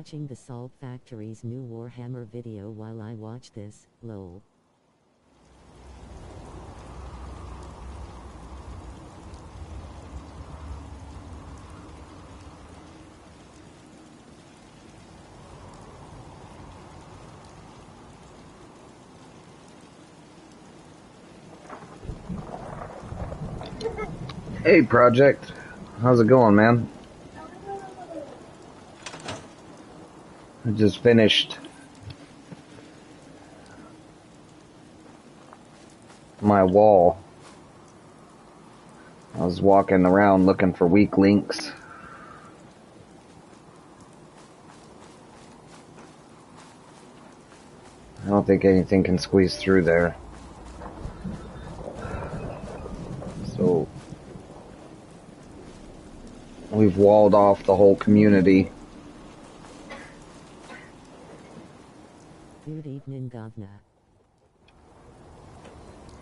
watching the Salt Factory's new Warhammer video while I watch this, lol. Hey, Project. How's it going, man? I just finished my wall. I was walking around looking for weak links. I don't think anything can squeeze through there. So we've walled off the whole community. Good evening, Governor.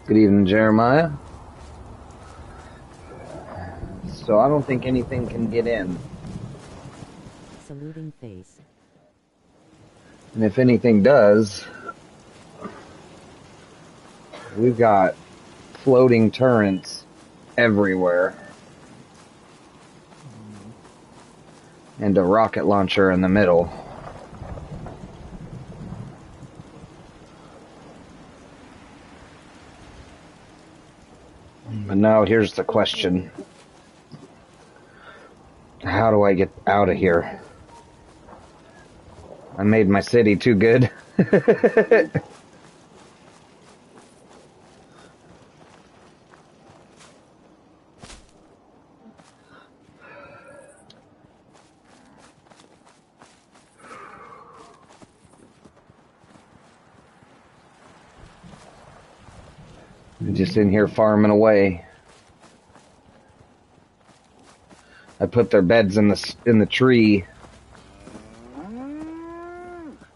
Good evening, Jeremiah. So I don't think anything can get in. Saluting face. And if anything does, we've got floating turrets everywhere. And a rocket launcher in the middle. But now here's the question. How do I get out of here? I made my city too good. I'm just in here farming away. I put their beds in the tree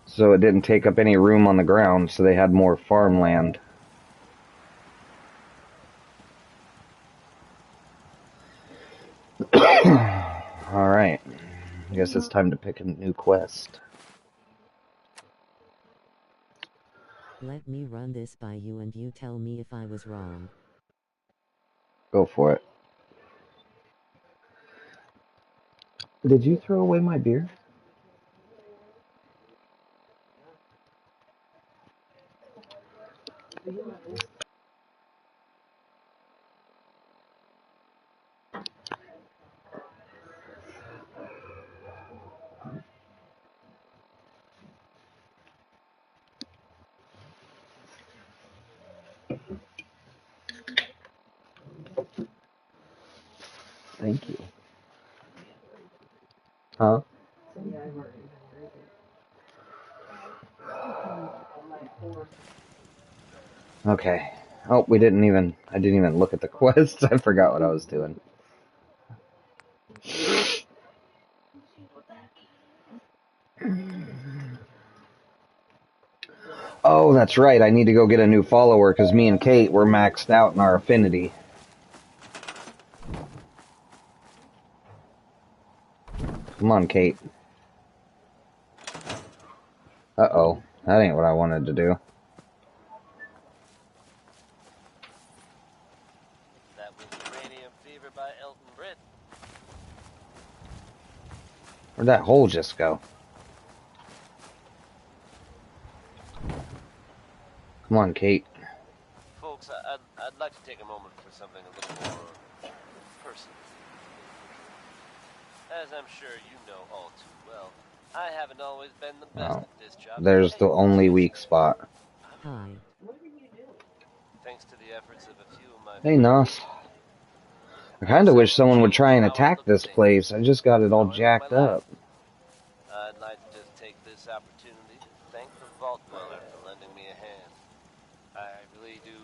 so it didn't take up any room on the ground, so they had more farmland. Alright. I guess it's time to pick a new quest. Let me run this by you and you tell me if I was wrong. Go for it. Did you throw away my beer? Thank you. Huh? Okay. Oh, I didn't even look at the quest. I forgot what I was doing. Oh, that's right. I need to go get a new follower because me and Kate were maxed out in our affinity. Come on, Kate. Uh-oh. That ain't what I wanted to do. That was Uranium Fever by Elton Britt. Where'd that hole just go? Come on, Kate. Folks, I'd like to take a moment for something a little more personal. As I'm sure you know all too well, I haven't always been the best at this job. There's the only weak spot. Hi. Thanks to the efforts of a few of my Hey, Nos. I kind of wish someone would try and attack this place. I just got it all jacked up. I'd like to just take this opportunity to thank the Vault Dweller for lending me a hand. I really do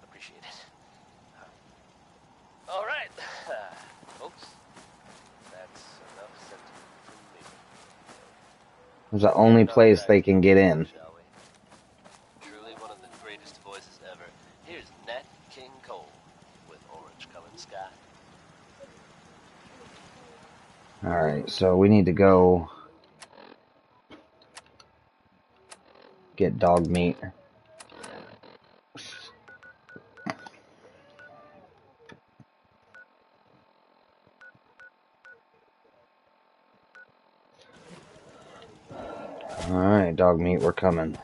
appreciate it. All right, folks. That's enough sentiment from me. It's the only place they can get in. Truly one of the greatest voices ever. Here's Nat King Cole with Orange-Colored Sky. Alright, so we need to go Get dog meat. Alright, dog meat, we're coming.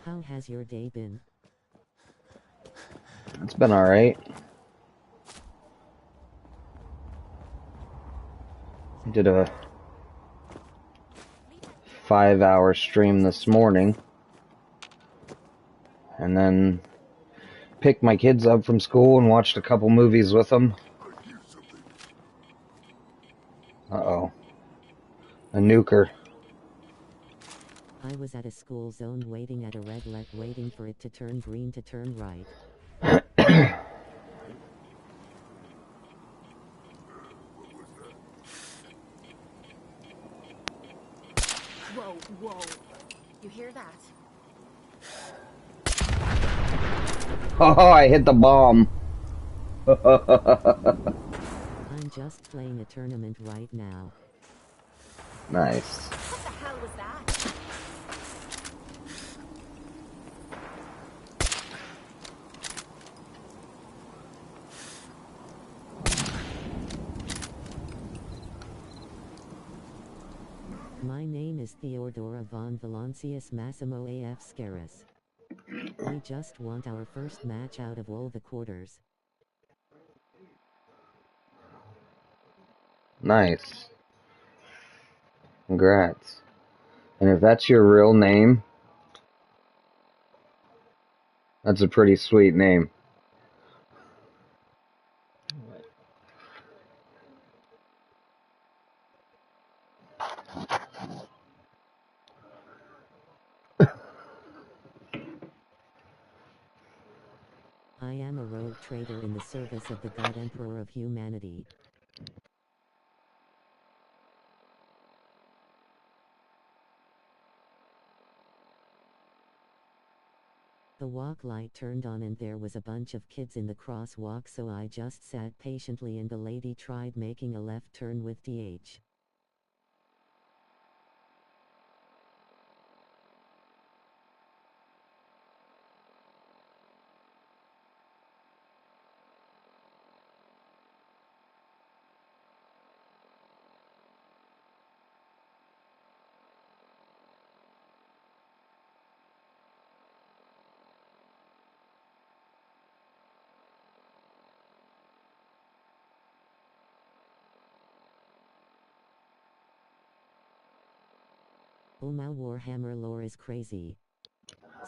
How has your day been? It's been alright. Did a 5-hour stream this morning. And then picked my kids up from school and watched a couple movies with them. Uh-oh. A nuker. I was at a school zone waiting at a red light waiting for it to turn green to turn right. Whoa, whoa. You hear that? Oh, I hit the bomb. I'm just playing a tournament right now. Nice. What the hell was that? My name is Theodora von Valancius Massimo AF Scaris. We just want our first match out of all the quarters. Nice. Congrats. And if that's your real name, that's a pretty sweet name. I am a rogue traitor in the service of the God Emperor of humanity. The walk light turned on and there was a bunch of kids in the crosswalk, so I just sat patiently and the lady tried making a left turn with DH. Oh, my Warhammer lore is crazy.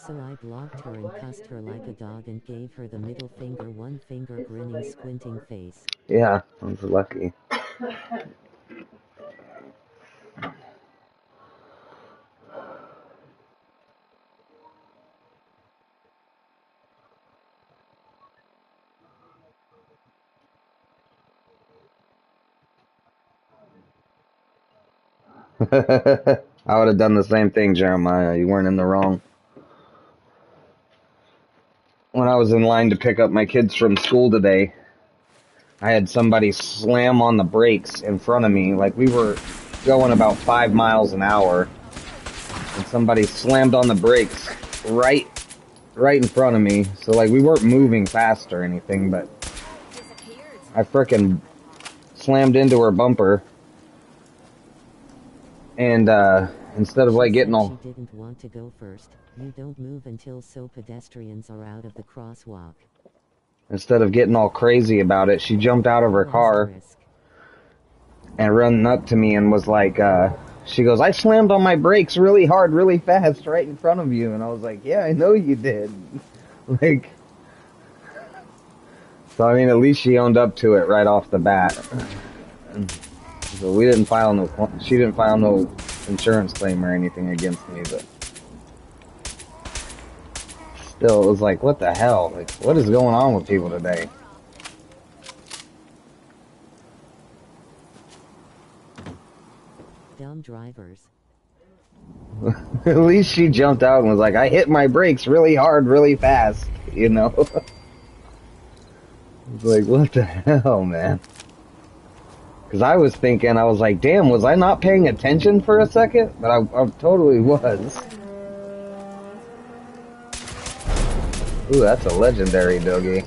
So I blocked her and cussed her like a dog and gave her the middle finger, one finger grinning squinting face. Yeah, I was lucky. I would have done the same thing, Jeremiah. You weren't in the wrong. When I was in line to pick up my kids from school today, I had somebody slam on the brakes in front of me. Like, we were going about 5 miles an hour, and somebody slammed on the brakes right in front of me. So, like, we weren't moving fast or anything, but I frickin' slammed into her bumper. And, instead of, like, getting all... She didn't want to go first. You don't move until so pedestrians are out of the crosswalk. Instead of getting all crazy about it, she jumped out of her car and ran up to me and was like, she goes, I slammed on my brakes really hard, really fast right in front of you. And I was like, yeah, I know you did. Like, so I mean, at least she owned up to it right off the bat. So we didn't file she didn't file no insurance claim or anything against me, but still, it was like, what the hell? Like, what is going on with people today? Dumb drivers. At least she jumped out and was like, I hit my brakes really hard, really fast, you know? It's like, what the hell, man? Because I was thinking, I was like, damn, was I not paying attention for a second? But I totally was. Ooh, that's a legendary doggy.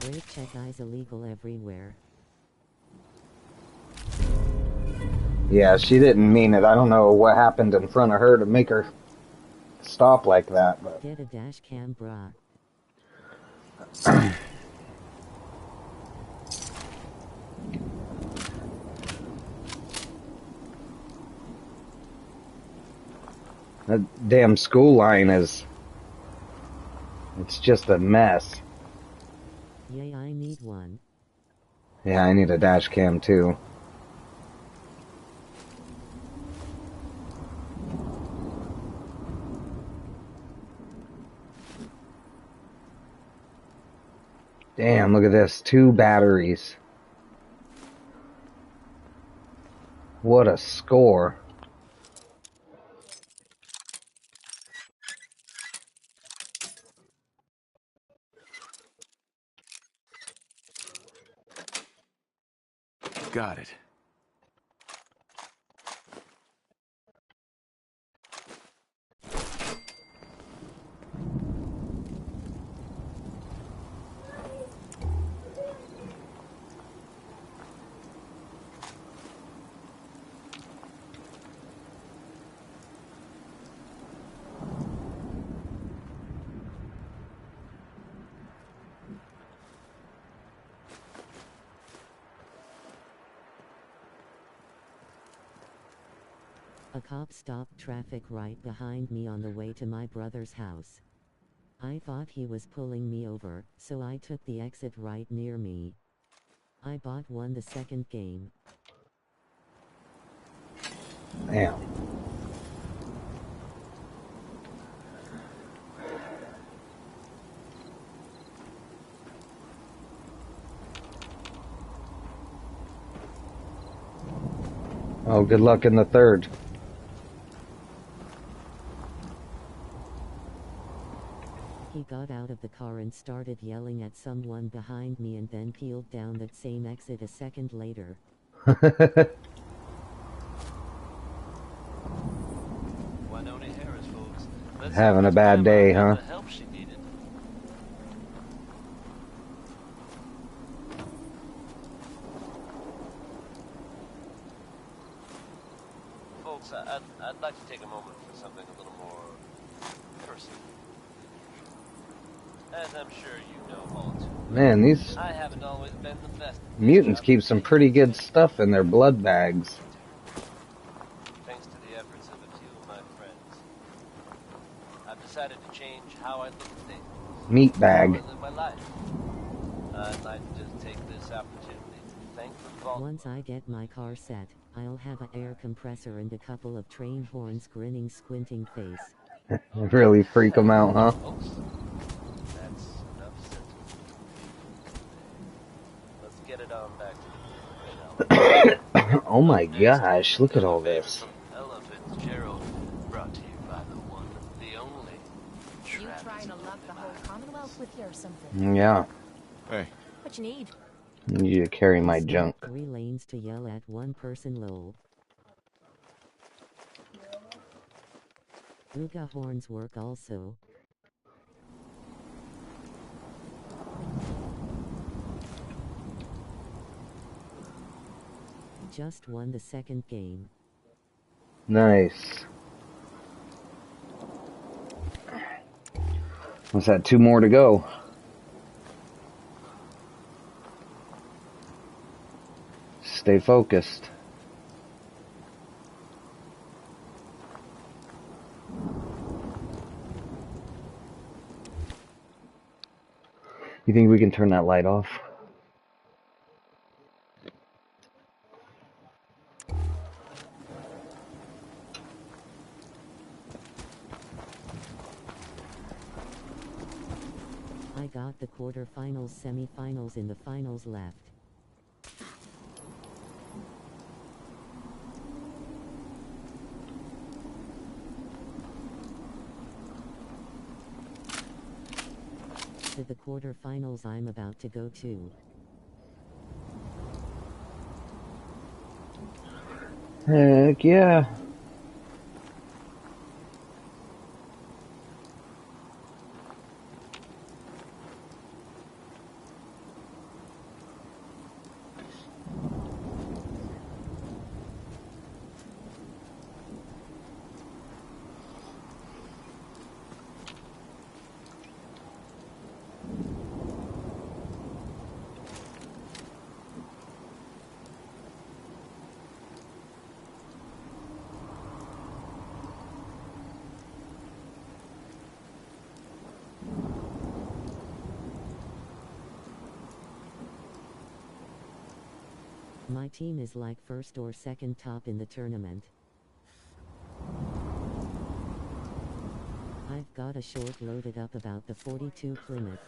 Brake check eyes illegal everywhere. Yeah, she didn't mean it. I don't know what happened in front of her to make her stop like that, but... Get a dash cam, brah. That damn school line is... It's just a mess. Yay, I need one. Yeah, I need a dash cam too. Damn, look at this. 2 batteries. What a score. Got it. A cop stopped traffic right behind me on the way to my brother's house. I thought he was pulling me over, so I took the exit right near me. I won the second game. Damn. Oh, good luck in the third. He got out of the car and started yelling at someone behind me and then peeled down that same exit a second later. Having a bad day, huh? Folks, I'd like to take a moment for something a little more personal. As I'm sure you know all too well, Man, these I haven't always been the best. mutants keep some pretty good stuff in their blood bags. Thanks to the efforts of a few of my friends, I've decided to change how I look at things. Meat bag. How I live my life. I'd like to just take this opportunity to thank the vault. Once I get my car set, I'll have an air compressor and a couple of train horns grinning squinting face. Really freak them out, huh? Folks, that's enough sentiment. Let's get it on back to the Oh my gosh, look at all this. Ella Fitzgerald, brought to you by the one, the only. You trying to love the whole Commonwealth with you or something? Yeah. Hey. What you need? I need you to carry my junk. 3 lanes to yell at one person lol. Ooga horns work also. Just won the second game. Nice. What's that? 2 more to go. Stay focused. You think we can turn that light off? I got the quarterfinals, semifinals, and the finals left. to the quarterfinals I'm about to go to. Heck yeah. My team is like first or second top in the tournament. I've got a short loaded up about the 42 Plymouth.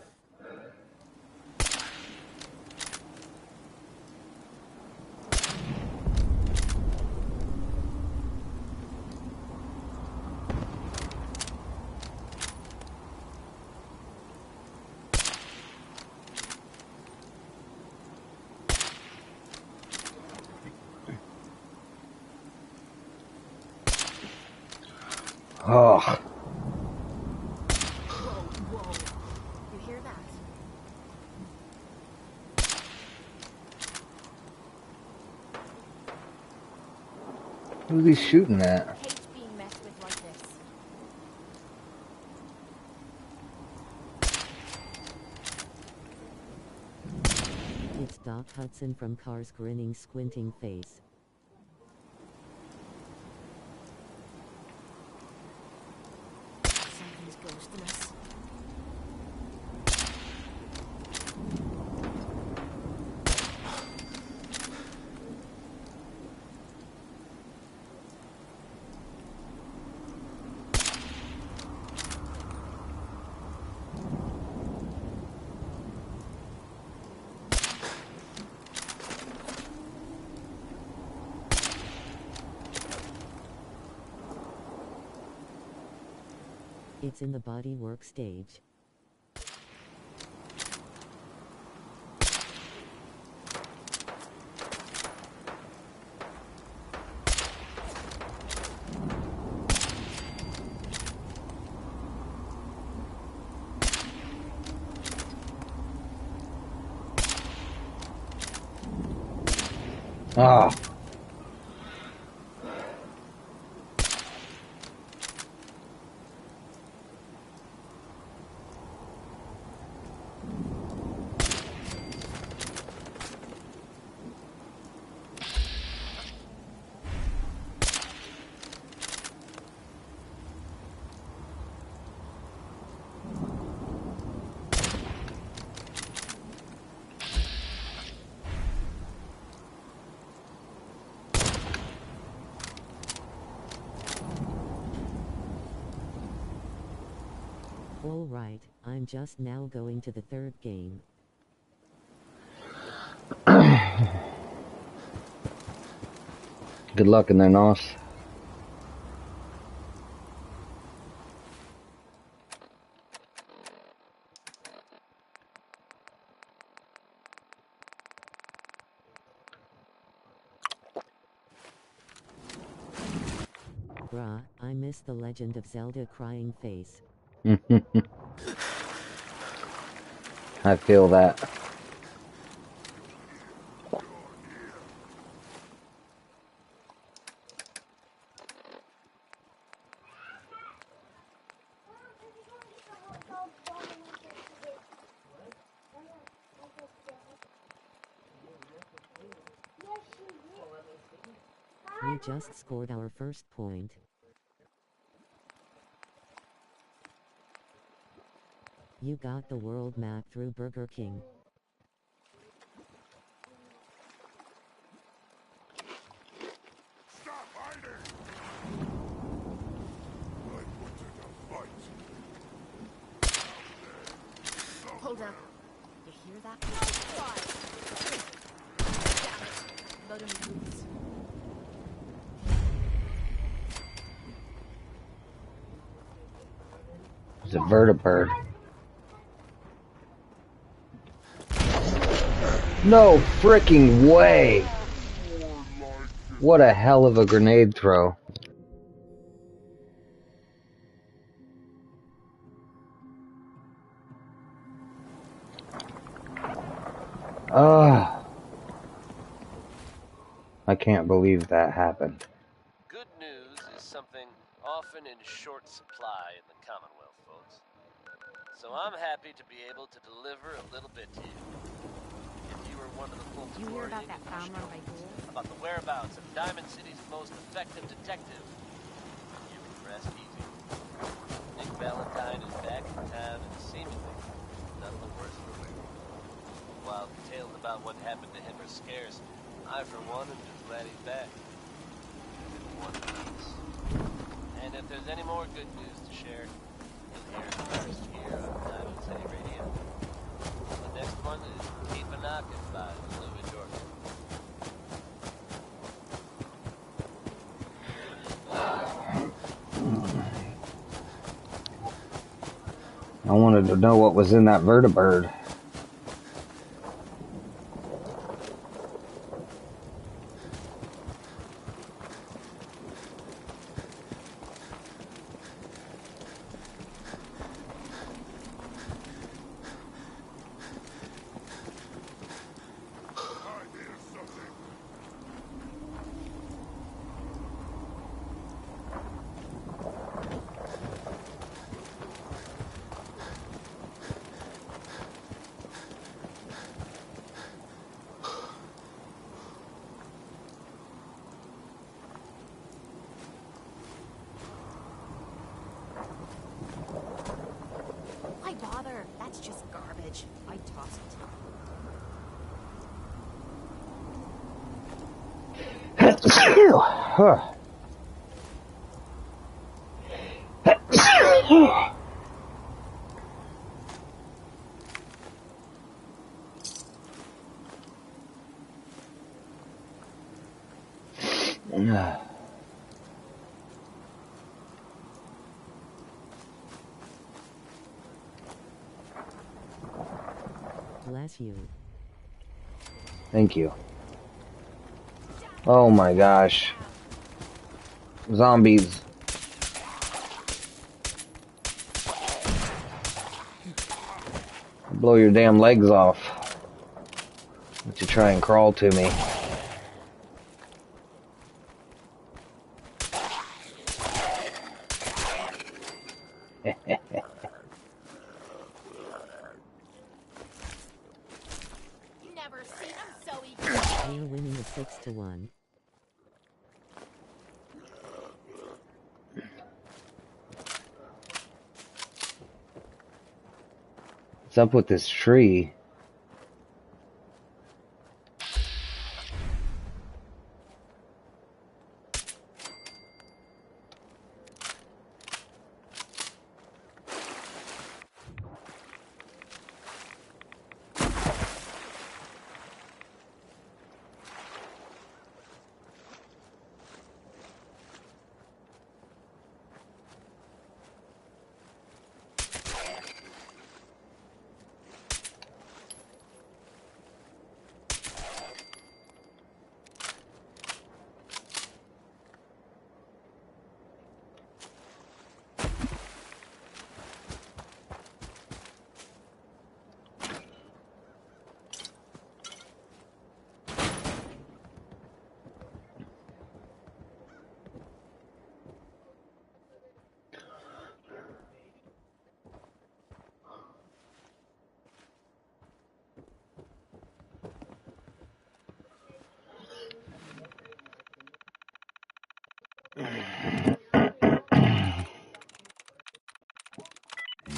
Oh. Whoa. You hear that? Who's he shooting at? Hate being messed with like this. It's Doc Hudson from Cars grinning squinting face. Something's ghosting us. It's in the body work stage. Ah. Alright, I'm just now going to the third game. Good luck in there, Nos. Bruh, I miss the Legend of Zelda crying face. I feel that. We just scored our first point. You got the world map through Burger King. Stop hiding! I wanted a fight. Hold up. You hear that? Damn it. Load him boots. It's a vertibird. No freaking way! What a hell of a grenade throw. I can't believe that happened. Good news is something often in short supply in the Commonwealth, folks. So I'm happy to be able to deliver a little bit to you. If you were one of the folks You hear about worrying that in farm run Houston by Gould? about the whereabouts of Diamond City's most effective detective, you can rest easy. Nick Valentine is back in town and seemingly none the worse for wear. While details about what happened to him are scarce, I for one am just glad he's back. In one piece. And if there's any more good news to share, you'll hear it first here on Diamond City Radio. The next one is Keep a Knockin' by Louis Jordan. I wanted to know what was in that vertibird. Why bother? That's just garbage. I'd toss it. Bless you. Thank you. Oh my gosh. Zombies. Blow your damn legs off. Let you try and crawl to me. Never seen him so eager. We're winning a 6-1. What's up with this tree?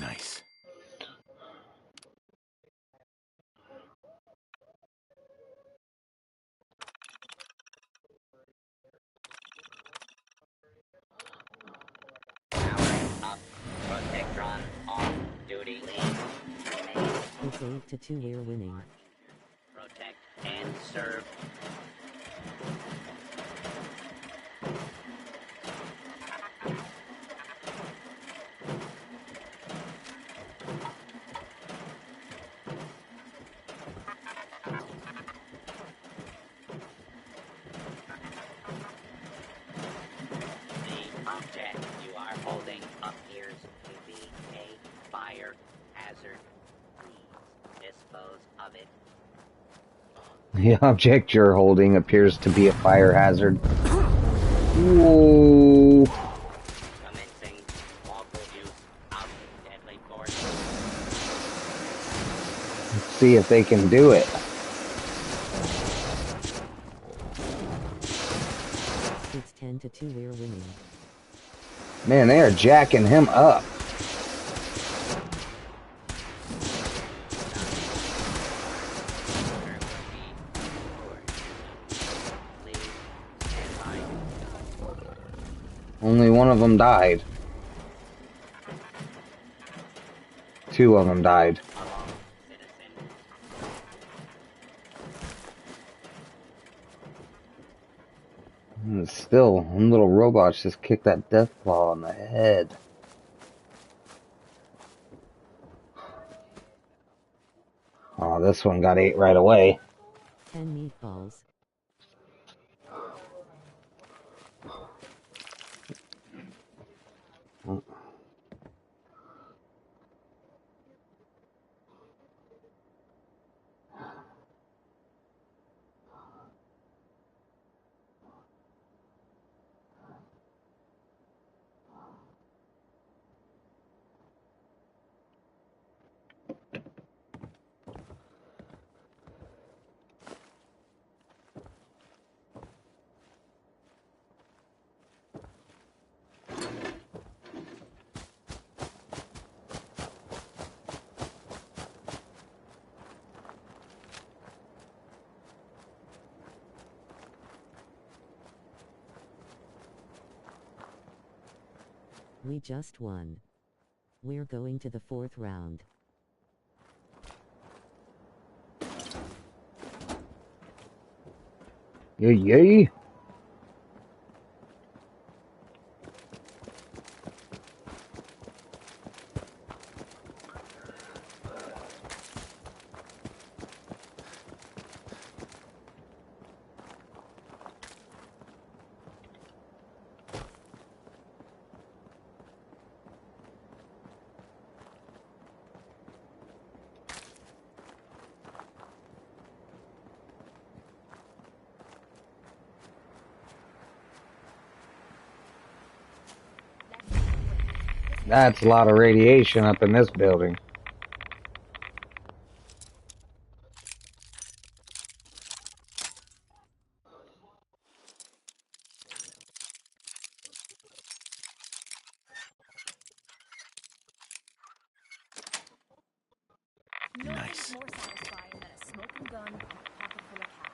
Nice. Protectron off duty. It's 8-2. We're winning. Protect and serve. fire hazard. Please dispose of it. The object you're holding appears to be a fire hazard. Whoa. Commencing lawful use of deadly force. Let's see if they can do it. It's 10-2, we're winning. Man, they are jacking him up. Only one of them died. Two of them died. And still, one little robot just kicked that death claw on the head. Oh, this one got ate right away. 10 meatballs. We just won. We're going to the 4th round. Yay, yay. That's a lot of radiation up in this building. Nice. More satisfying than a smoking gun and a pocket full of cats.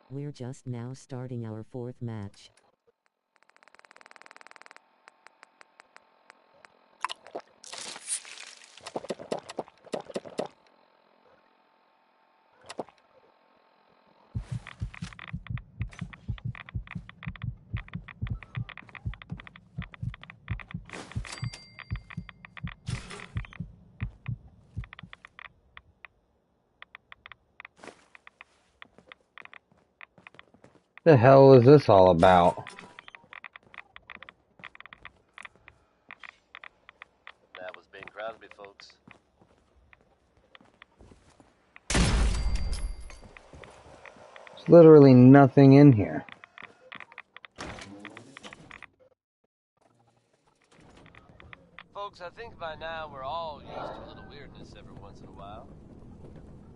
We're just now starting our 4th match. The hell is this all about? That was Bing Crosby, folks. There's literally nothing in here. Folks, I think by now we're all used to a little weirdness every once in a while.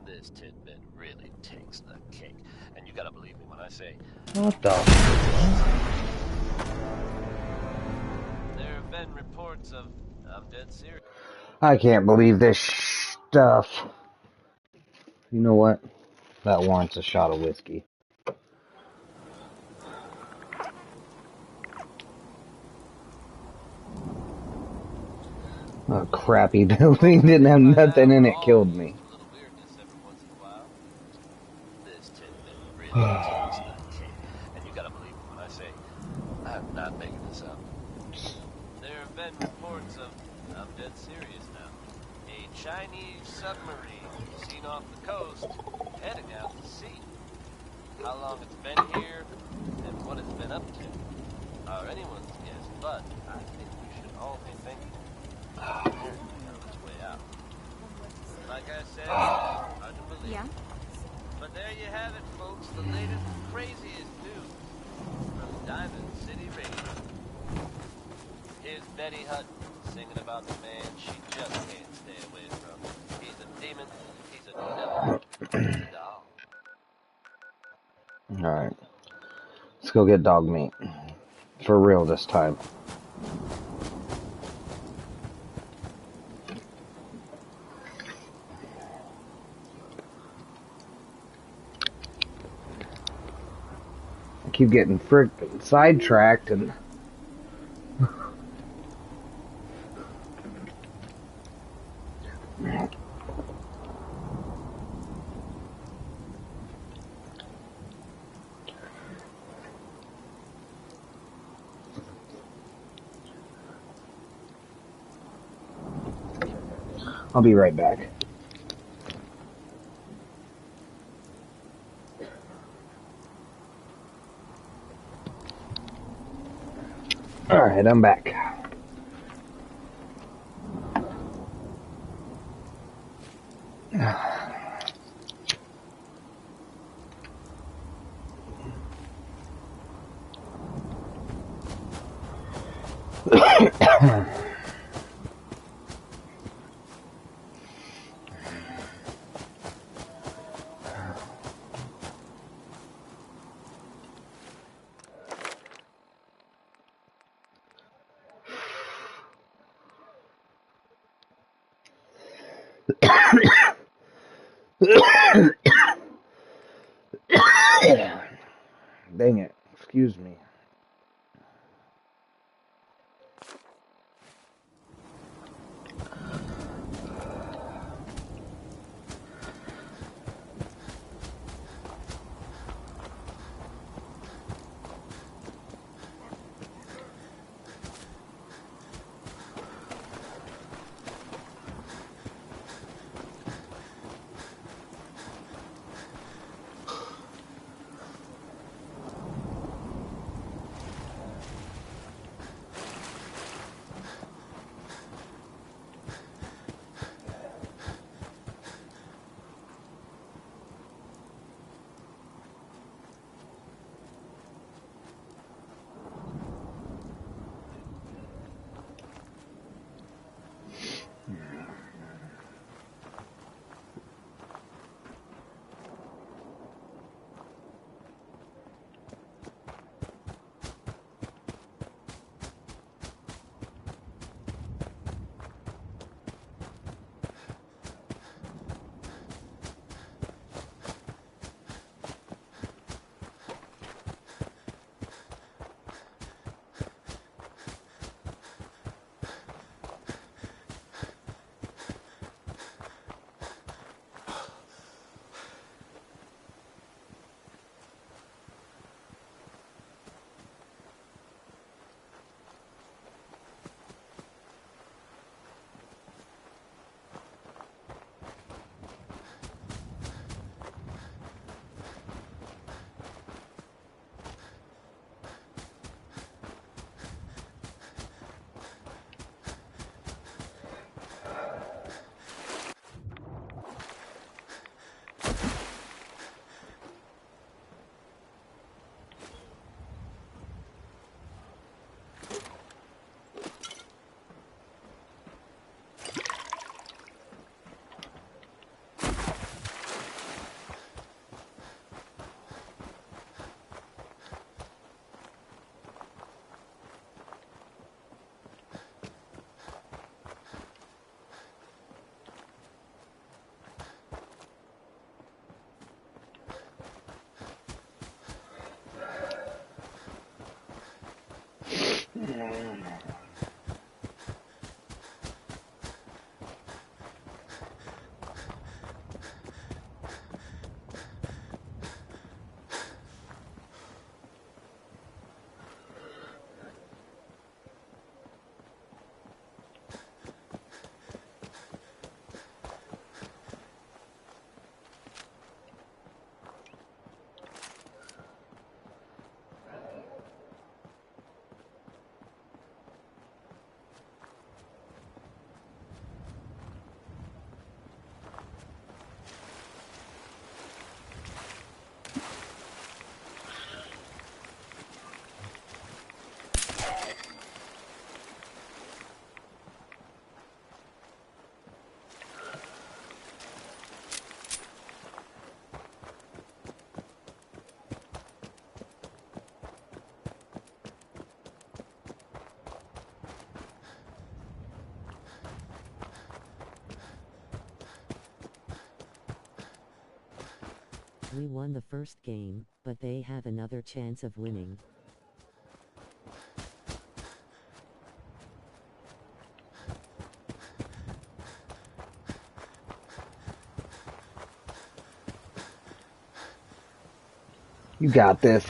This tidbit really takes the cake. And you gotta believe me when I say... What the? There have been reports of... I'm dead serious. I can't believe this stuff. You know what? That warrants a shot of whiskey. A crappy building didn't have nothing in it, killed me. A little weirdness every once in a while. This tidbit really takes the cake. And you gotta believe me when I say... I'm not making this up. There have been reports of... I'm dead serious now. Chinese submarine seen off the coast, heading out to sea. How long it's been here, and what it's been up to, are anyone's guess, but I think we should all be thinking apparently on its way out. Like I said, hard to believe. Yeah? But there you have it, folks, the latest and craziest news from Diamond City Radio. Here's Betty Hutton singing about the man she just can't stay away from. He's a demon, he's a devil, he's a doll. Alright. Let's go get dog meat. For real this time. I keep getting freaking sidetracked and... I'll be right back. Alright, I'm back. Dang it. Excuse me. We won the first game, but they have another chance of winning. You got this.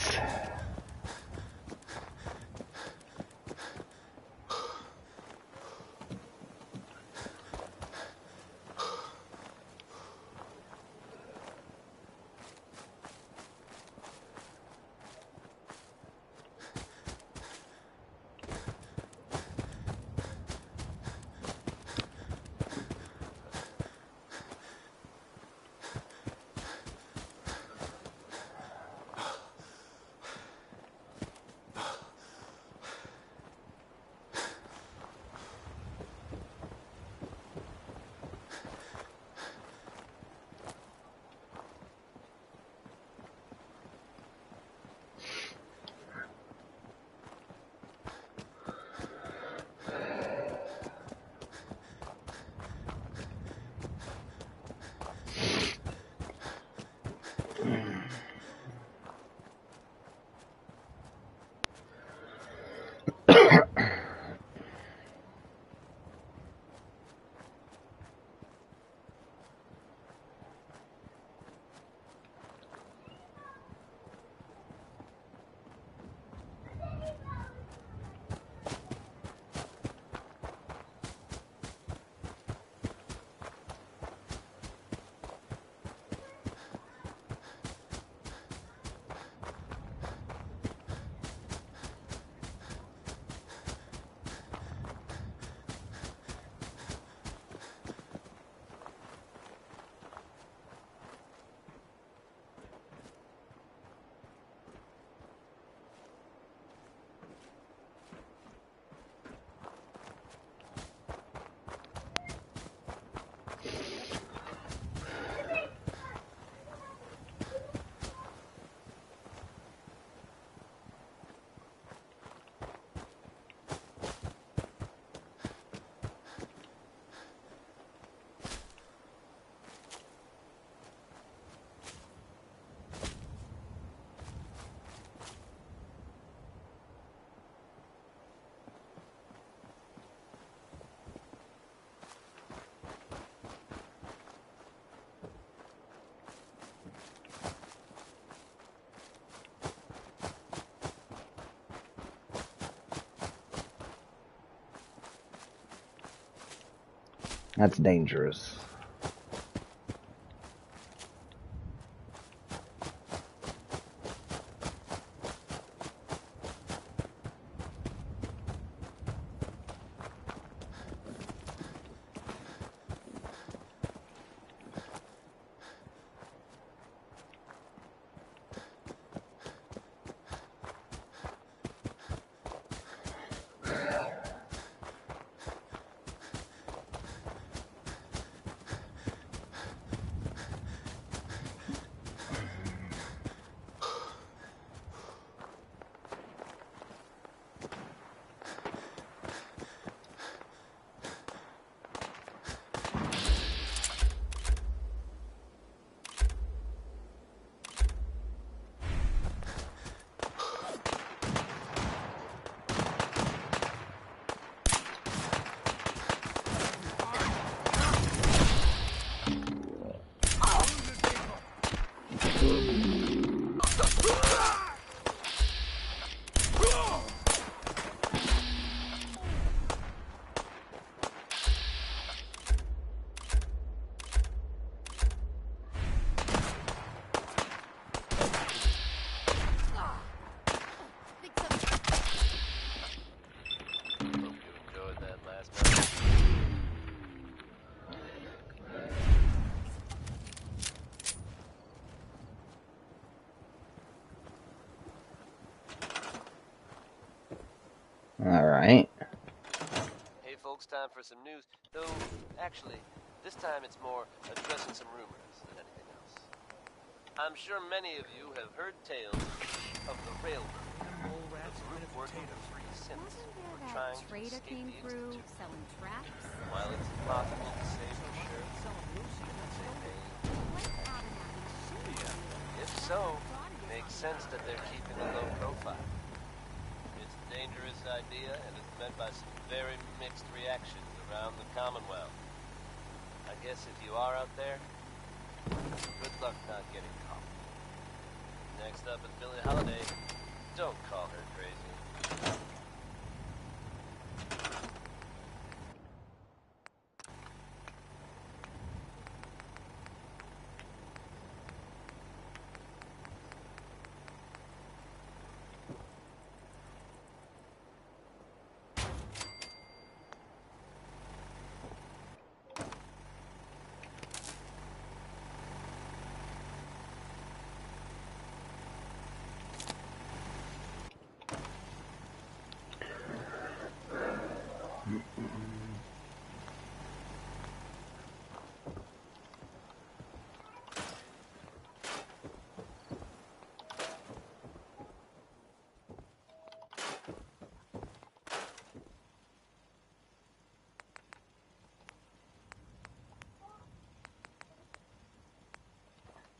That's dangerous. Hope you enjoyed that last message. All right. Hey folks, time for some news. Though, actually, this time it's more addressing some rumors than anything else. I'm sure many of you have heard tales of the railroad. The group working for 3 cents were That trying to trader escape came the through Institute. selling traps. While it's impossible to say for sure, they may. Like Abernathy shoes. The sense that they're keeping a low profile. It's a dangerous idea, and it's met by some very mixed reactions around the Commonwealth. I guess if you are out there, good luck not getting caught. Next up is Billie Holiday. Don't call her crazy.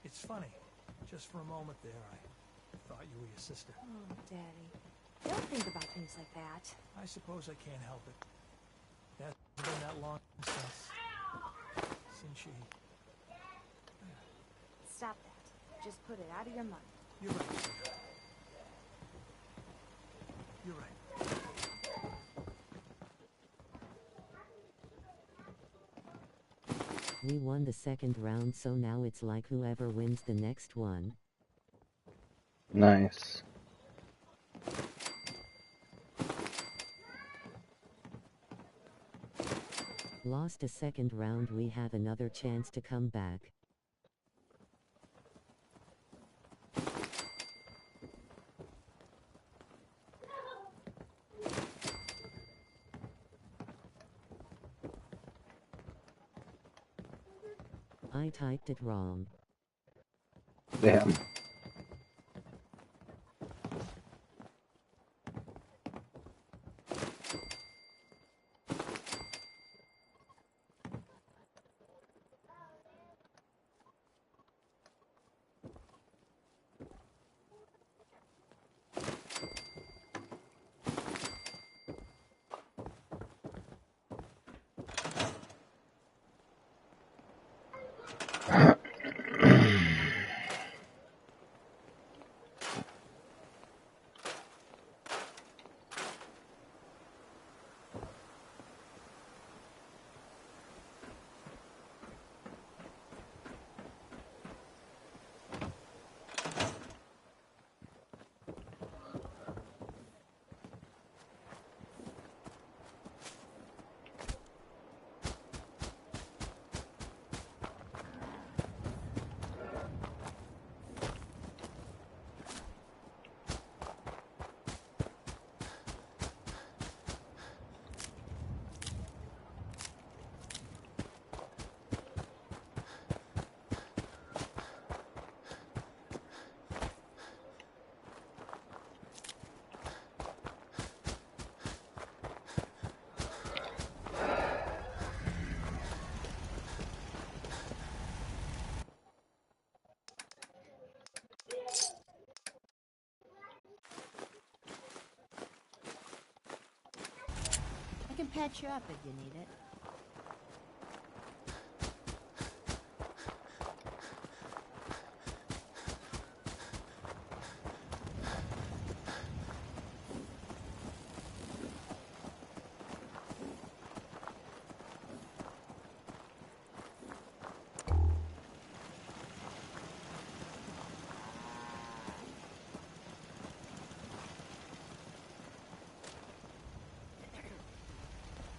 It's funny. Just for a moment there, I thought you were your sister. Oh, Daddy. Don't think about things like that. I suppose I can't help it. It hasn't been that long since she... Stop that. Just put it out of your mind. You're right, sweetheart. You're right. We won the second round, so now it's like whoever wins the next one. Nice. Lost a second round, we have another chance to come back. I typed it wrong. Damn. I can patch you up if you need it.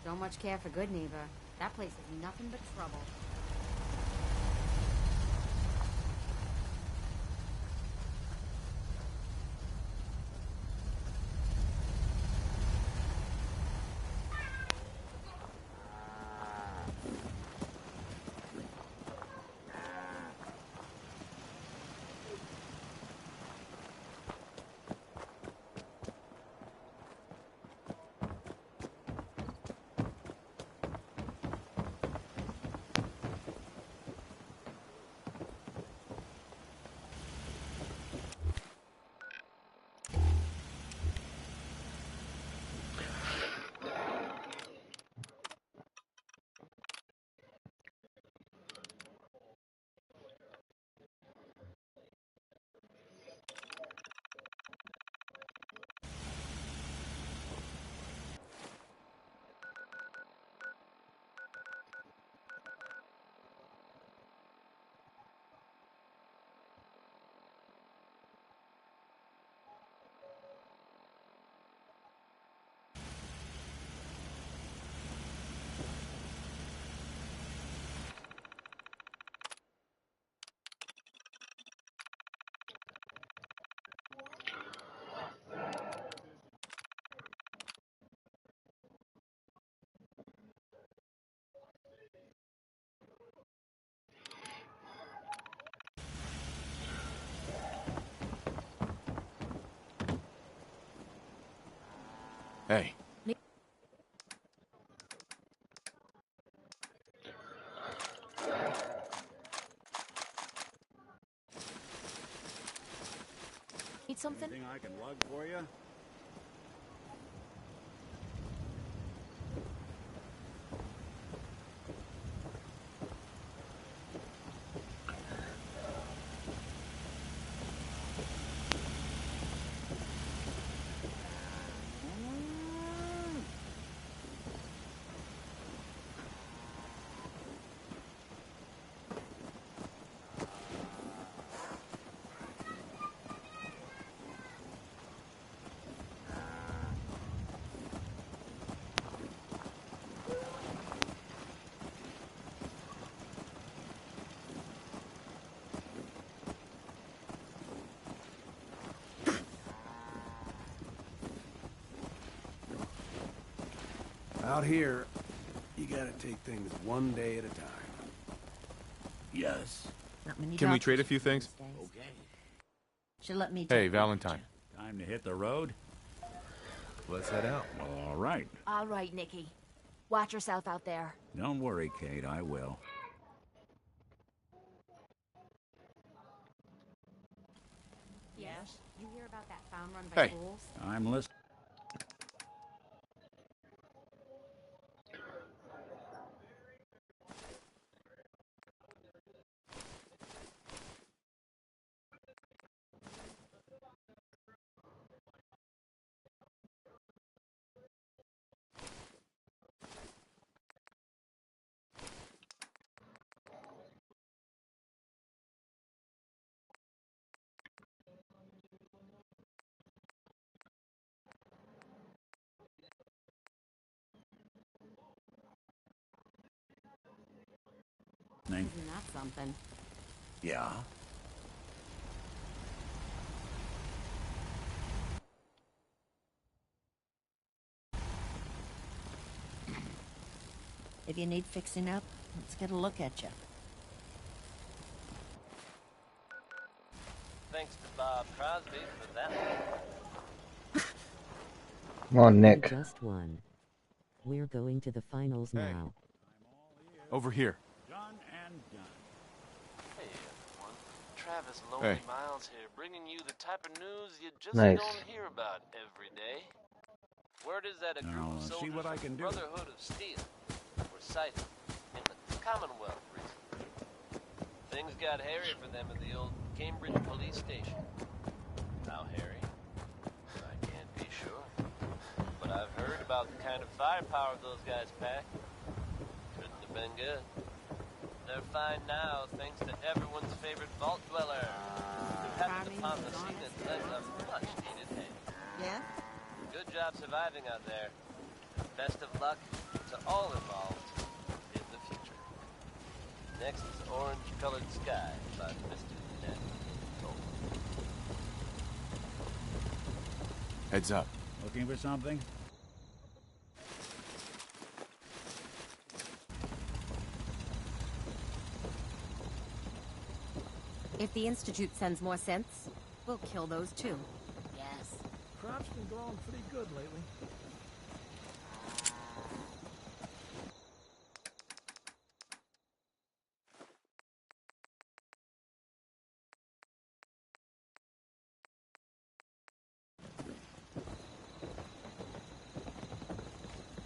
Don't much care for good neighbor. That place is nothing but trouble. Hey. Need something? Anything I can lug for you? Out here, you gotta take things one day at a time. Yes. Not many Can we doctors trade a few things? these days. Okay. Should let me Hey, take Valentine. Time to hit the road? Let's head out. All right. All right, Nikki. Watch yourself out there. Don't worry, Kate, I will. Yes. You hear about that found run by Hey. wolves? I'm listening. Isn't that something? Yeah. If you need fixing up, let's get a look at you. Thanks to Bob Crosby for that one. Come on, We Nick. just won. We're going to the finals Hey. now. Over here. Done and done. Hey, everyone. Travis Lonely Hey. Miles here, bringing you the type of news you just Nice. don't hear about every day. Word is that a group Now, of see soldiers what I from can the do. Brotherhood of Steel were sighted in the Commonwealth recently. Things got hairy for them at the old Cambridge police station. How hairy? I can't be sure. But I've heard about the kind of firepower those guys pack. Couldn't have been good. They're fine now, thanks to everyone's favorite vault dweller, who happened upon the scene and lent a much-needed hand. Yeah? Good job surviving out there. Best of luck to all involved in the future. Next is Orange-Colored Sky by Mr. Ned Cole. Heads up. Looking for something? If the Institute sends more synths, we'll kill those too. Yes. Crop's been growing pretty good lately.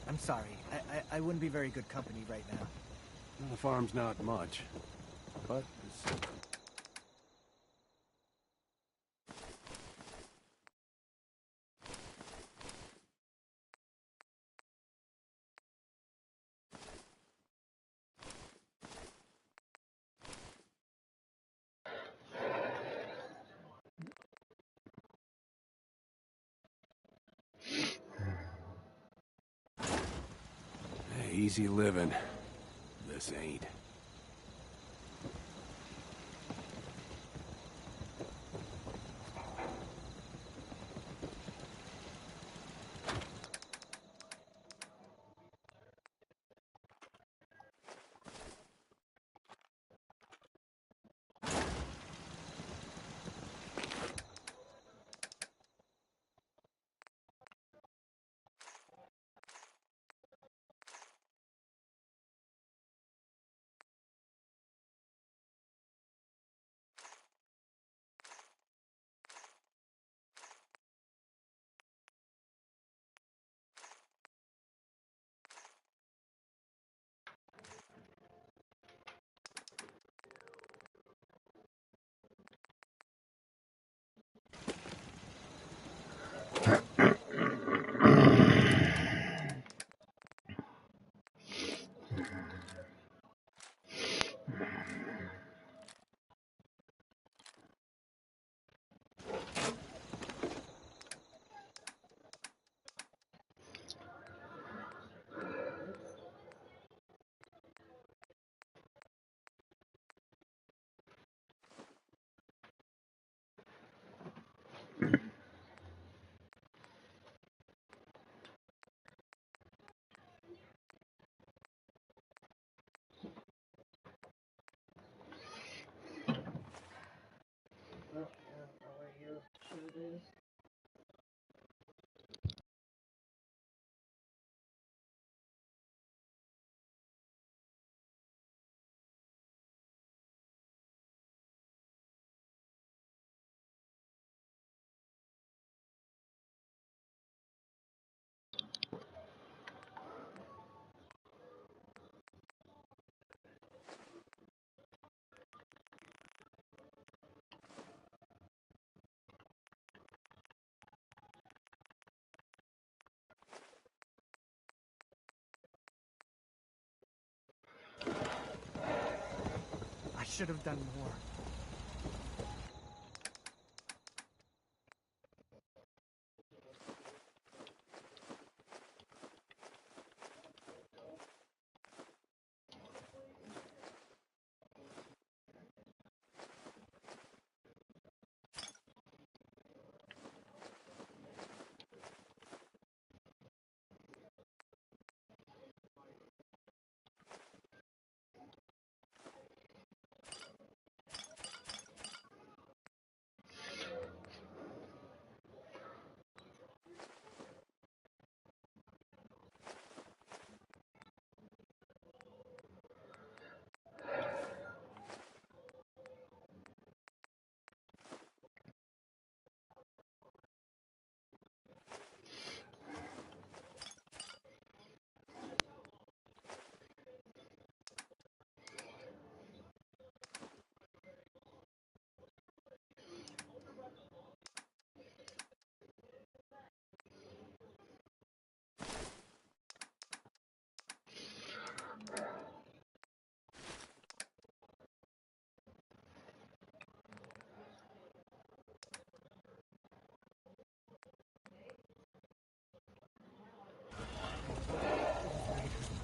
I'm sorry. I wouldn't be very good company right now. The farm's not much, but it's... Hey, easy living. This ain't. I should have done more.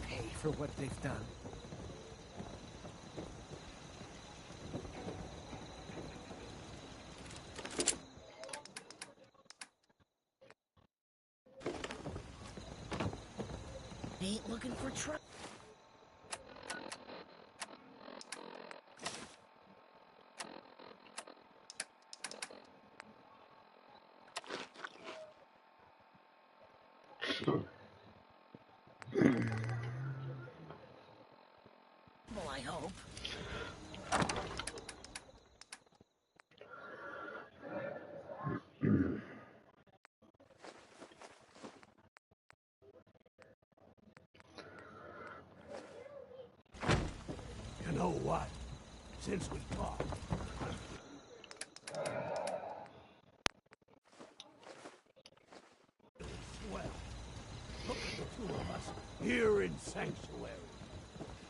Pay for what they've done. Ain't looking for trouble. Well, I hope. You know what? Since we talked, well, look at the two of us here in Sanctuary,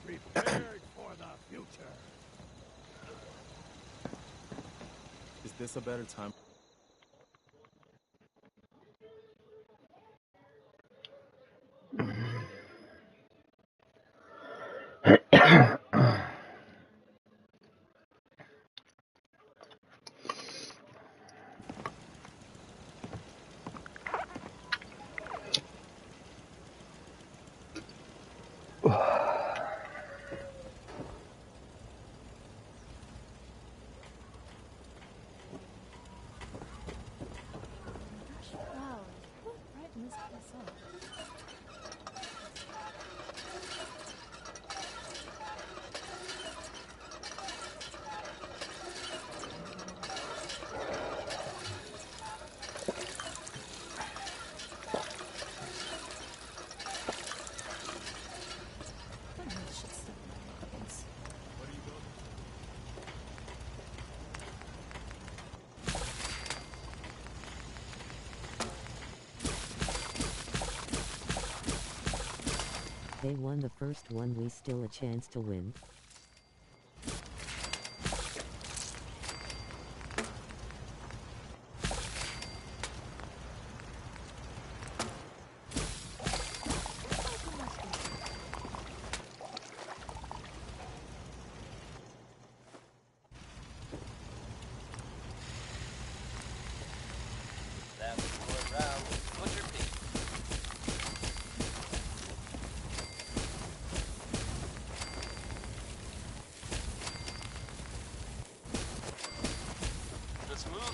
prepared for the future. Is this a better time? Wow, who brightened this place up? I really should step my pockets. They won the first one, we still a chance to win.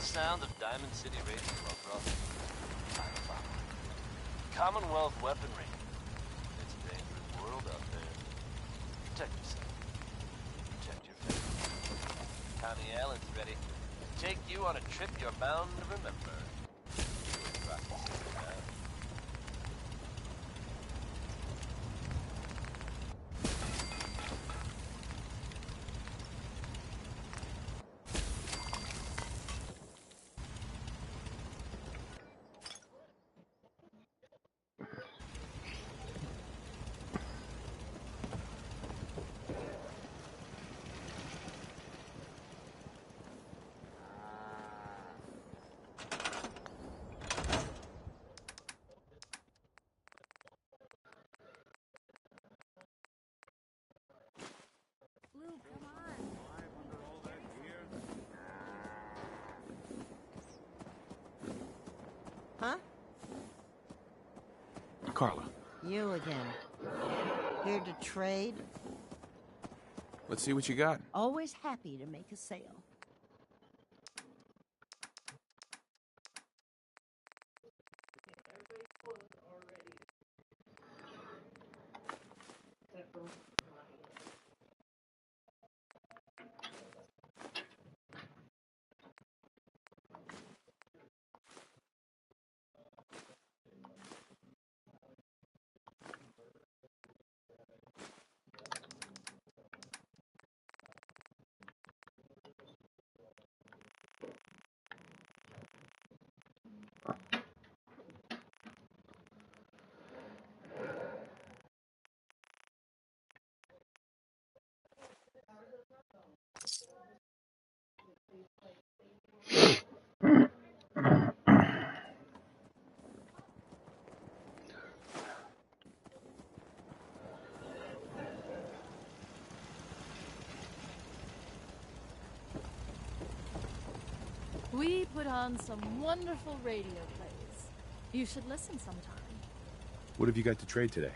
sound of Diamond City Racing Club, bro. I'm about it. Commonwealth weaponry. It's a dangerous world out there. Protect yourself. Protect your family. Connie Allen's ready to take you on a trip you're bound to remember. Practicing now. Blue, come on. Huh? Carla, You again. Here to trade? let's see what you got. Always happy to make a sale. We put on some wonderful radio plays. You should listen sometime. What have you got to trade today?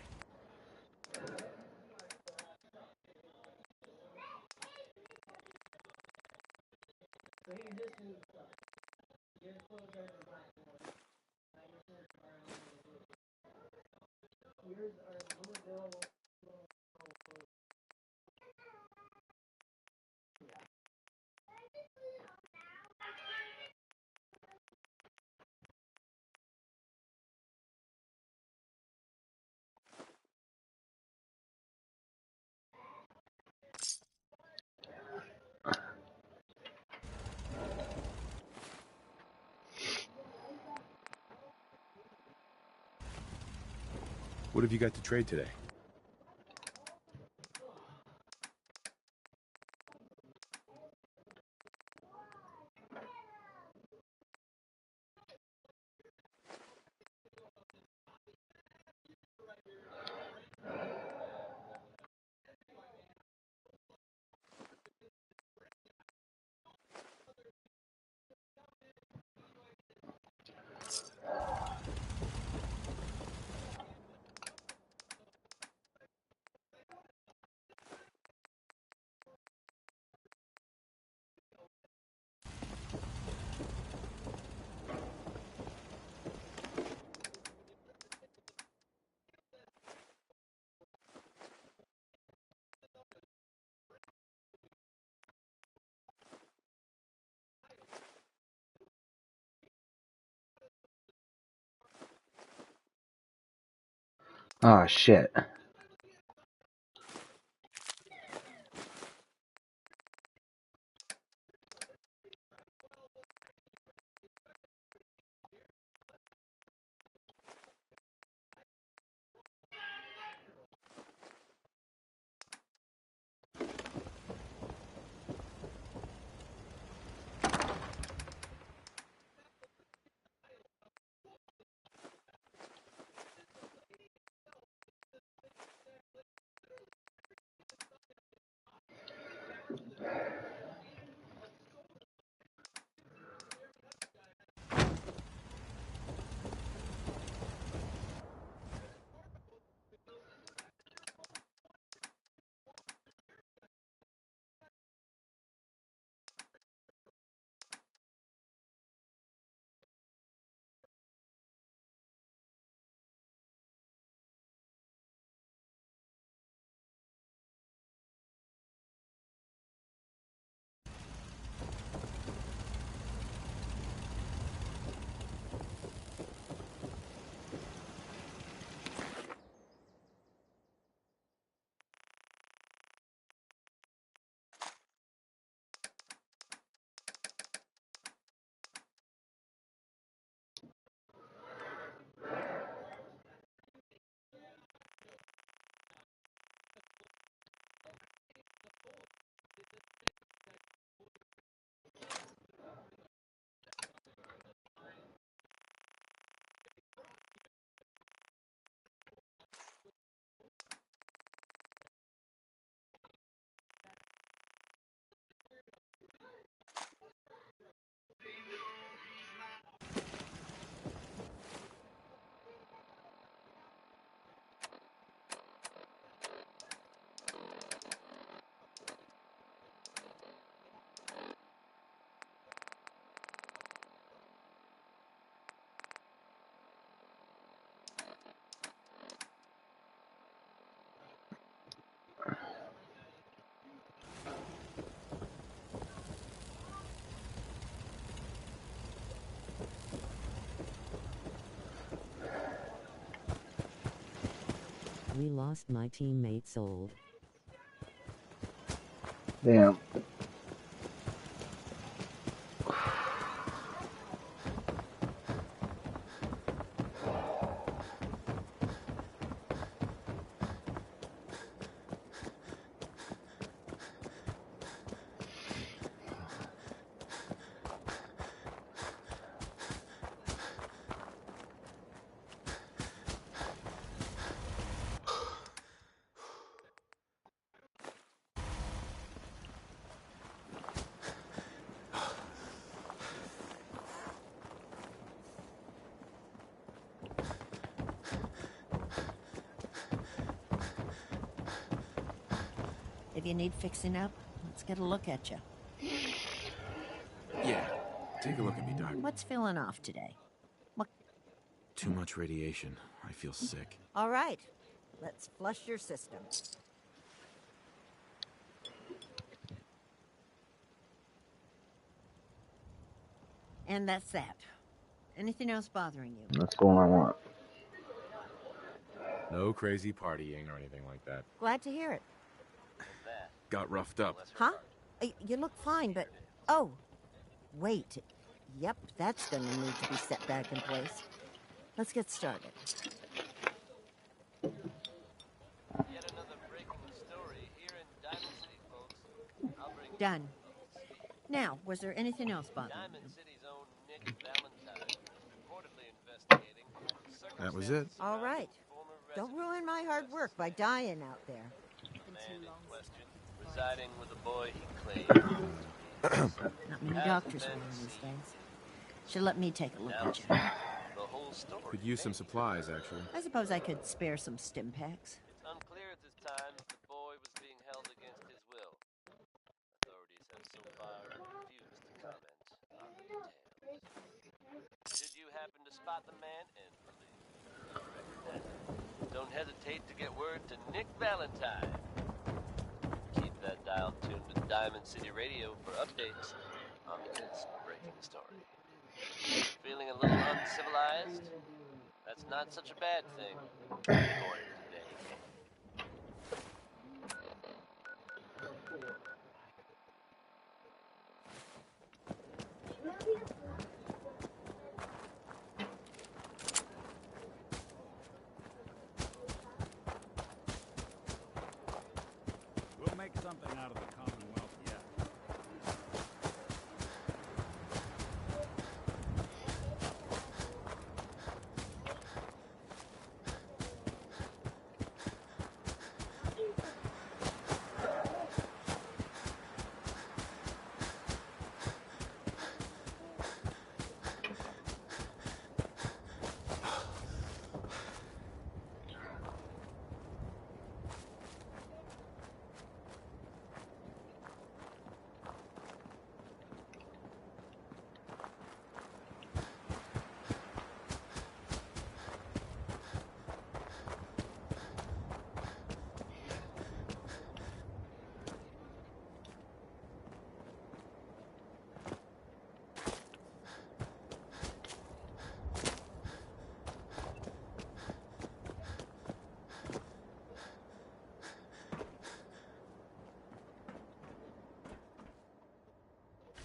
What have you got to trade today? Oh shit. We lost my teammate Sold. Damn. If you need fixing up, let's get a look at you. Yeah, take a look at me, Doc. What's feeling off today? What? Too much radiation. I feel sick. All right, let's flush your system. And that's that. Anything else bothering you? That's all I want. No crazy partying or anything like that. Glad to hear it. Got roughed up. Huh? You look fine, but... Oh, wait. Yep, that's gonna need to be set back in place. Let's get started. Yet another breaking story here in Diamond City, folks. I'll bring Done. Now, was there anything else bothering Diamond you? City's own Nick Valentine is reportedly investigating That was it. All right. Don't ruin my hard work by dying out there. man in question, residing with a boy he claimed. Not many doctors around these days. Should let me take a look at you. The whole story. Could use some supplies, actually. I suppose I could spare some stim packs. It's unclear at this time if the boy was being held against his will. Authorities have so far refused to comment on the details. Should you happen to spot the man and believe you recognize him, don't hesitate to get word to Nick Valentine. Keep that dial tuned to Diamond City Radio for updates on this breaking story. Feeling a little uncivilized? That's not such a bad thing, according to Danny Kane. We'll make something out of the Commonwealth yet.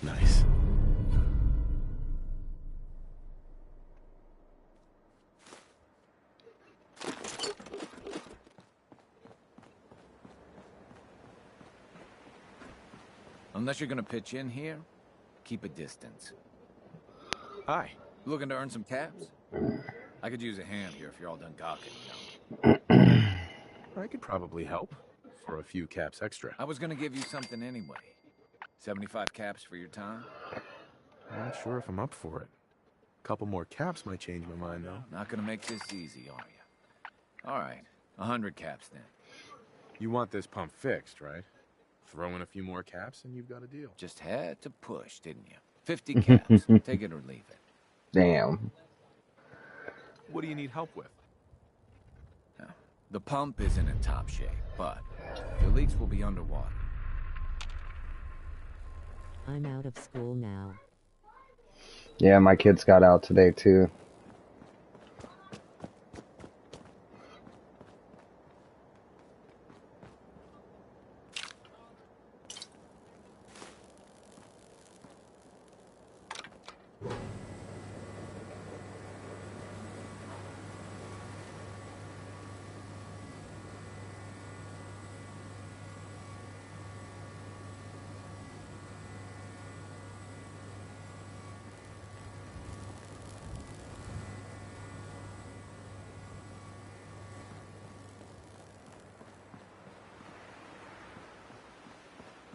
Nice. Unless you're gonna pitch in here, keep a distance. Hi. Looking to earn some caps? I could use a hand here if you're all done gawking, you know. I could probably help for a few caps extra. I was gonna give you something anyway. 75 caps for your time? I'm not sure if I'm up for it. A couple more caps might change my mind, though. Not gonna make this easy, are you? All right, 100 caps then. You want this pump fixed, right? Throw in a few more caps and you've got a deal. Just had to push, didn't you? 50 caps. Take it or leave it. Damn. What do you need help with? Now, the pump isn't in top shape, but the leaks will be underwater. I'm out of school now. Yeah, my kids got out today too.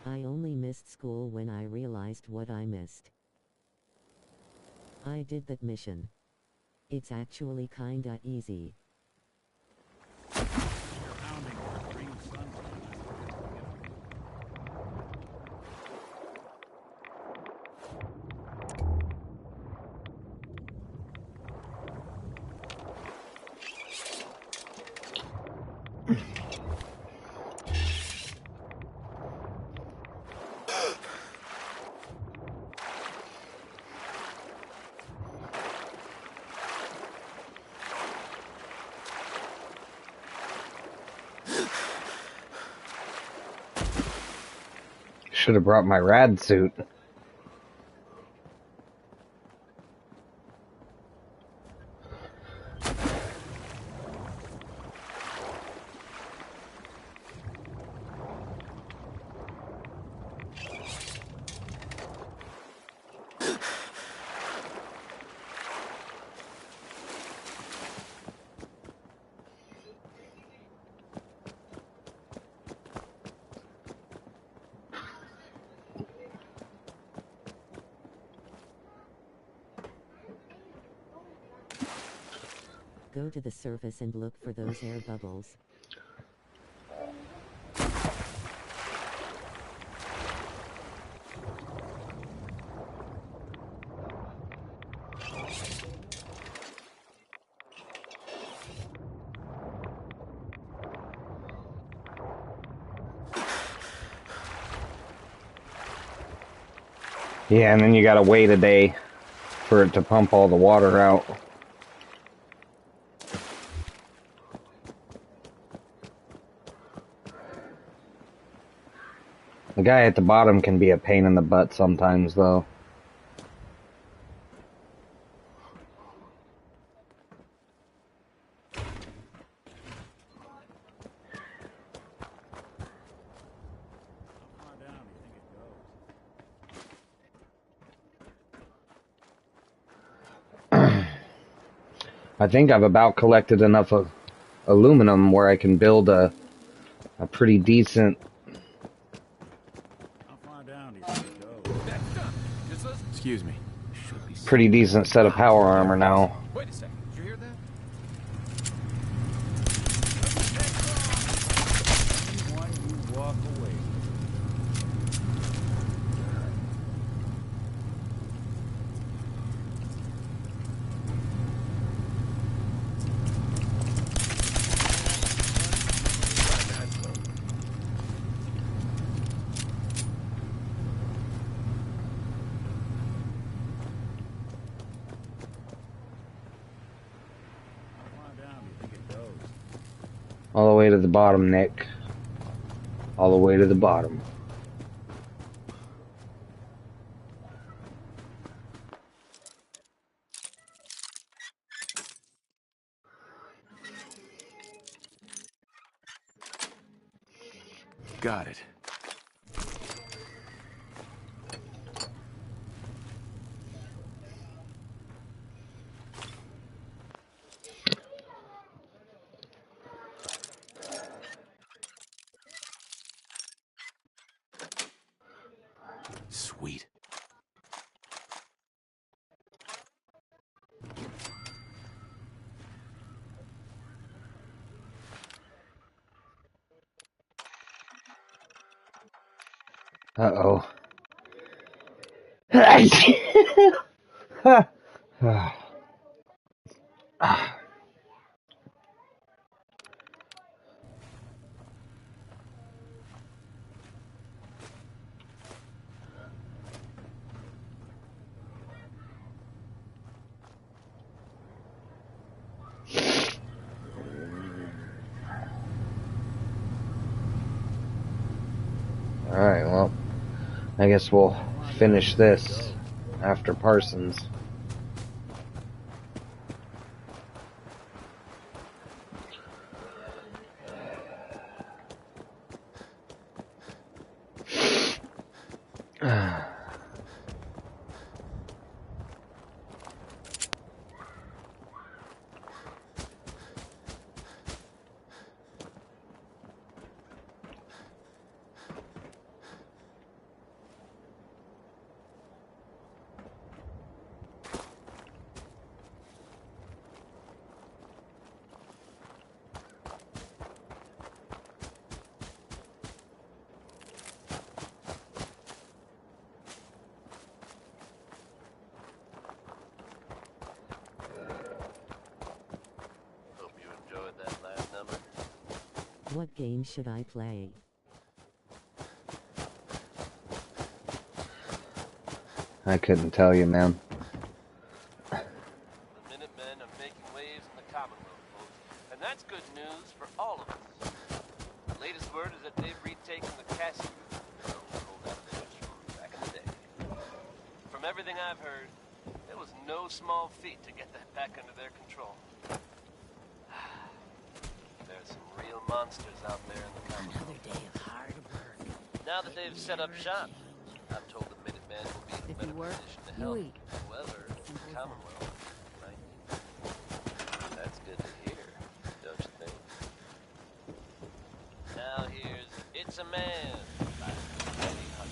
I only missed school when I realized what I missed. I did that mission. It's actually kinda easy. Should have brought my rad suit. Go to the surface and look for those air bubbles. Yeah, and then you gotta wait a day for it to pump all the water out. The guy at the bottom can be a pain in the butt sometimes, though. I think I've about collected enough of aluminum where I can build a pretty decent Excuse me. set of power armor now. Wait a second. Did you hear that? You walk away. All the way to the bottom, Nick. All the way to the bottom. Got it. Sweet. Uh-oh. Alright, well, I guess we'll finish this after Parsons. Hope you enjoyed that last number. What game should I play? I couldn't tell you, man. The Minutemen are making waves in the Commonwealth, folks. And that's good news for all of us. The latest word is that they've retaken the castle that rolled out of Village from back in the day. From everything I've heard, it was no small feat to get that back under their control. There's some real monsters out there in the Commonwealth. Another day of hard work. Now that they've set up shop, I'm told the Minutemen will be in a better position to help whoever in the Commonwealth might need. That's good to hear, don't you think? Now here's It's a Man by Eddie Hunt.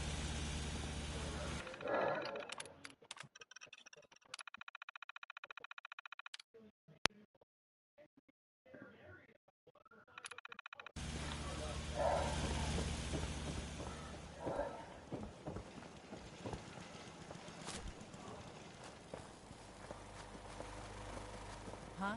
Huh?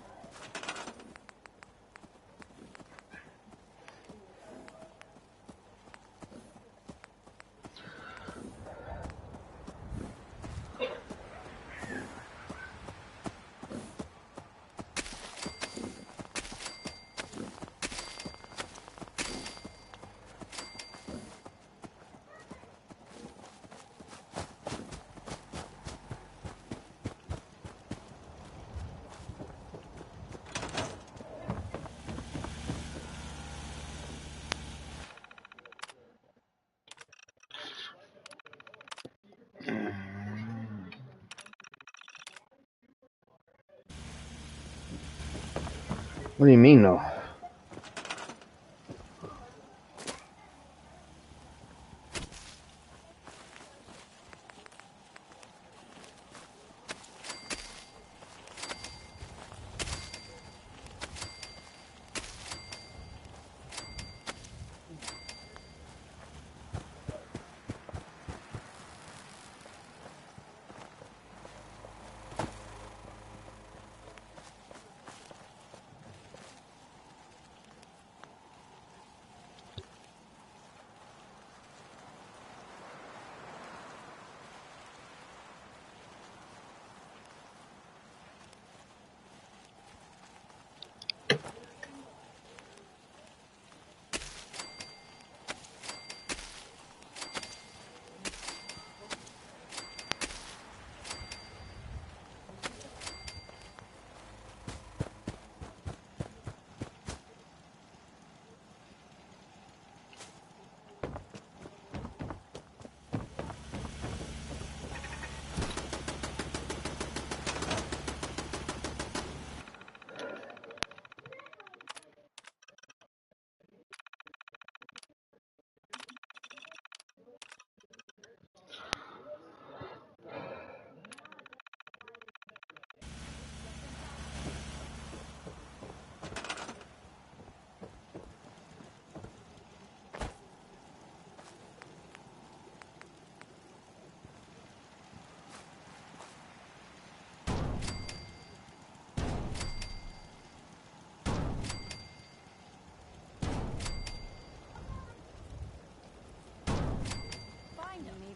What do you mean, no?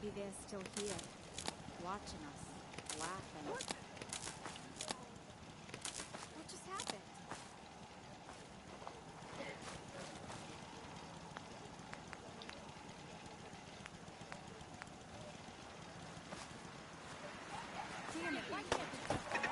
Maybe they're still here, watching us, laughing. What just happened? Damn it, why can't we just blow up?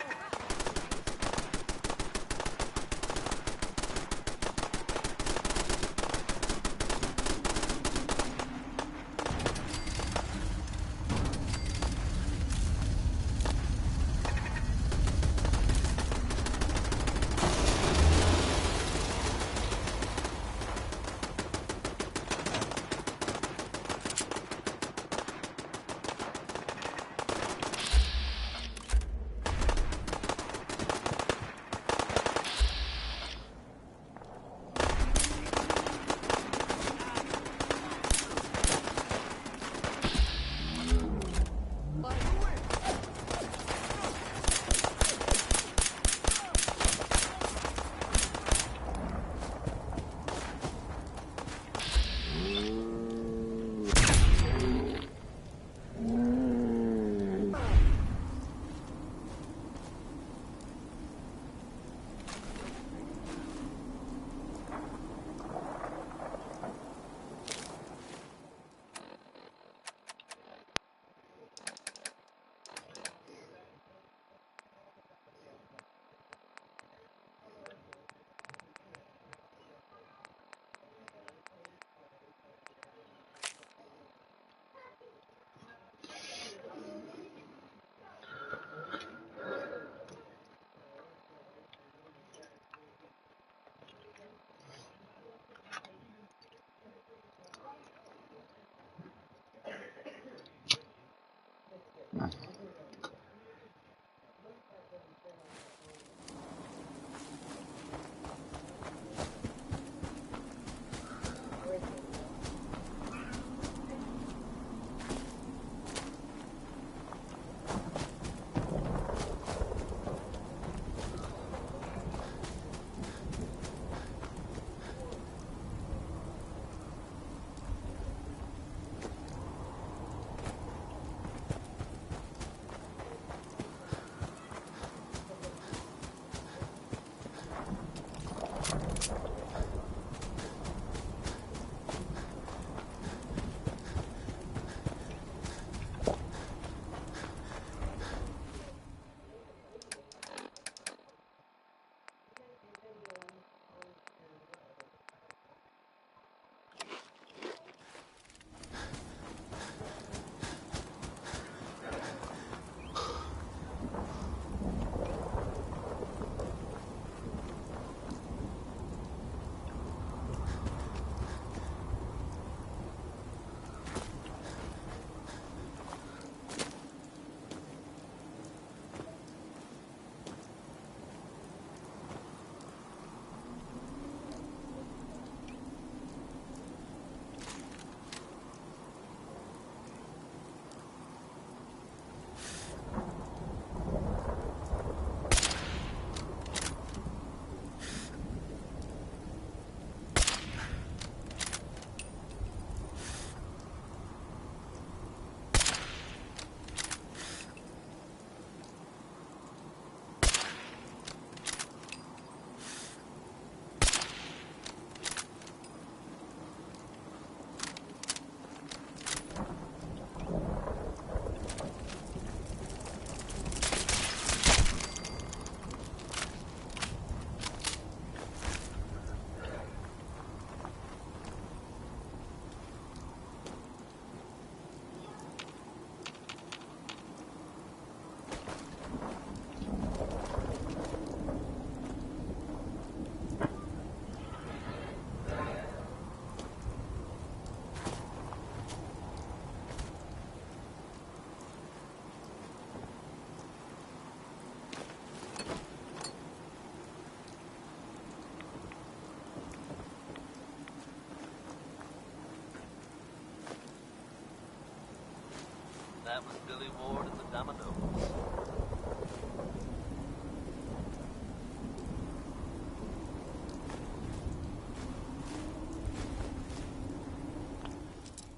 That was Billy Ward and the Dominoes.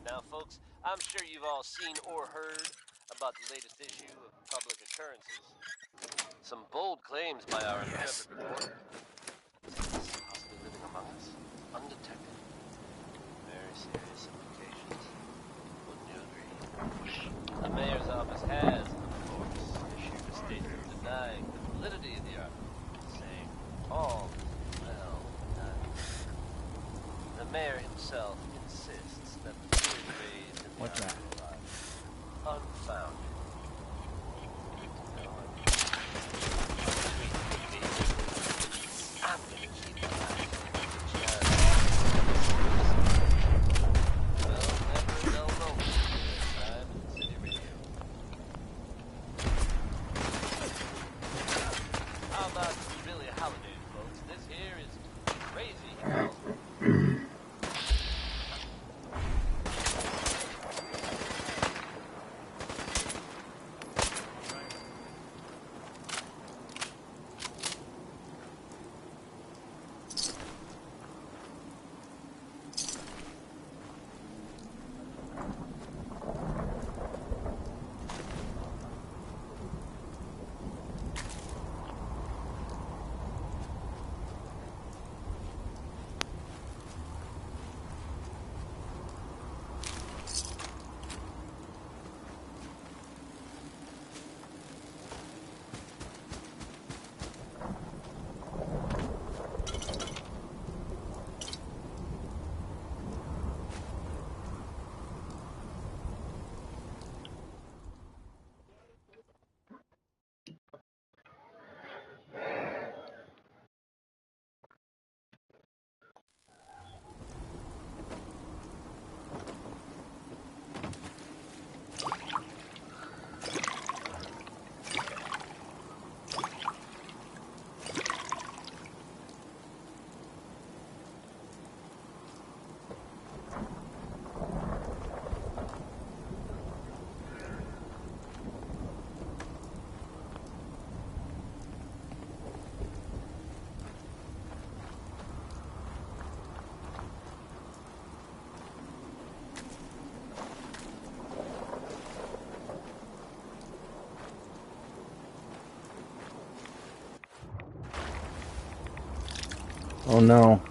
Now, folks, I'm sure you've all seen or heard about the latest issue of Public Occurrences. Some bold claims by our intrepid reporter. Is he possibly living among us, undetected? Very serious implications. Wouldn't you agree? The mayor's office has, of course, issued a statement denying the validity of the article, saying all is well done. The mayor himself insists that the fears raised in the article are unfounded. I'm gonna keep an eye on well, never a dull moment this time in City Radio. How about Billie Holiday, folks? This here is crazy, you know? Oh no.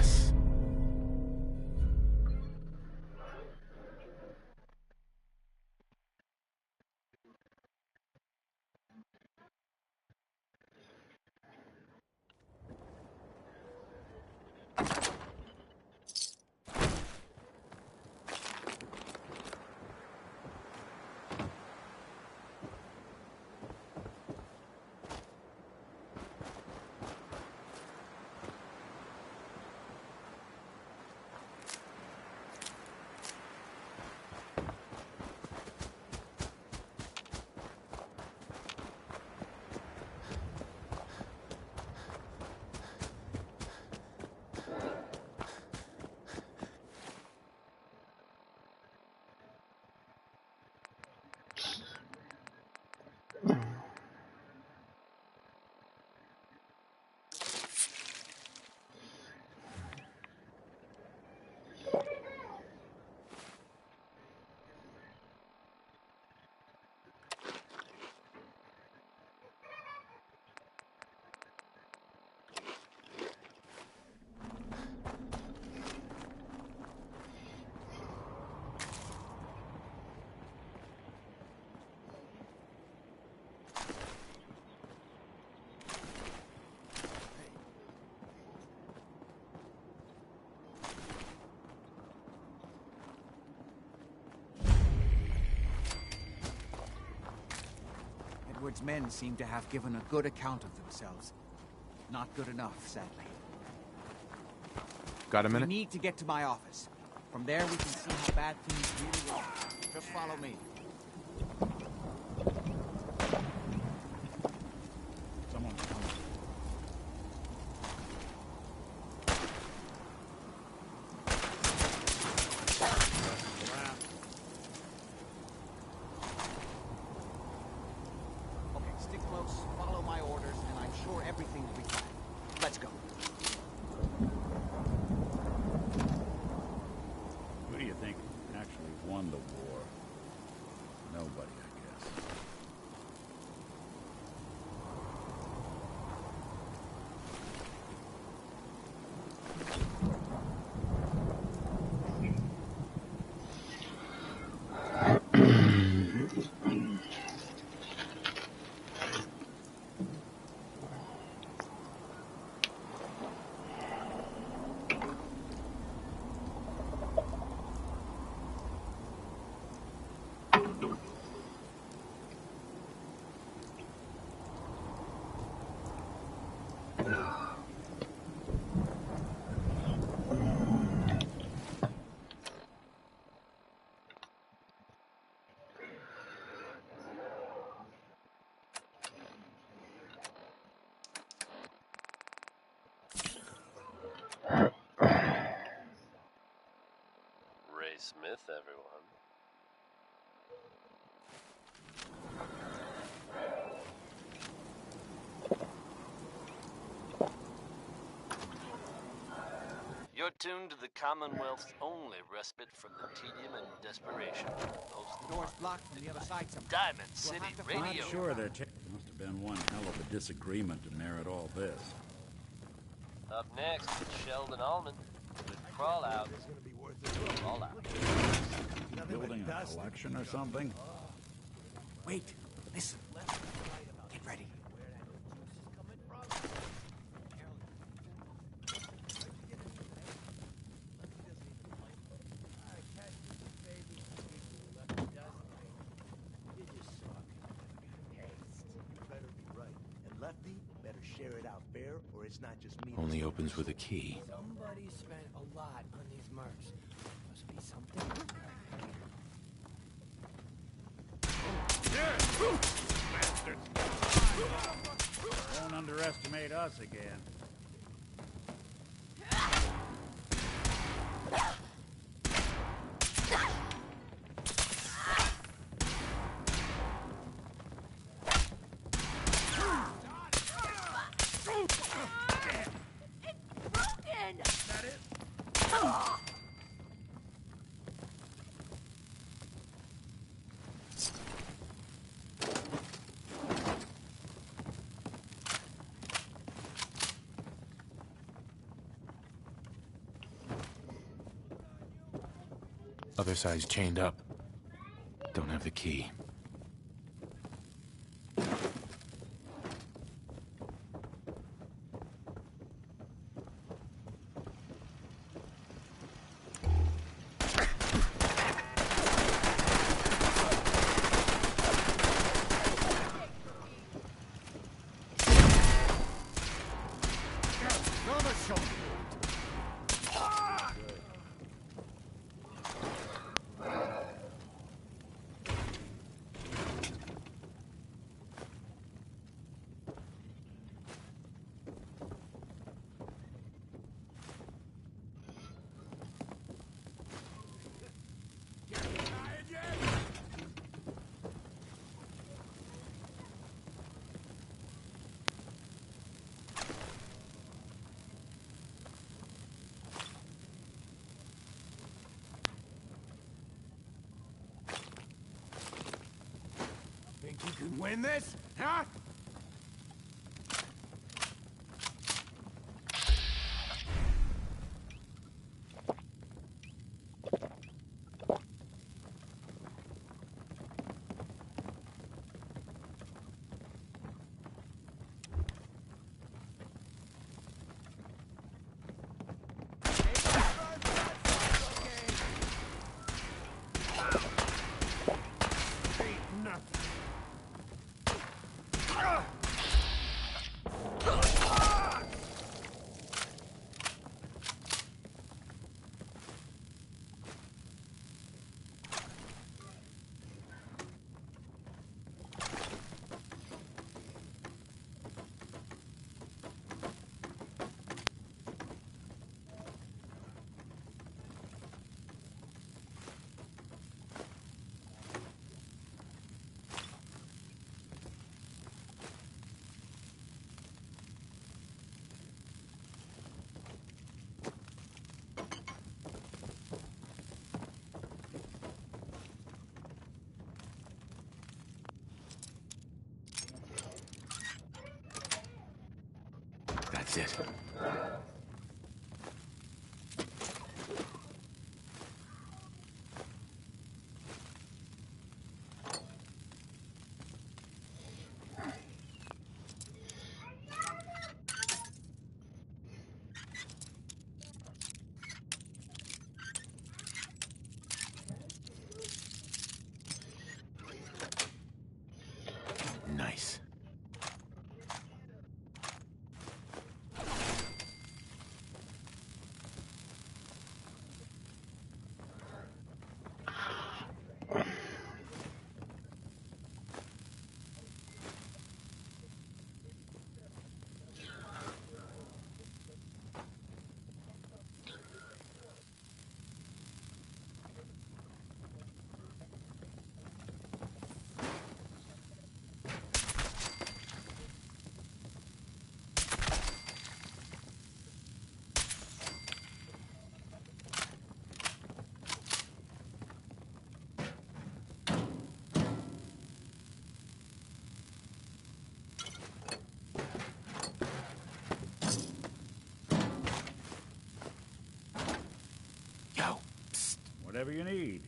Yes. Edward's men seem to have given a good account of themselves. Not good enough, sadly. Got a minute? We need to get to my office. From there, we can see how bad things really are. Just follow me. Someone's coming. Okay, stick close, follow my orders, and I'm sure everything will be fine. Let's go. Who do you think actually won the war? Nobody, I guess. Ray Smith, everyone. You're tuned to the Commonwealth's only respite from the tedium and desperation. The door's blocked from the other side somehow. Diamond City Radio. Not sure there must have been one hell of a disagreement to merit all this. Up next, Sheldon Allman with Crawl Out. Crawl Out. Building a collection or something? Wait, listen. Get ready. Lefty, better share it out fair, or it's not just me. Only opens with a key. Somebody spent a lot on these mercs. Must be something. Bastards! Don't underestimate us again. Other side's chained up. Don't have the key. Think you can win this, huh? That's it. Nice. Whatever you need.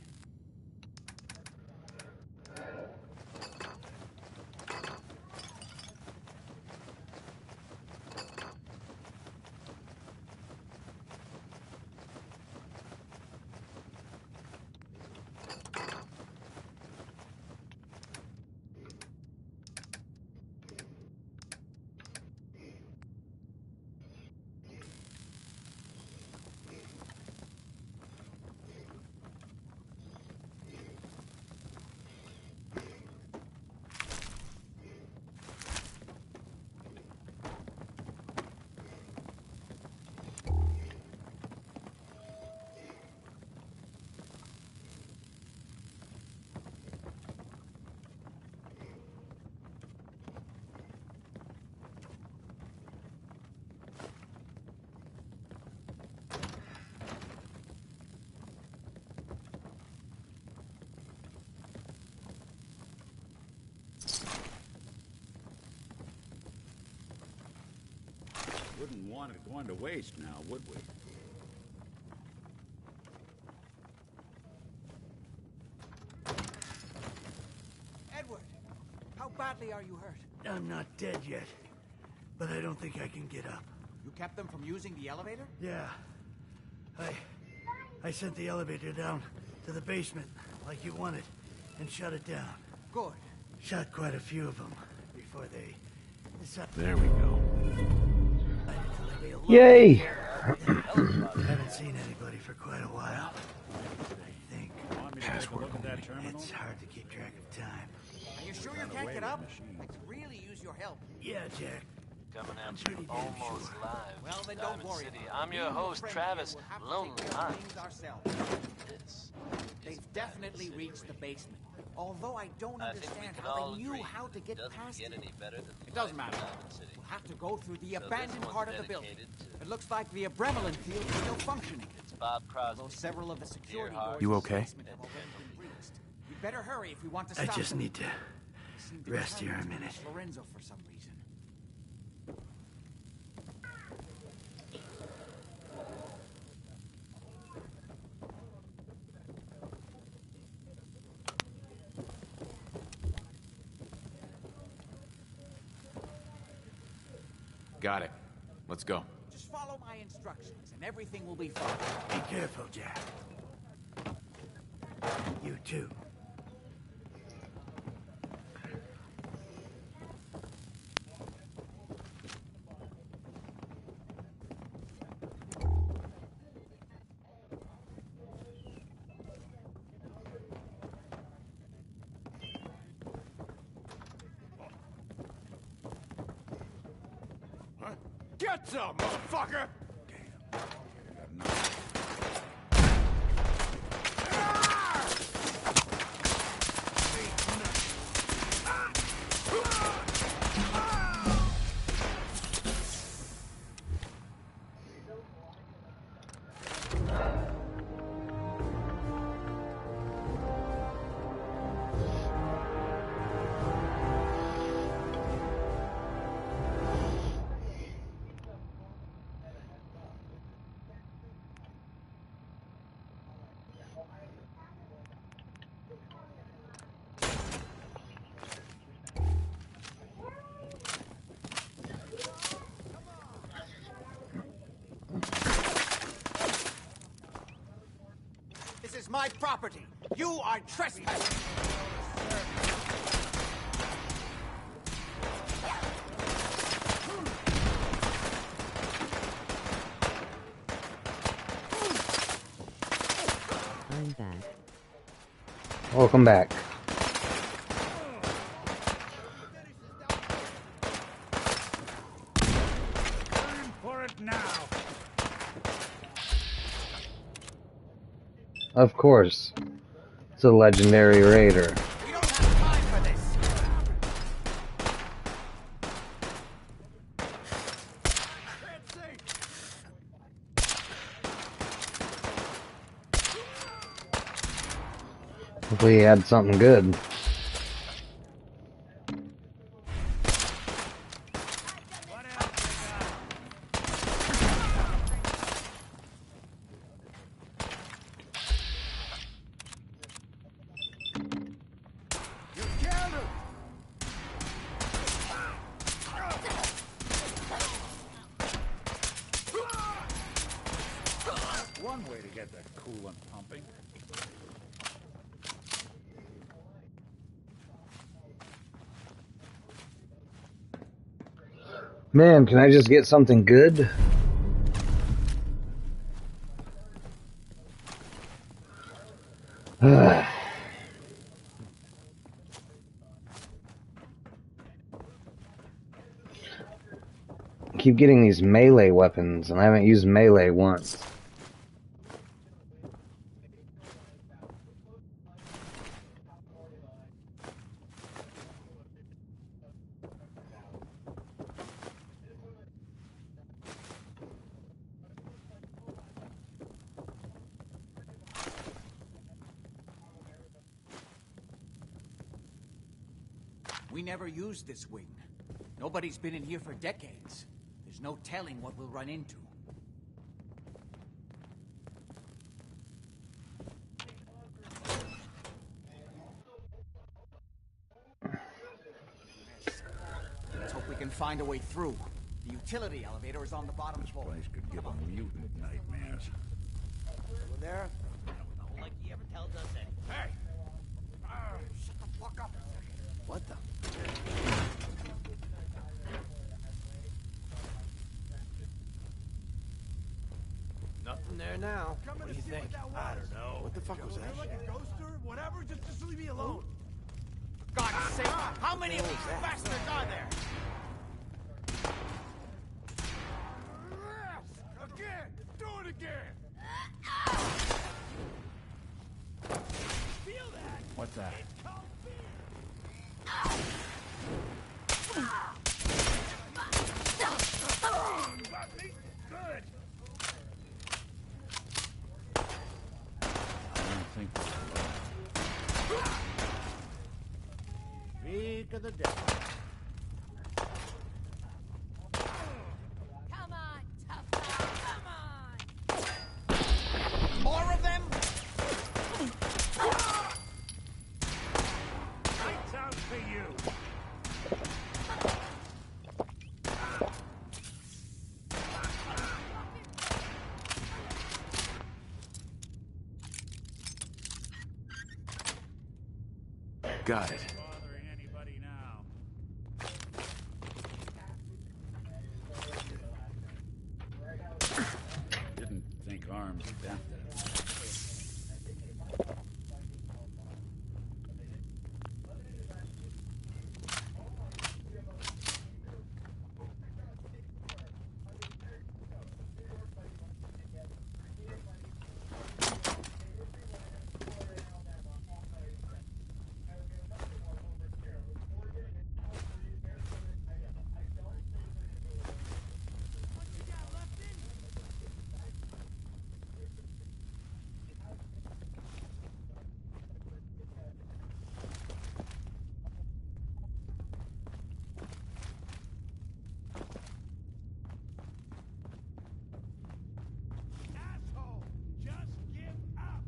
Wouldn't want it going to waste now, would we? Exactly are you hurt? I'm not dead yet, but I don't think I can get up. You kept them from using the elevator? Yeah. I sent the elevator down to the basement, like you wanted, and shut it down. Good. Shot quite a few of them before they decided. There we go. Yay! Haven't seen anybody for quite a while. I think. Password It's hard to keep track of time. Are you sure you can't get up? I could really use your help. Yeah, Jack. Coming at you almost live. Well, then Diamond don't worry. City. I'm your host, Travis. Lonely Hunt. This. They've definitely reached the basement. Although I don't I think we understand can how all they knew agree how to get doesn't past get it. any better than It doesn't life in matter. Diamond City. We'll have to go through the So this abandoned one's part of the building. dedicated It looks like the Abremlin field is still functioning. It's Bob Crosby. Although several of the security Dear doors You in the okay? basement have already been breached. We better hurry if we want to I stop just them. need to They seem rest here a determined to minute. reach Lorenzo for some reason. Got it. Let's go. Just follow my instructions and everything will be fine. Be careful, Jack. You too. Get some, motherfucker! This is my property. You are trespassing. I'm back. Welcome back. For it now. Of course. It's a legendary raider. We don't have time for this. Hopefully he had something good. One way to get that coolant pumping. Man, can I just get something good? Keep getting these melee weapons, and I haven't used melee once. We never used this wing. Nobody's been in here for decades. There's no telling what we'll run into. Hope we can find a way through. The utility elevator is on the bottom floor. This place could give a mutant nightmares. Over there? Like he ever tells us anything. Hey! Shut the fuck up a second. What the? Nothing there now. What do you think? I don't know. What the fuck was that Like shit? a ghost or whatever? Just leave me alone. God's sake! How many of these bastards are there? Again! Do it again! Feel that? What's that? Good. I don't think Speak of the devil. Come on, tough guy, come on! More of them? Lights out for you. got it. Bothering anybody now. Didn't think arms that. Asshole! Just give up!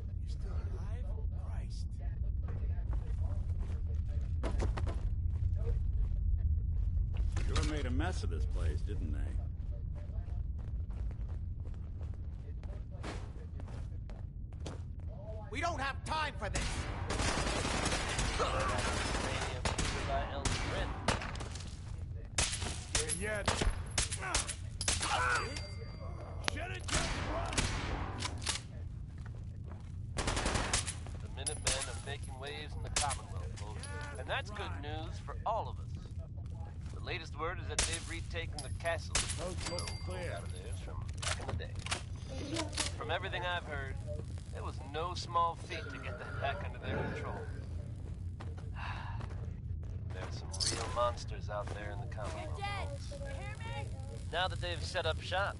You still alive? Christ. Sure made a mess of this place, didn't they? We don't have time for this. And yet... Should've just run! The Minutemen are making waves in the Commonwealth, folks. And that's good news for all of us. The latest word is that they've retaken the castle. Coast looks clear. Out of theirs from back in the day. From everything I've heard, it was no small feat to get that back under their control. There's some real monsters out there in the Commonwealth. Dead! You hear me? Now that they've set up shop,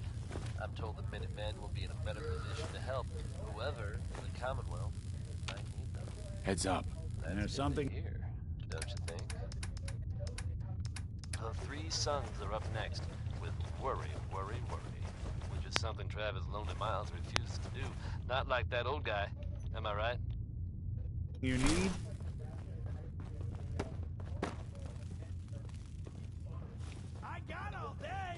I'm told the Minutemen will be in a better position to help whoever in the Commonwealth might need them. Heads up. That's There's good something to hear, don't you think? The three sons are up next with Worry, Worry, Worry, which is something Travis Lonely Miles refuses to do. Not like that old guy. Am I right? you need. I got all day!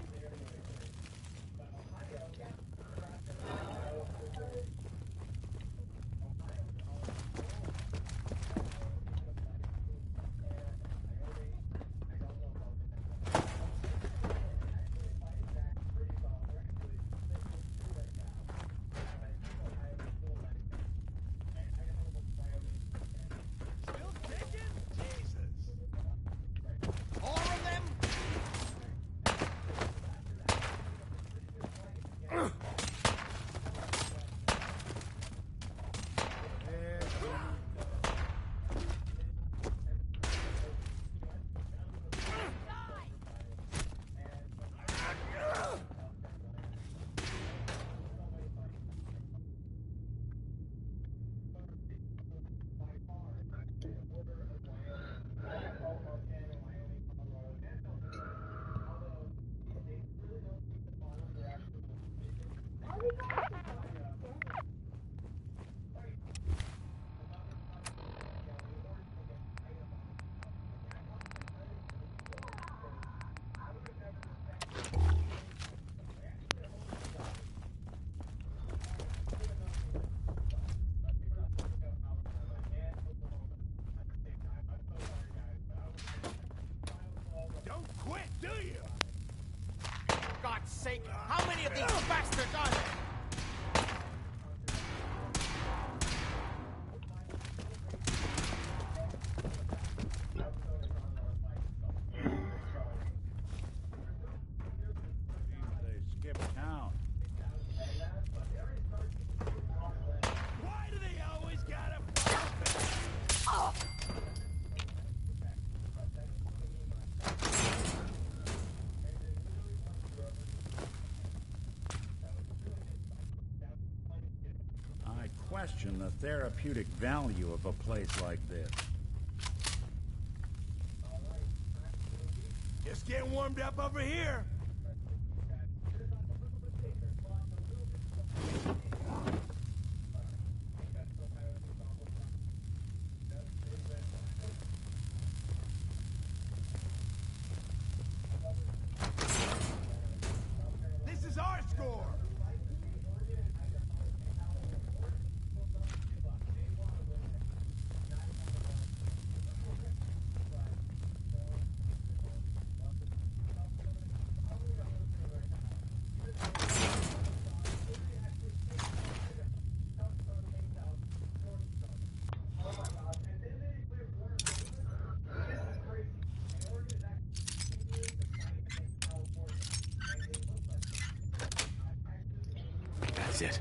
Still kicking? Jesus! More of them? sake, how many of these bastards are there? They skipped town. Why do they always gotta oh. I question the therapeutic value of a place like this. Just getting warmed up over here. This is our score. That's it.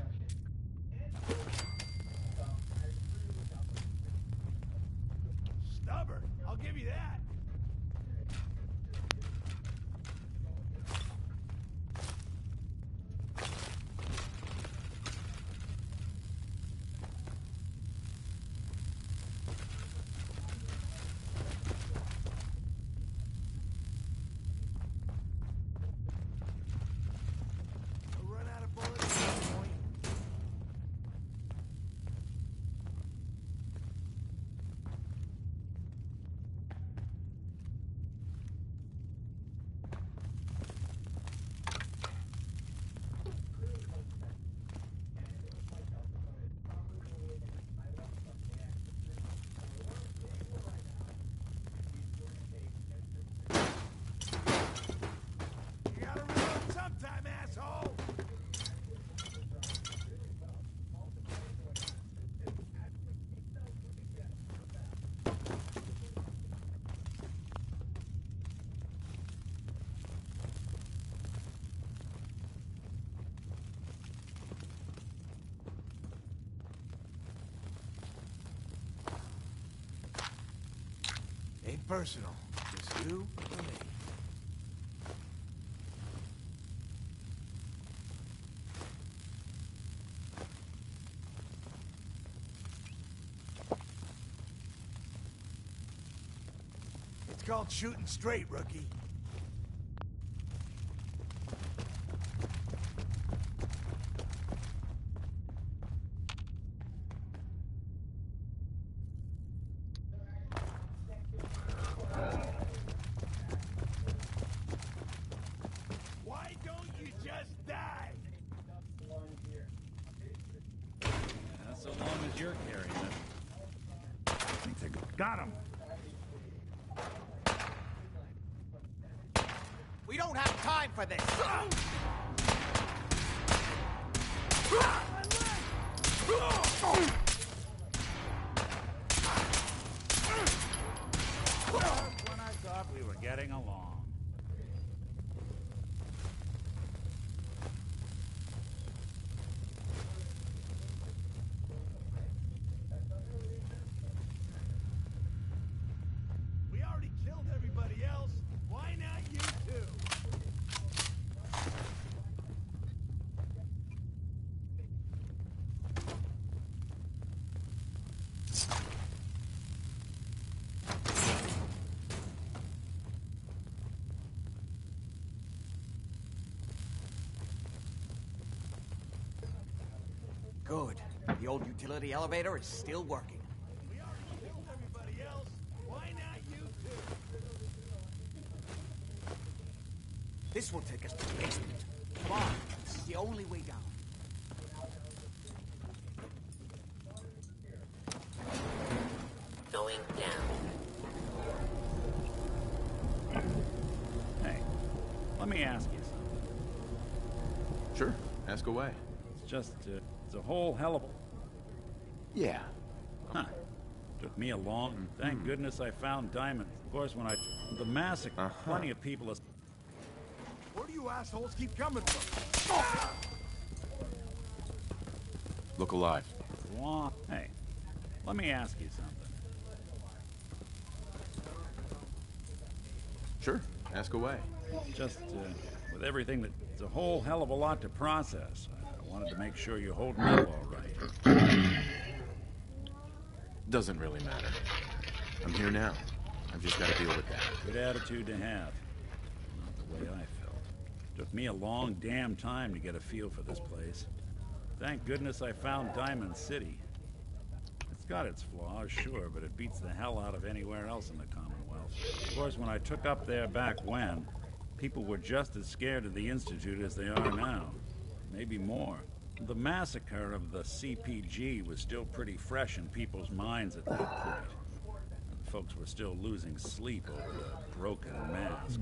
Stubborn, I'll give you that. I'll run out of bullets at some point. You gotta reload sometime, asshole! Ain't personal, just you and me. It's called shooting straight, rookie. Why don't you just die? Not so long as you're carrying it. I think they got him. We don't have time for this. When I thought we were getting along. We already killed everybody else. Why not you two? Good. The old utility elevator is still working. We already killed everybody else. Why not you two? This will take us to the basement. Come on, this is the only way down. Going down. Hey, let me ask you something. Sure, ask away. It's just, it's a whole hell of a... Yeah. Huh. Took me a long... Thank goodness I found diamonds. Of course, when I... The massacre, plenty of people... Where do you assholes keep coming from? Look alive. Hey, let me ask you something. Sure, ask away. Just, with everything that... It's a whole hell of a lot to process. I wanted to make sure you hold me up all right. Doesn't really matter. I'm here now. I've just got to deal with that. Good attitude to have. Not the way I felt. Took me a long damn time to get a feel for this place. Thank goodness I found Diamond City. It's got its flaws, sure, but it beats the hell out of anywhere else in the Commonwealth. Of course, when I took up there back when, people were just as scared of the Institute as they are now. Maybe more. The massacre of the CPG was still pretty fresh in people's minds at that point. And folks were still losing sleep over the broken mask.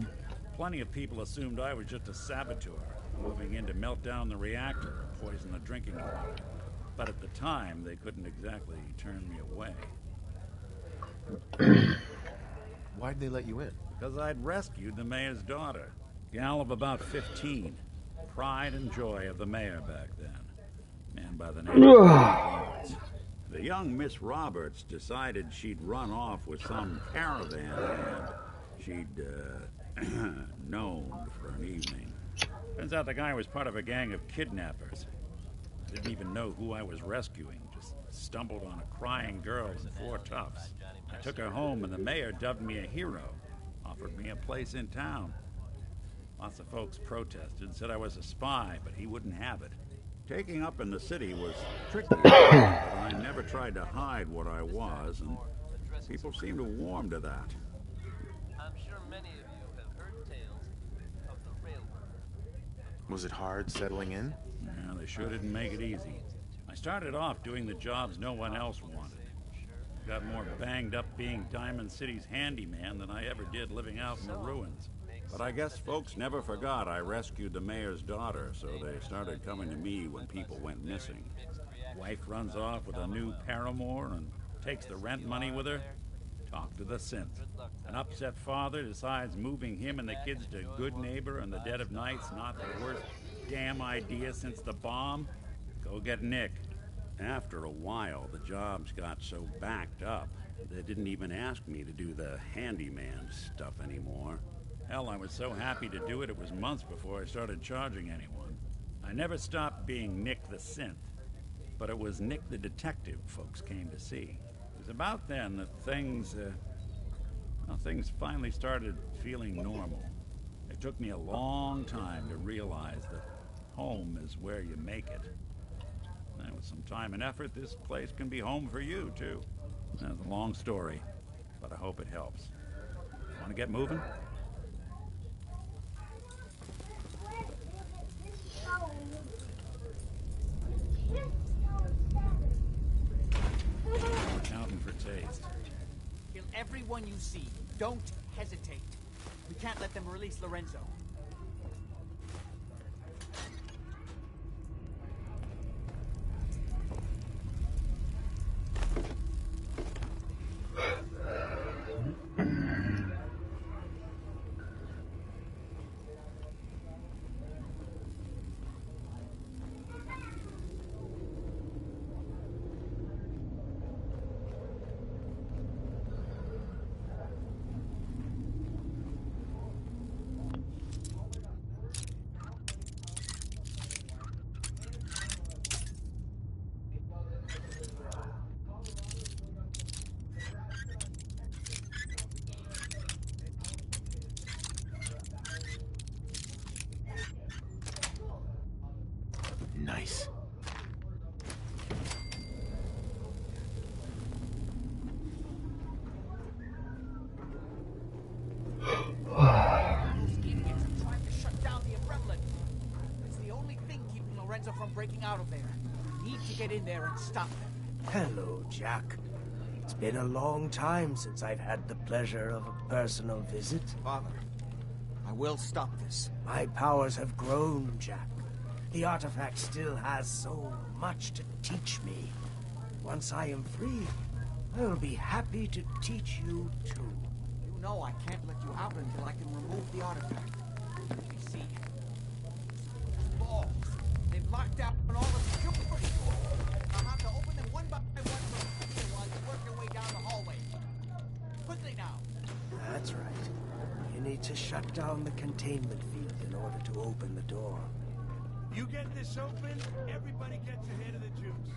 Plenty of people assumed I was just a saboteur, moving in to melt down the reactor or poison the drinking water. But at the time, they couldn't exactly turn me away. Why'd they let you in? Because I'd rescued the mayor's daughter. Gal of about 15. Pride and joy of the mayor back then. Man by the name of Roberts. The young Miss Roberts decided she'd run off with some caravan and she'd, known for an evening. Turns out the guy was part of a gang of kidnappers. I didn't even know who I was rescuing. Just stumbled on a crying girl and 4 toughs. I took her home and the mayor dubbed me a hero. Offered me a place in town. Lots of folks protested and said I was a spy, but he wouldn't have it. Taking up in the city was tricky, but I never tried to hide what I was, and people seemed to warm to that. I'm sure many of you have heard tales of the railroad. Was it hard settling in? Yeah, they sure didn't make it easy. I started off doing the jobs no one else wanted. Got more banged up being Diamond City's handyman than I ever did living out in the ruins. But I guess folks never forgot I rescued the mayor's daughter, so they started coming to me when people went missing. Wife runs off with a new paramour and takes the rent money with her. Talk to the synth. An upset father decides moving him and the kids to Good Neighbor in the dead of night's not the worst damn idea since the bomb. Go get Nick. After a while, the jobs got so backed up, they didn't even ask me to do the handyman stuff anymore. Hell, I was so happy to do it, it was months before I started charging anyone. I never stopped being Nick the Synth, but it was Nick the Detective folks came to see. It was about then that things finally started feeling normal. It took me a long time to realize that home is where you make it. And with some time and effort, this place can be home for you, too. That's a long story, but I hope it helps. Want to get moving? Accounting for taste. Kill everyone you see. Don't hesitate. We can't let them release Lorenzo. Nice. Those idiots are trying to shut down the umbrella. It's the only thing keeping Lorenzo from breaking out of there. We need to get in there and stop them. Hello, Jack. It's been a long time since I've had the pleasure of a personal visit. Father, I will stop this. My powers have grown, Jack. The artifact still has so much to teach me. Once I am free, I will be happy to teach you too. You know I can't let you out until I can remove the artifact. You see, balls. They've locked down all the security doors. I'll have to open them one by one from here while you work your way down the hallway. Quickly now. That's right. You need to shut down the containment field in order to open the door. You get this open, everybody gets a hit of the juice.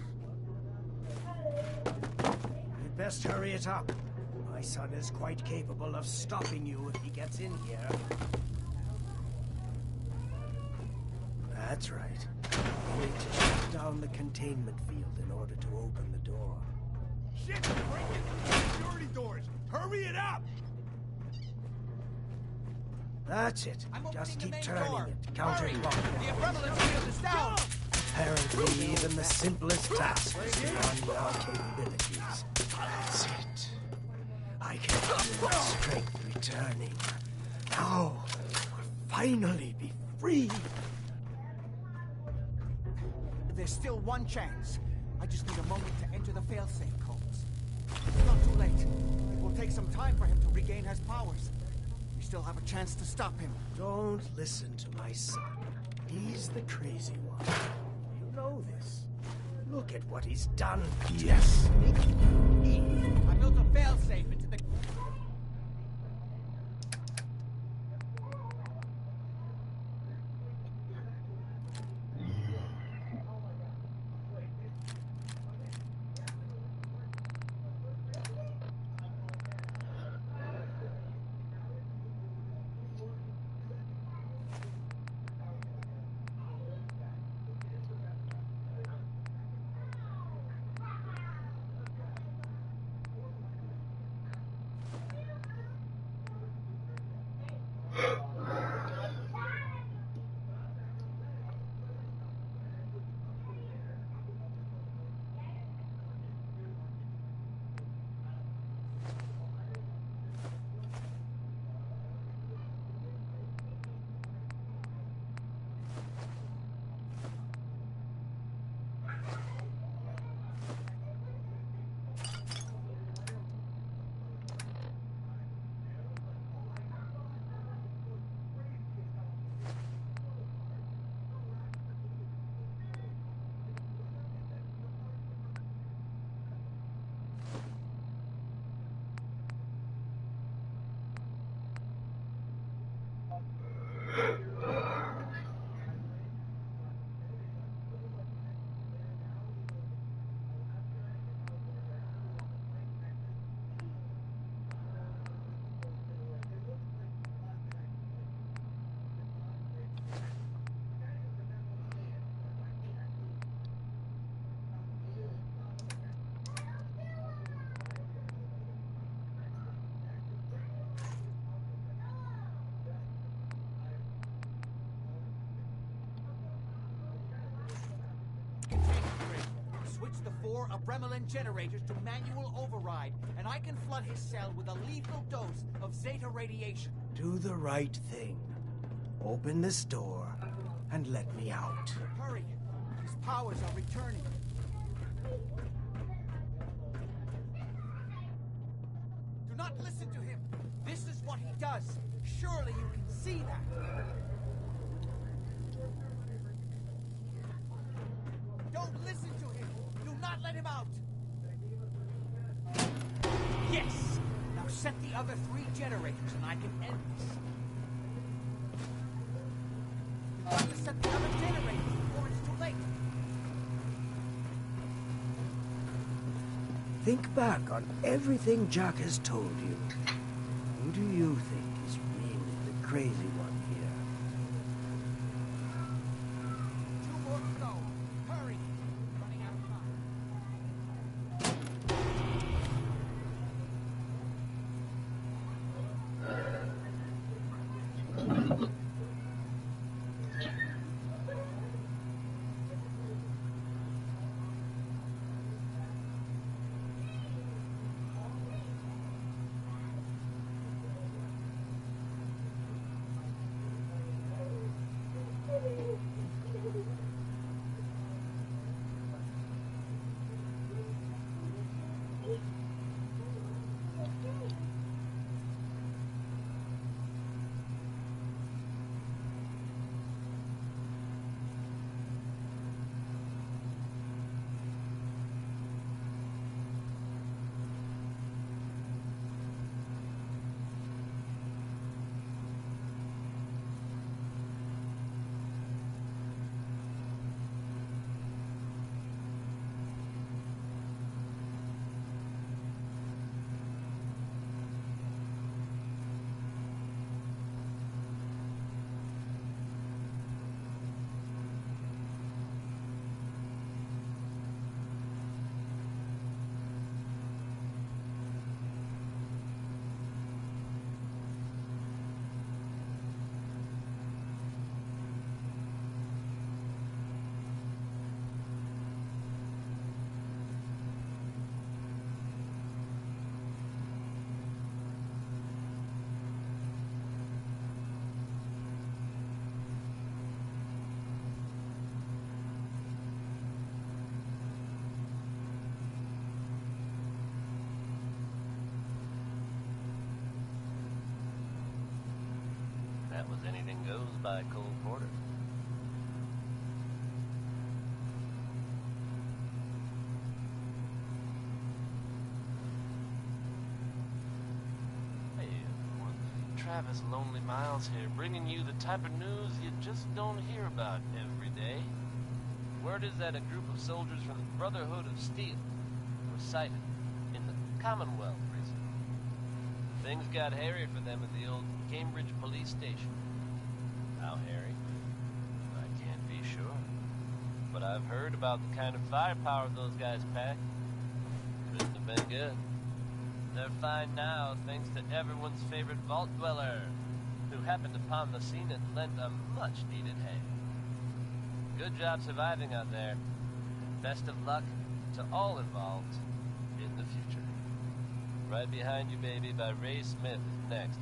You'd best hurry it up. My son is quite capable of stopping you if he gets in here. That's right. You need to shut down the containment field in order to open the door. Shit, breaking the security doors! Hurry it up! That's it. Just keep turning it. Counterclockwise. The Abremlin field is down! Apparently, even the simplest task is beyond our capabilities. That's it. I can feel my strength returning. Now, we'll finally be free. There's still one chance. I just need a moment to enter the failsafe codes. It's not too late. It will take some time for him to regain his powers. We still have a chance to stop him. Don't listen to my son. He's the crazy one. You know this. Look at what he's done. Yes. I built a failsafe into the... Switch the 4 Abremlin generators to manual override, and I can flood his cell with a lethal dose of Zeta radiation. Do the right thing. Open this door and let me out. Hurry! His powers are returning. Do not listen to him. This is what he does. Surely you can see that. Don't listen to him. Do not let him out. Yes! Now set the other 3 generators and I can end this. You've got to set the other generators before it's too late. Think back on everything Jack has told you. Who do you think is really the crazy one here? 2 more to go. Hurry! Running out of time. That was anything goes by Cole Porter. Hey everyone, Travis Lonely Miles here, bringing you the type of news you just don't hear about every day. Word is that a group of soldiers from the Brotherhood of Steel were sighted in the Commonwealth prison. Things got hairy for them at the old Cambridge police station. How hairy? I can't be sure. But I've heard about the kind of firepower those guys pack. Couldn't have been good. They're fine now thanks to everyone's favorite vault dweller, who happened upon the scene and lent a much-needed hand. Good job surviving out there. Best of luck to all involved in the future. Right Behind You, Baby by Ray Smith is next.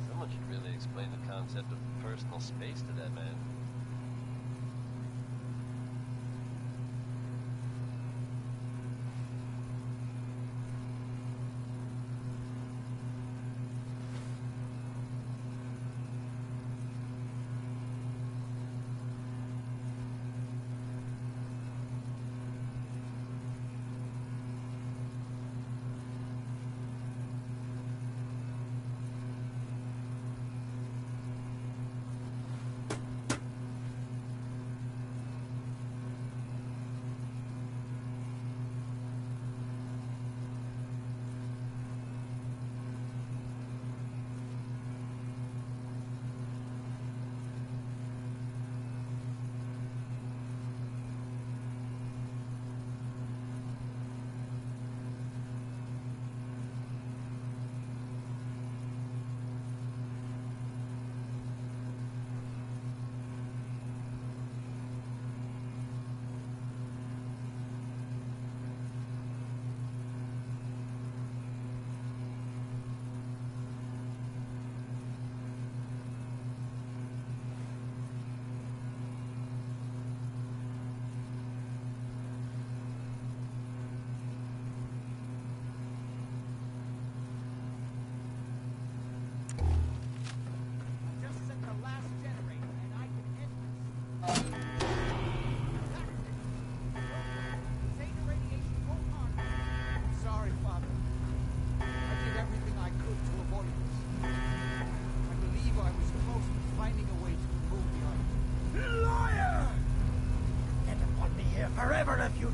Someone should really explain the concept of personal space to that man.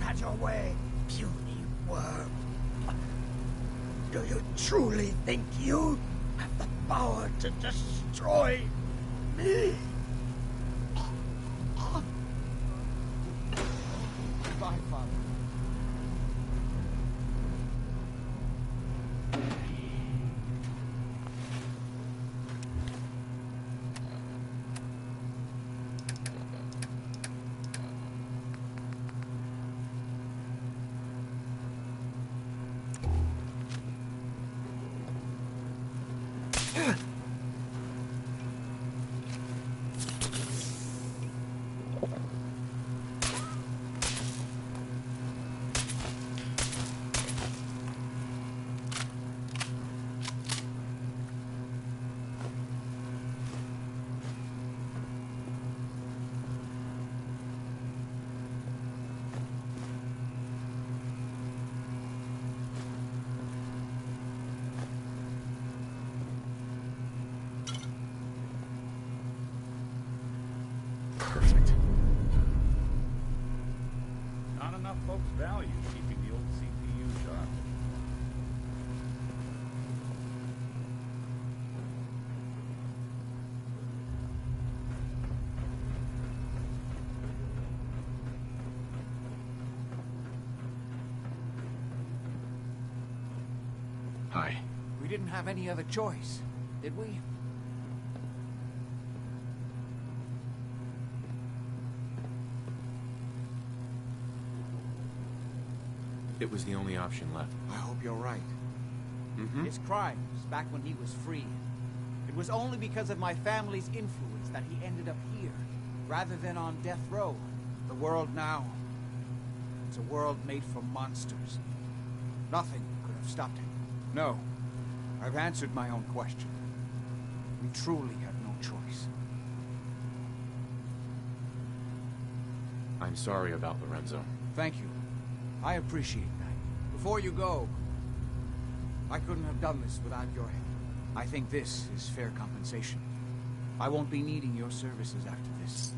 Had your way, puny worm. Do you truly think you have the power to destroy me? Goodbye, Father. value keeping the old CPU sharp. Hi. We didn't have any other choice, did we? It was the only option left. I hope you're right. Mm-hmm. His crimes, back when he was free. It was only because of my family's influence that he ended up here, rather than on death row. The world now, it's a world made for monsters. Nothing could have stopped him. No, I've answered my own question. We truly had no choice. I'm sorry about Lorenzo. Thank you. I appreciate that. Before you go, I couldn't have done this without your help. I think this is fair compensation. I won't be needing your services after this.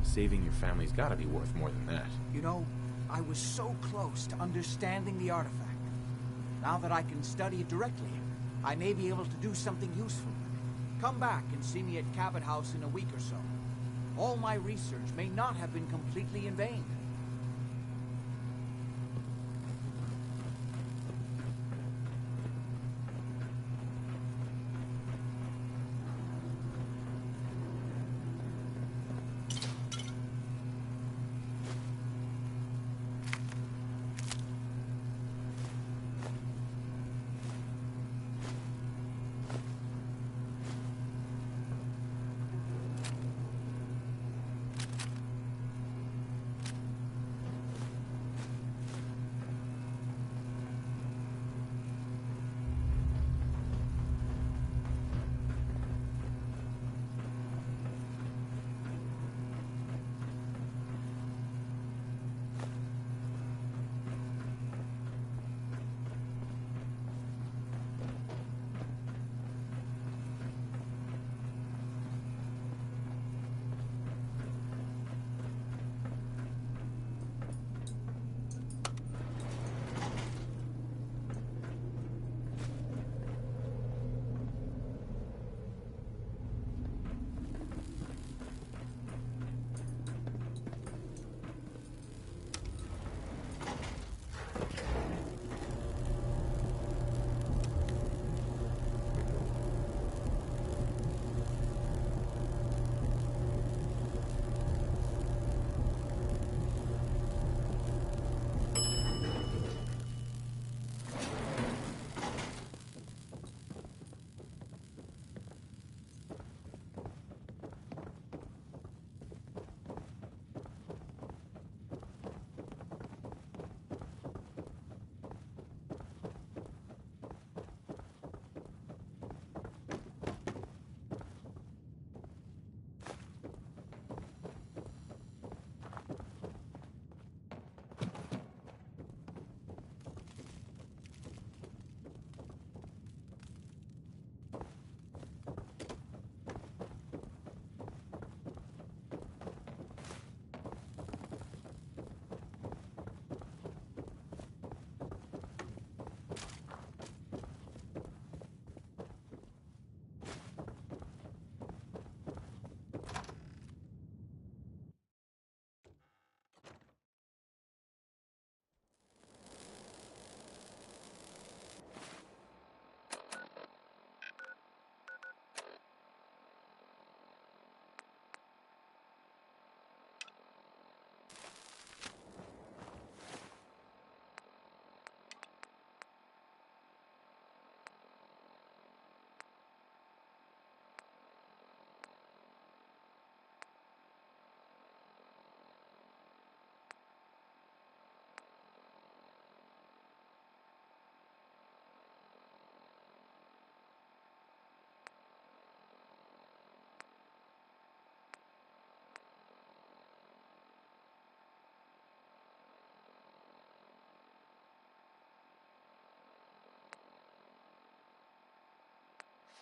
Saving your family's gotta be worth more than that. You know, I was so close to understanding the artifact. Now that I can study it directly, I may be able to do something useful with it. Come back and see me at Cabot House in a week or so. All my research may not have been completely in vain.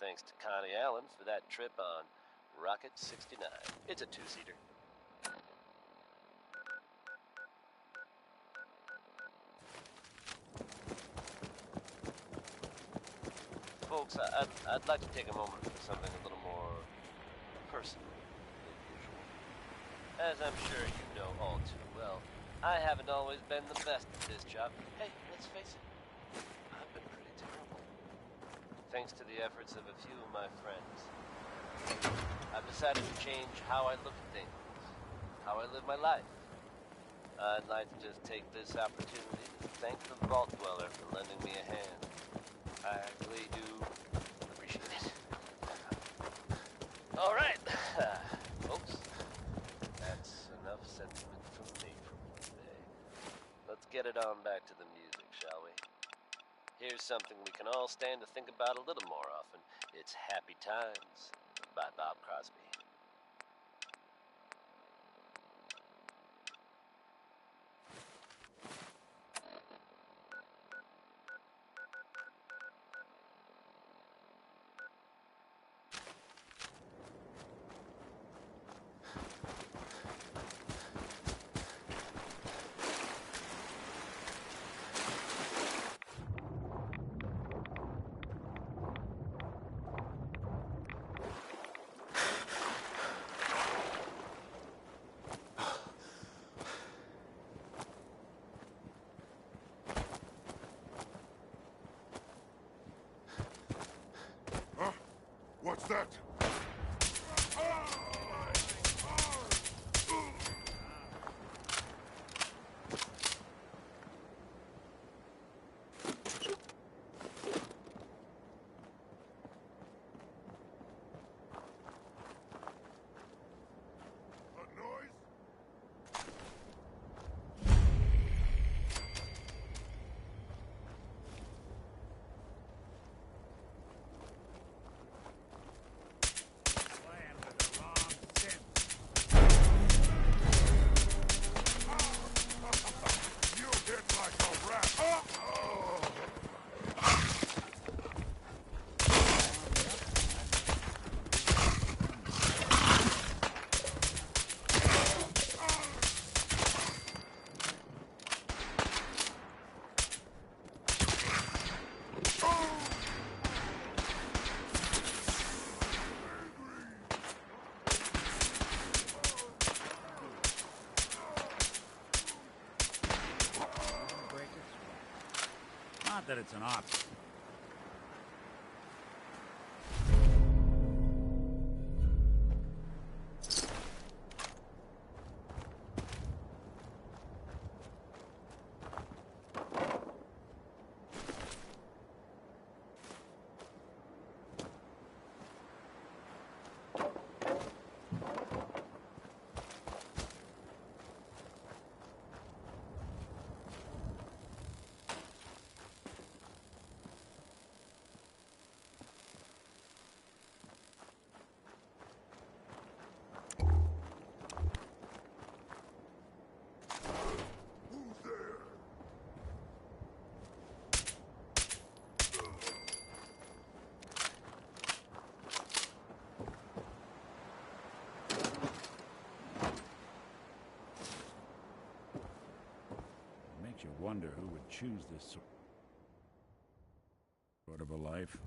Thanks to Connie Allen for that trip on Rocket 69. It's a two-seater. Folks, I'd like to take a moment for something a little more personal than usual. As I'm sure you know all too well, I haven't always been the best at this job. Hey, let's face it, I've been pretty terrible. Thanks to the efforts of a few of my friends, I've decided to change how I look at things, how I live my life. I'd like to just take this opportunity to thank the Vault Dweller for lending me a hand. I really do appreciate it. All right, folks, that's enough sentiment from me for today. Let's get it on back to the music, shall we? Here's something we can all stand to think about a little more often. It's Happy Times by Bob Crosby. What's that? Not that it's an option. Makes you wonder who would choose this sort of a life.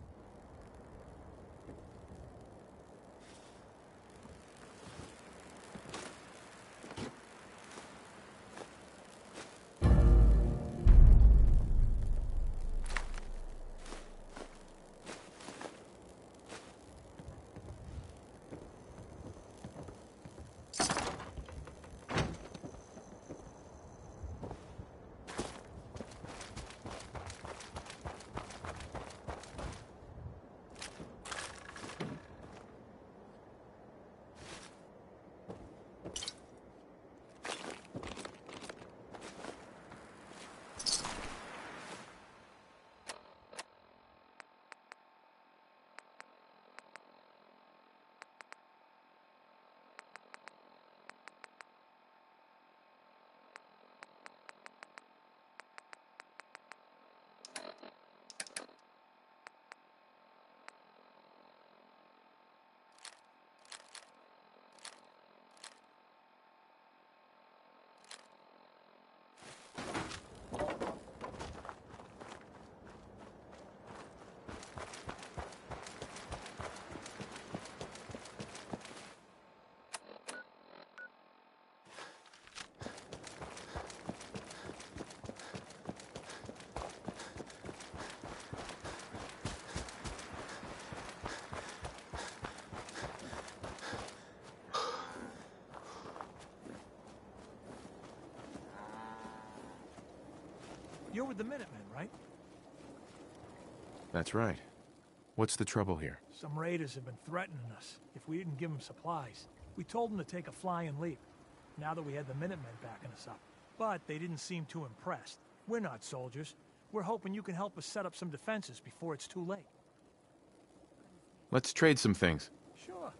You're with the Minutemen, right? That's right. What's the trouble here? Some raiders have been threatening us if we didn't give them supplies. We told them to take a flying leap, now that we had the Minutemen backing us up. But they didn't seem too impressed. We're not soldiers. We're hoping you can help us set up some defenses before it's too late. Let's trade some things. Sure.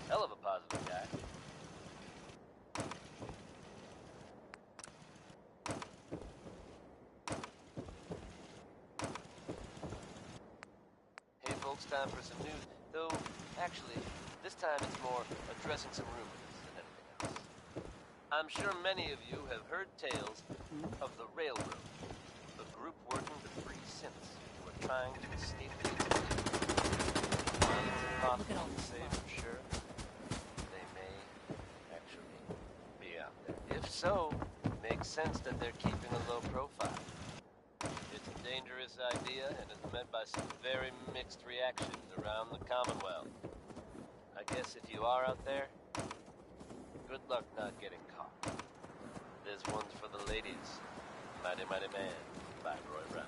Hell of a positive guy. Hey folks, time for some news. Though, actually, this time it's more addressing some rumors than anything else. I'm sure many of you have heard tales of the Railroad, the group working to free synths who are trying to escape the While it's impossible to say for sure, they may actually be out there. If so, it makes sense that they're keeping a low profile. It's a dangerous idea and is met by some very mixed reactions around the Commonwealth. I guess if you are out there, good luck not getting caught. This one's for the ladies. Mighty Mighty Man by Roy Brown.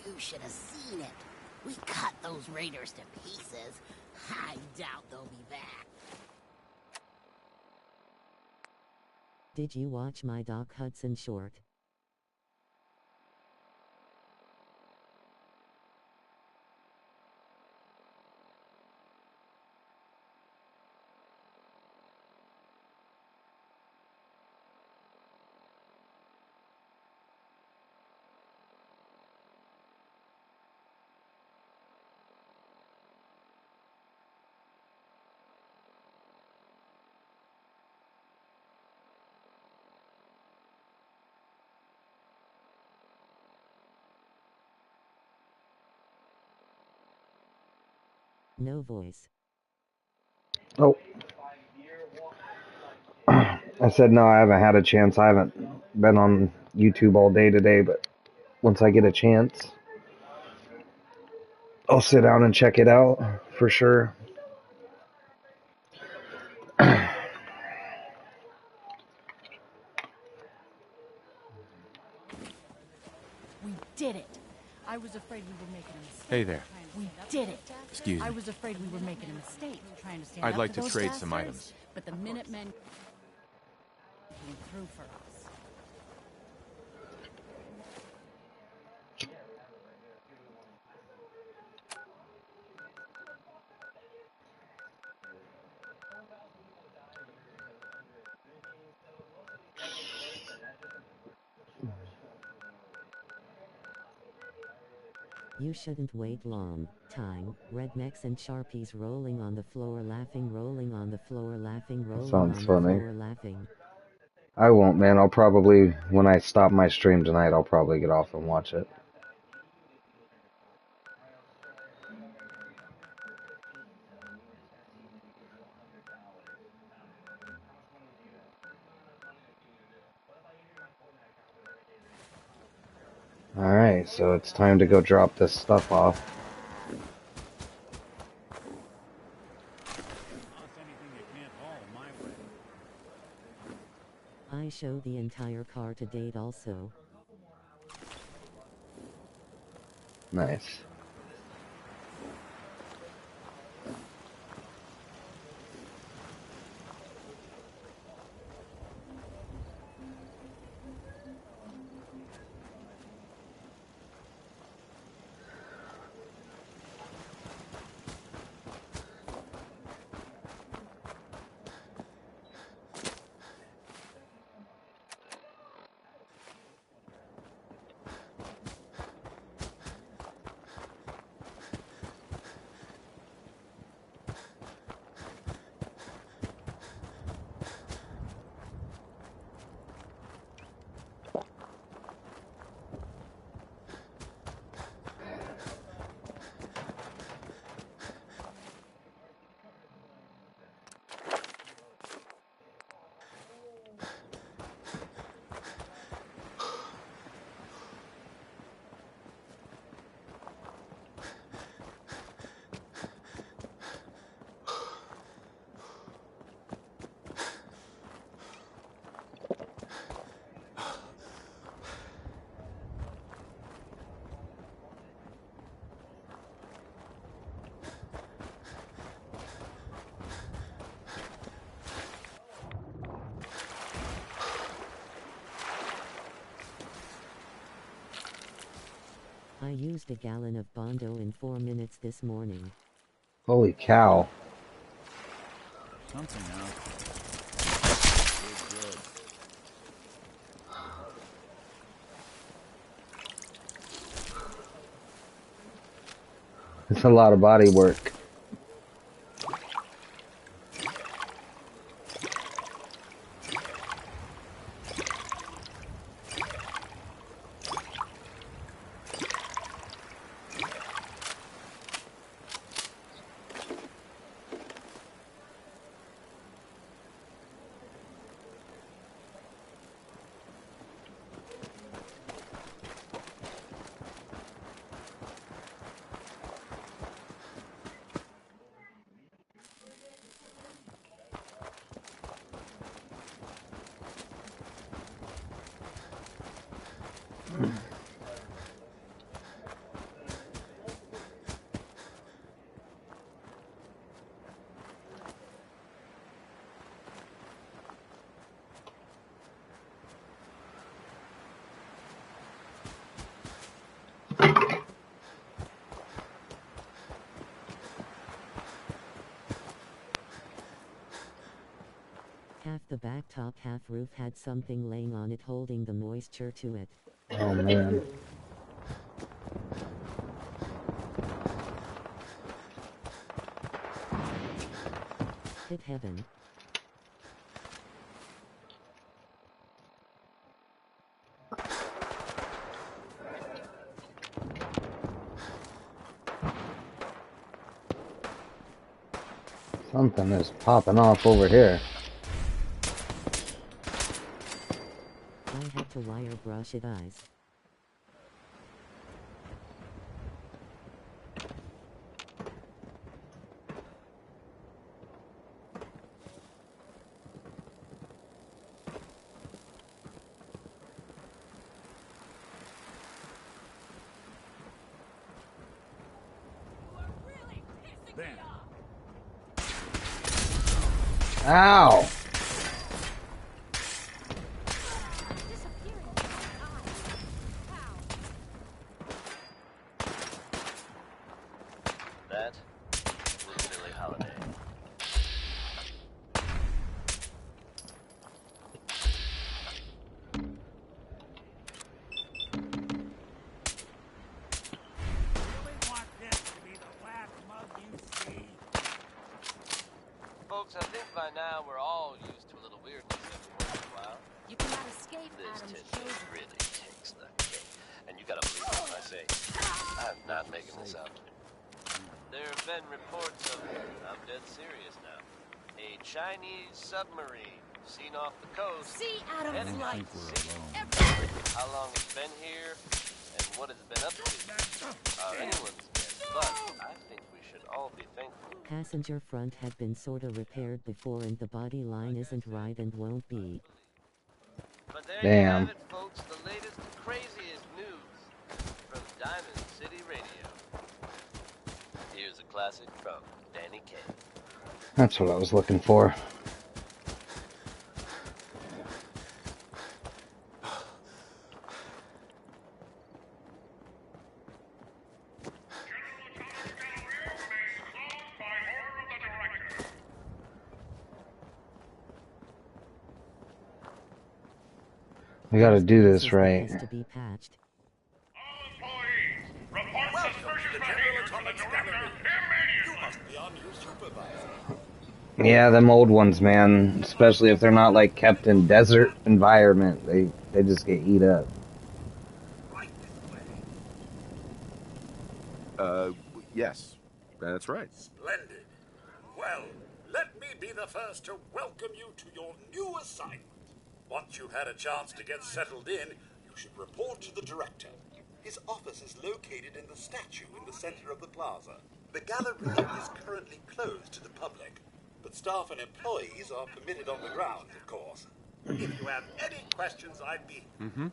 You should have seen it. We cut those raiders to pieces. I doubt they'll be back. Did you watch my Doc Hudson short? No voice. Oh. I said no, I haven't had a chance. I haven't been on YouTube all day today, but once I get a chance, I'll sit down and check it out for sure. We did it. I was afraid we were making a mistake. Hey there. We did it. Excuse me. I was afraid we were making a mistake trying to stand I'd up like to to those trade some bastards, items. but the Minutemen came through for us. You shouldn't wait long. Time. Rednecks and Sharpies rolling on the floor laughing, rolling on the floor laughing, rolling Sounds on funny. the floor laughing. I won't, man. I'll probably, when I stop my stream tonight, I'll probably get off and watch it. Alright, so it's time to go drop this stuff off. I show the entire car to date also. Nice. I used a gallon of Bondo in 4 minutes this morning. Holy cow. Something out. Good. It's a lot of body work. Half the back top, half roof had something laying on it holding the moisture to it. Oh man. Hit heaven. Something is popping off over here. I had to wire brush it eyes. Ow! That was Billie Holiday. Folks, I think by now we're all used to a little weirdness every once in a while. You cannot escape This Adam's tissue chosen. really takes the cake. And you gotta believe what I say. I'm not making this up. There have been reports of, I'm dead serious now, a Chinese submarine seen off the coast. See Adam's heading out light. to sea. How long it's been here, and what it's been up to, are anyone's guess. But I think we should all be thankful. Passenger front had been sorta repaired before and the body line isn't right and won't be. But there you Damn. have it, folks. The latest, craziest news from Diamond City Radio. Here's a classic from Danny Kaye. That's what I was looking for. We gotta do this right. Has to be patched. Yeah, them old ones, man. Especially if they're not like kept in desert environment, they just get eat up. Yes, that's right. Splendid. Well, let me be the first to welcome you to your new assignment. Once you've had a chance to get settled in, you should report to the director. His office is located in the statue in the center of the plaza. The gallery is currently closed to the public, but staff and employees are permitted on the grounds, of course. If you have any questions, I'd be... Mm-hmm.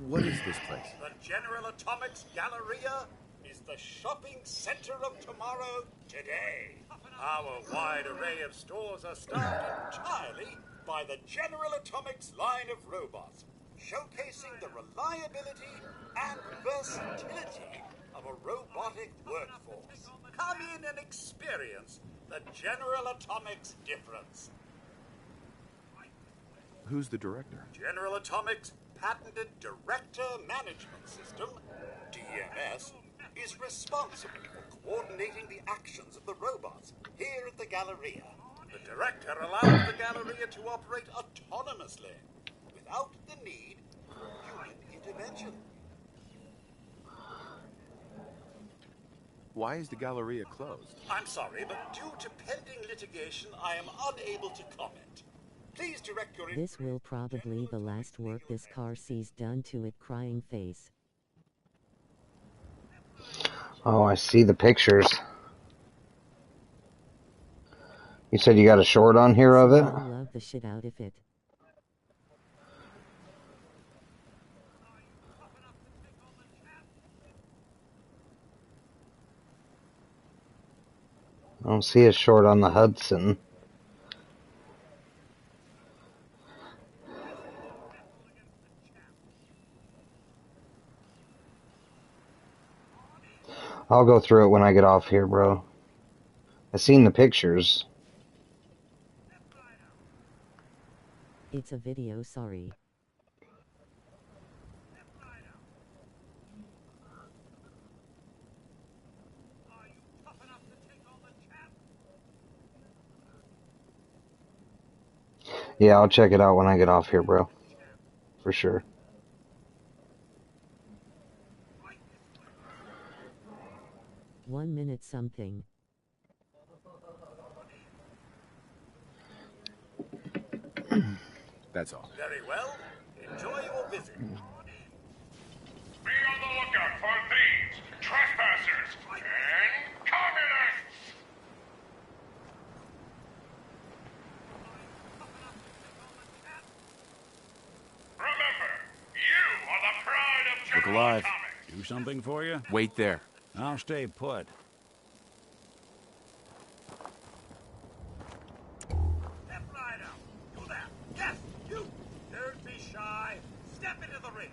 What is this place? The General Atomics Galleria is the shopping center of tomorrow today. Our wide array of stores are staffed entirely by the General Atomics line of robots, showcasing the reliability and versatility of a robotic workforce. Come in and experience the General Atomics difference. Who's the director? General Atomics' patented Director Management System, DMS, is responsible for coordinating the actions of the robots here at the Galleria. The Director allows the Galleria to operate autonomously, without the need for human intervention. Why is the Galleria closed? I'm sorry, but due to pending litigation, I am unable to comment. Please direct your... This will probably the last work this car sees done to it, crying face. Oh, I see the pictures. You said you got a short on here of it? I love the shit out of it. I don't see a short on the Hudson. I'll go through it when I get off here, bro. I seen the pictures. It's a video, sorry. Yeah, I'll check it out when I get off here, bro. For sure. 1 minute something. That's all. Very well. Enjoy your visit. Be on the lookout for thieves, trespassers, and communists! Remember, you are the pride of Look General alive. Atomics. Do something for you? Wait there. I'll stay put. Step right out. You there. Yes, you. Don't be shy. Step into the ring.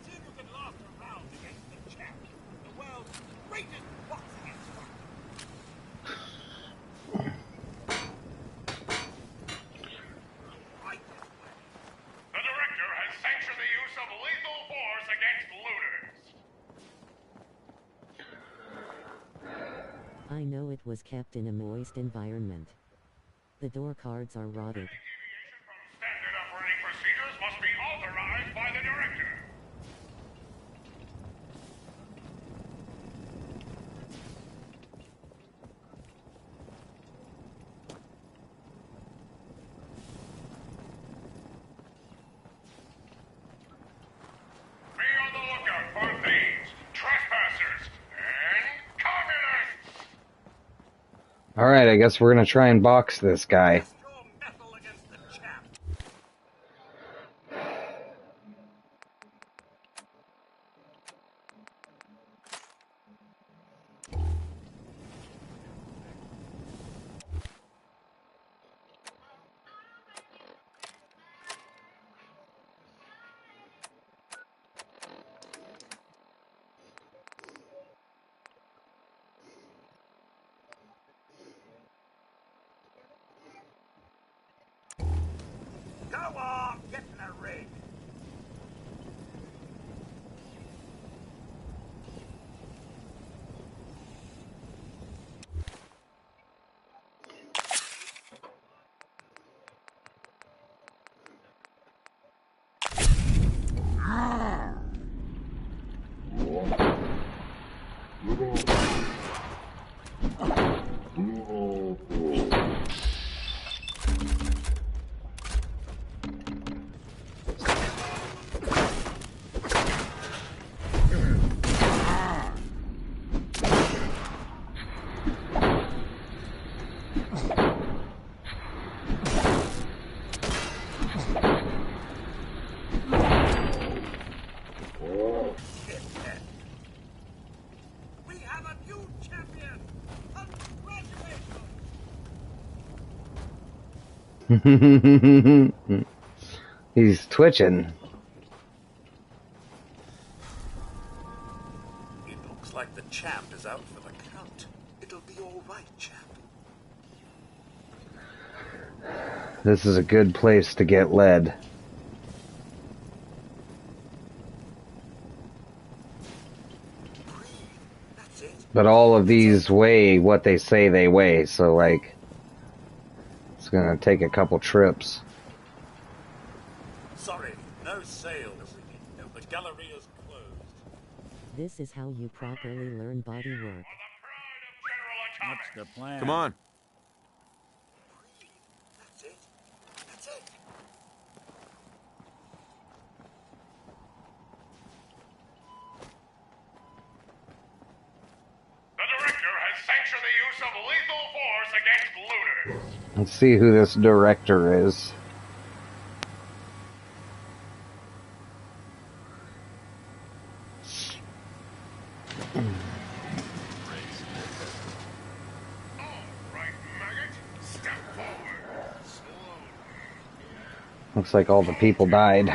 See if you can last a round against the champ. The world's greatest boxing expert. Right this way. The director has sanctioned the use of lethal force against looters. I know it was kept in a moist environment. The door cards are rotted. Standard operating procedures must be authorized by the director. Be on the lookout for thieves, trespassers, and communists! Alright, I guess we're gonna try and box this guy. Your mettle against the champ. Go on, get in the ring. We have a new champion. Congratulations. He's twitching. It looks like the champ is out for the count. It'll be all right, champ. This is a good place to get led. But all of these weigh what they say they weigh, so like, it's gonna take a couple trips. Sorry, no sales. The Galleria's closed. This is how you properly learn body work. What's the plan? Come on. That's it. That's it. The director has sanctioned the use of lethal force against looters. Let's see who this director is. Looks like all the people died.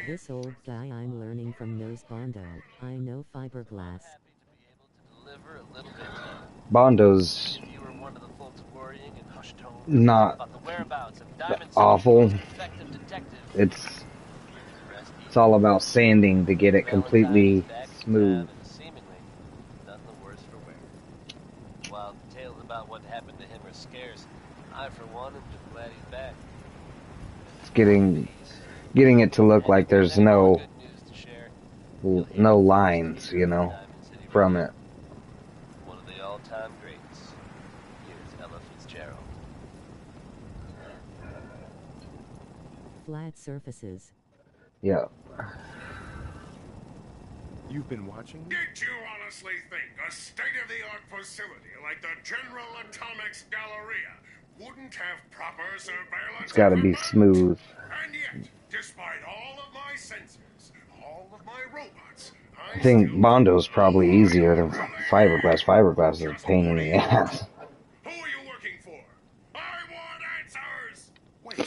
This old guy I'm learning from knows Bondo. I know fiberglass. Bondo's not awful. It's all about sanding to get it completely smooth. None the worse for wear. While tales about what happened to him are scarce, I for one am just glad he's back. It's getting it to look like there's no no lines, you know, from it. One of the all-time greats. Here's Ella Fitzgerald. Flat surfaces. Yeah. You've been watching? Did you honestly think a state-of-the-art facility like the General Atomics Galleria wouldn't have proper surveillance It's got to be equipment? smooth. And yet, despite all of my sensors, all of my robots, I think Bondo's probably easier than fiberglass. Fiberglass is a pain in the ass. Who are you working for? I want answers! Wait,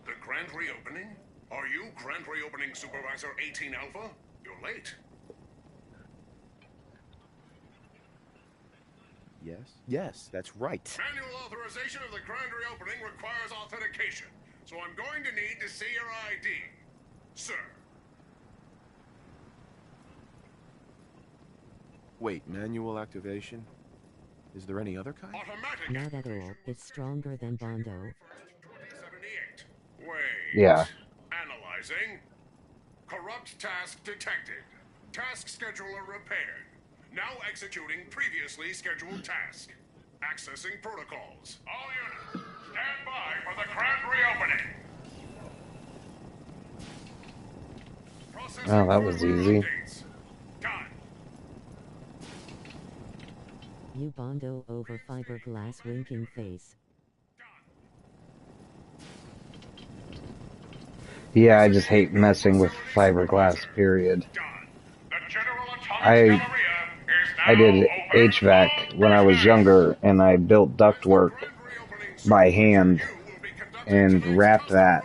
the grand reopening? Are you grand reopening supervisor 18 Alpha? You're late. Yes, that's right. Manual authorization of the grand reopening requires authentication, so I'm going to need to see your ID, sir. Wait, manual activation? Is there any other kind? Automatic. Not at all. It's stronger than Bondo. 2078. Wait. Yeah. Analyzing. Corrupt task detected. Task scheduler repaired. Now executing previously scheduled task. Accessing protocols. All units, stand by for the grand reopening. Oh, that was easy. You Bondo over fiberglass winking face. Yeah, I just hate messing with fiberglass, period. I did HVAC when I was younger, and I built ductwork by hand and wrapped that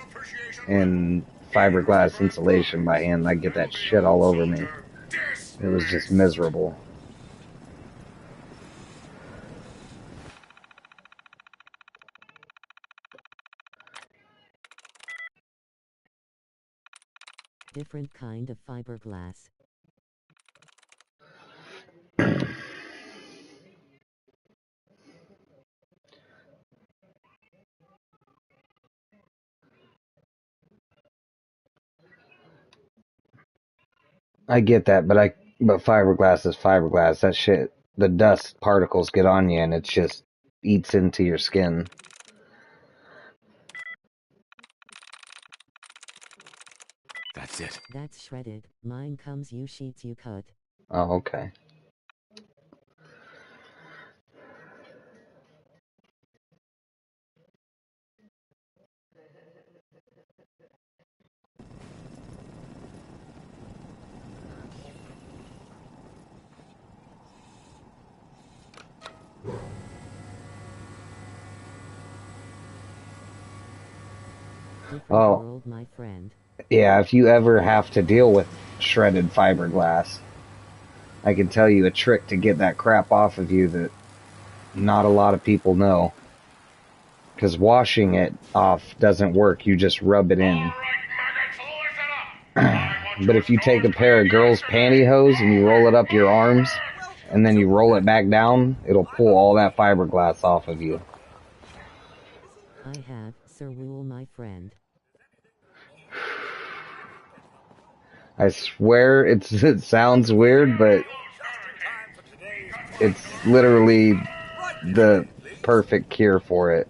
in fiberglass insulation by hand. I get that shit all over me. It was just miserable. Different kind of fiberglass. I get that, but fiberglass is fiberglass. That shit, the dust particles get on you and it just eats into your skin. That's it. That's shredded. Mine comes you sheets you cut. Oh, okay. Different Oh. world, my friend. Yeah, if you ever have to deal with shredded fiberglass, I can tell you a trick to get that crap off of you that not a lot of people know. Because washing it off doesn't work, you just rub it in. But if you take a pair of girls' pantyhose and you roll it up your arms, and then you roll it back down, it'll pull all that fiberglass off of you. I have, Sir Rule, my friend. I swear it sounds weird, but it's literally the perfect cure for it.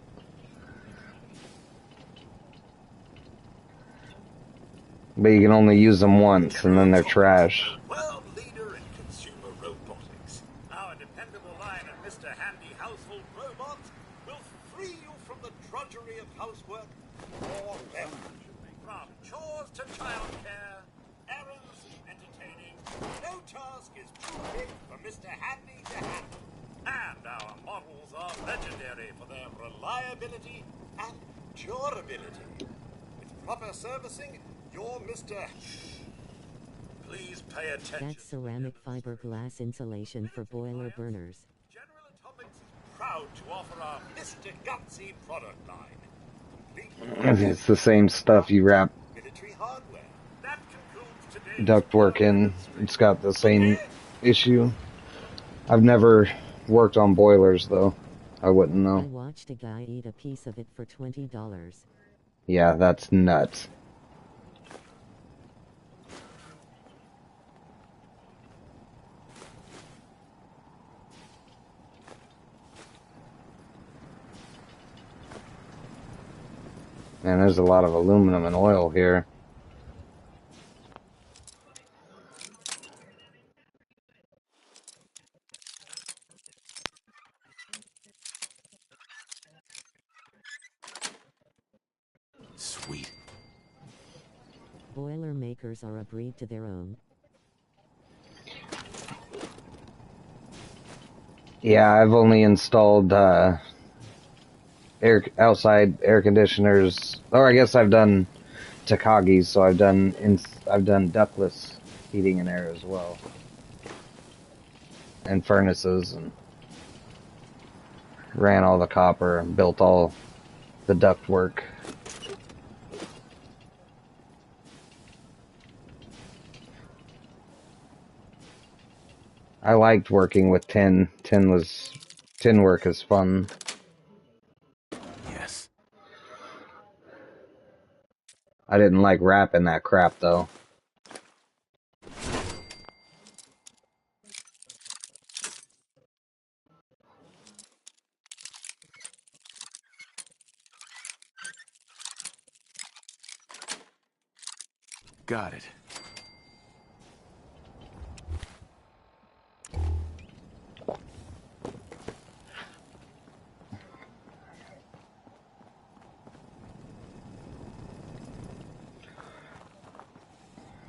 But you can only use them once, and then they're trash. World leader in consumer robotics. Our dependable line of Mr. Handy household robots will free you from the drudgery of housework forever. From chores to childcare, errands to entertaining, no task is too big for Mr. Handy to handle. And our models are legendary for their reliability and durability. With proper servicing, you're Mr. Please pay attention. That's ceramic fiberglass insulation for boiler burners. General Atomics is proud to offer our Mr. Gutsy product line. It's the same stuff you wrap Military hardware. That concludes today's ductwork in. It's got the same issue. I've never worked on boilers, though. I wouldn't I know. watched a guy eat a piece of it for $20. Yeah, that's nuts. And there's a lot of aluminum and oil here. Sweet. Boiler makers are a breed to their own. Yeah, I've only installed outside air conditioners. Or I guess I've done Takagi's, so I've done ductless heating and air as well, and furnaces, and ran all the copper and built all the duct work. I liked working with tin. Tin work is fun. Yes. I didn't like wrapping that crap though. Got it.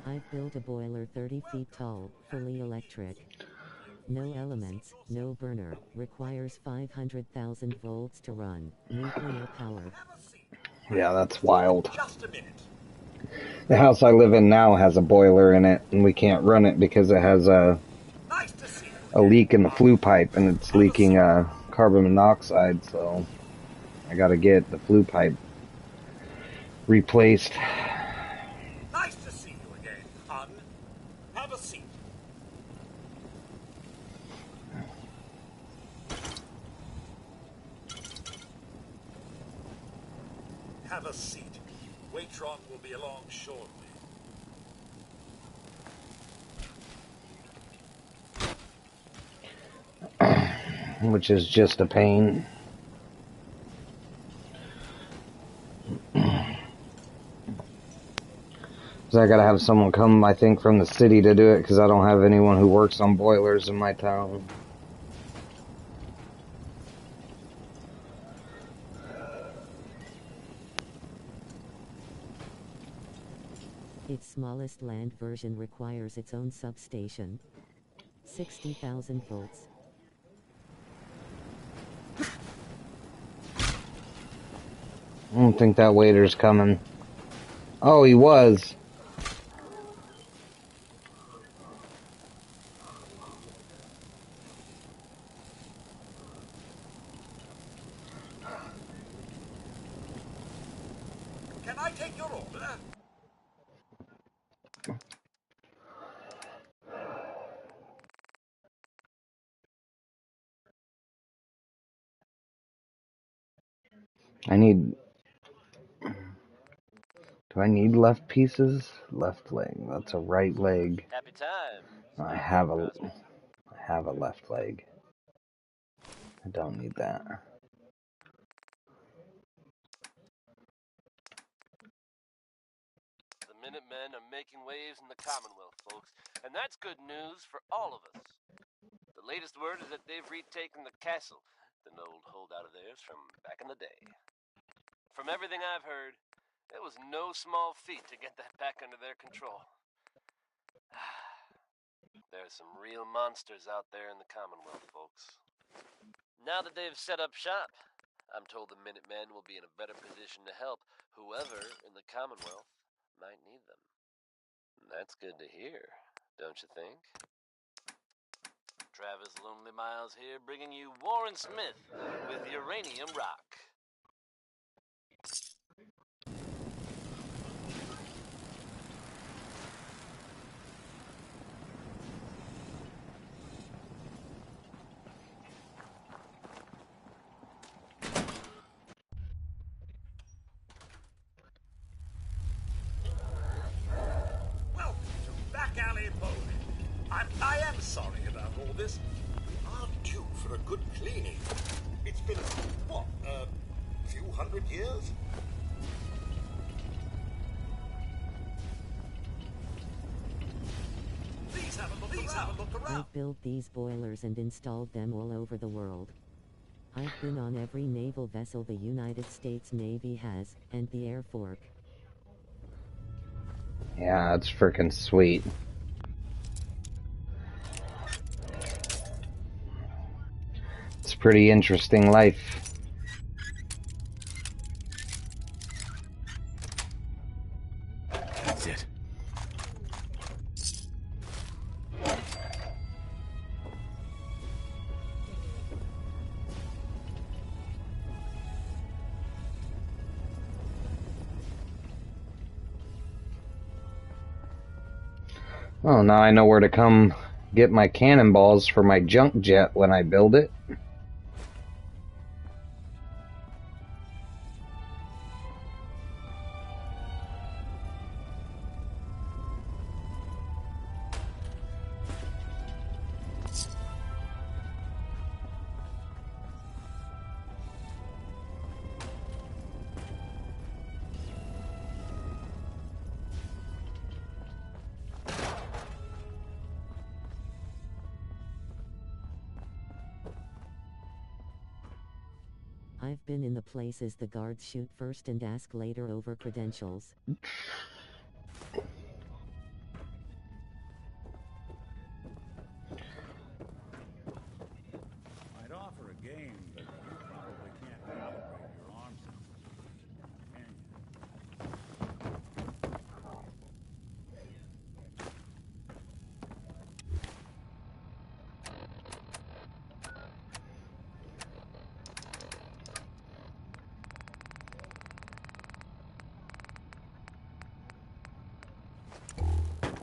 I've built a boiler 30 feet tall, fully electric. No elements, no burner, requires 500,000 volts to run, nuclear power. Yeah, that's wild. The house I live in now has a boiler in it, and we can't run it because it has a leak in the flue pipe, and it's leaking carbon monoxide, so I gotta get the flue pipe replaced. Nice to see you again, hon. Have a seat. Have a seat. Waitron will be along shortly. Which is just a pain. So I gotta have someone come, I think, from the city to do it, because I don't have anyone who works on boilers in my town. Its smallest land version requires its own substation. 60,000 volts. I don't think that waiter's coming. Oh, he was. Can I take your order? Do I need left pieces? Left leg. That's a right leg. Happy times. I have a left leg. I don't need that. The Minutemen are making waves in the Commonwealth, folks, and that's good news for all of us. The latest word is that they've retaken the castle, an old holdout of theirs from back in the day. From everything I've heard, it was no small feat to get that back under their control. There's some real monsters out there in the Commonwealth, folks. Now that they've set up shop, I'm told the Minutemen will be in a better position to help whoever in the Commonwealth might need them. That's good to hear, don't you think? Travis Lonely Miles here, bringing you Warren Smith with Uranium Rock. Welcome to Back Alley Bowling. I am sorry about all this. We are due for a good cleaning. It's been, what, a few hundred years? I've built these boilers and installed them all over the world. I've been on every naval vessel the United States Navy has, and the Air Force. Yeah, it's freaking sweet. It's a pretty interesting life. That's it. Well, now I know where to come get my cannonballs for my junk jet when I build it. I've been in the places the guards shoot first and ask later over credentials. I'd offer a game, but you probably can't calibrate your arm sensors, can you?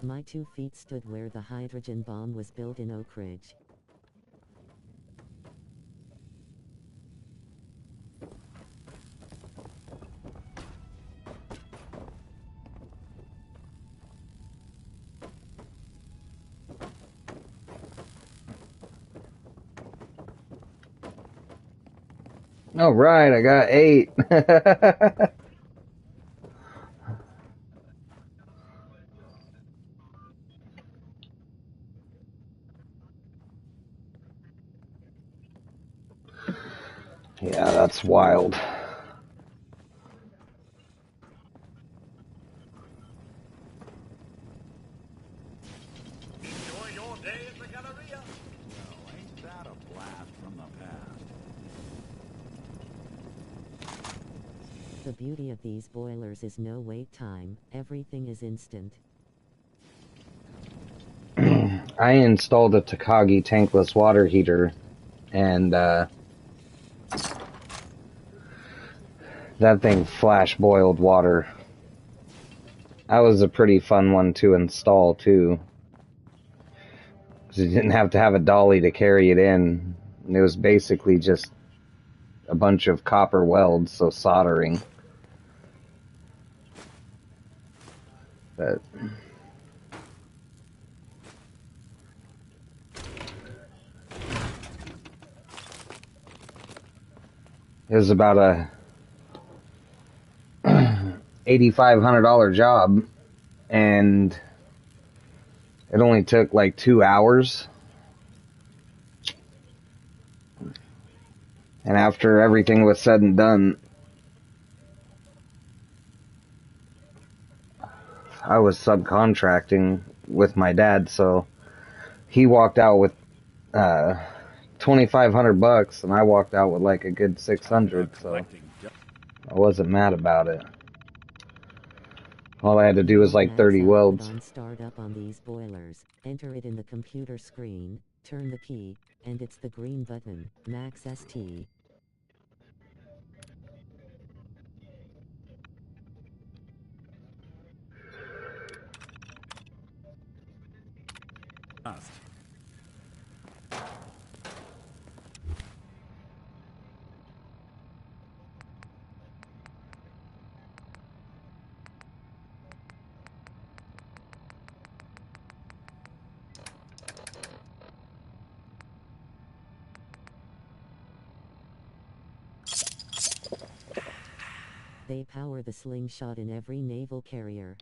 My 2 feet stood where the hydrogen bomb was built in Oak Ridge. All right, I got 8. Yeah, that's wild. Enjoy your day at the Galleria. Well, ain't that a blast from the past? The beauty of these boilers is no wait time, everything is instant. I installed a Takagi tankless water heater, and that thing flash boiled water. That was a pretty fun one to install too, because you didn't have to have a dolly to carry it in. And it was basically just a bunch of copper welds, so soldering. But it was about a $8,500 job, and it only took like 2 hours. And after everything was said and done, I was subcontracting with my dad, so he walked out with $2,500, and I walked out with like a good 600. So I wasn't mad about it. All I had to do was like 30 welds. On startup on these boilers, enter it in the computer screen, turn the key, and it's the green button, Max ST. They power the slingshot in every naval carrier.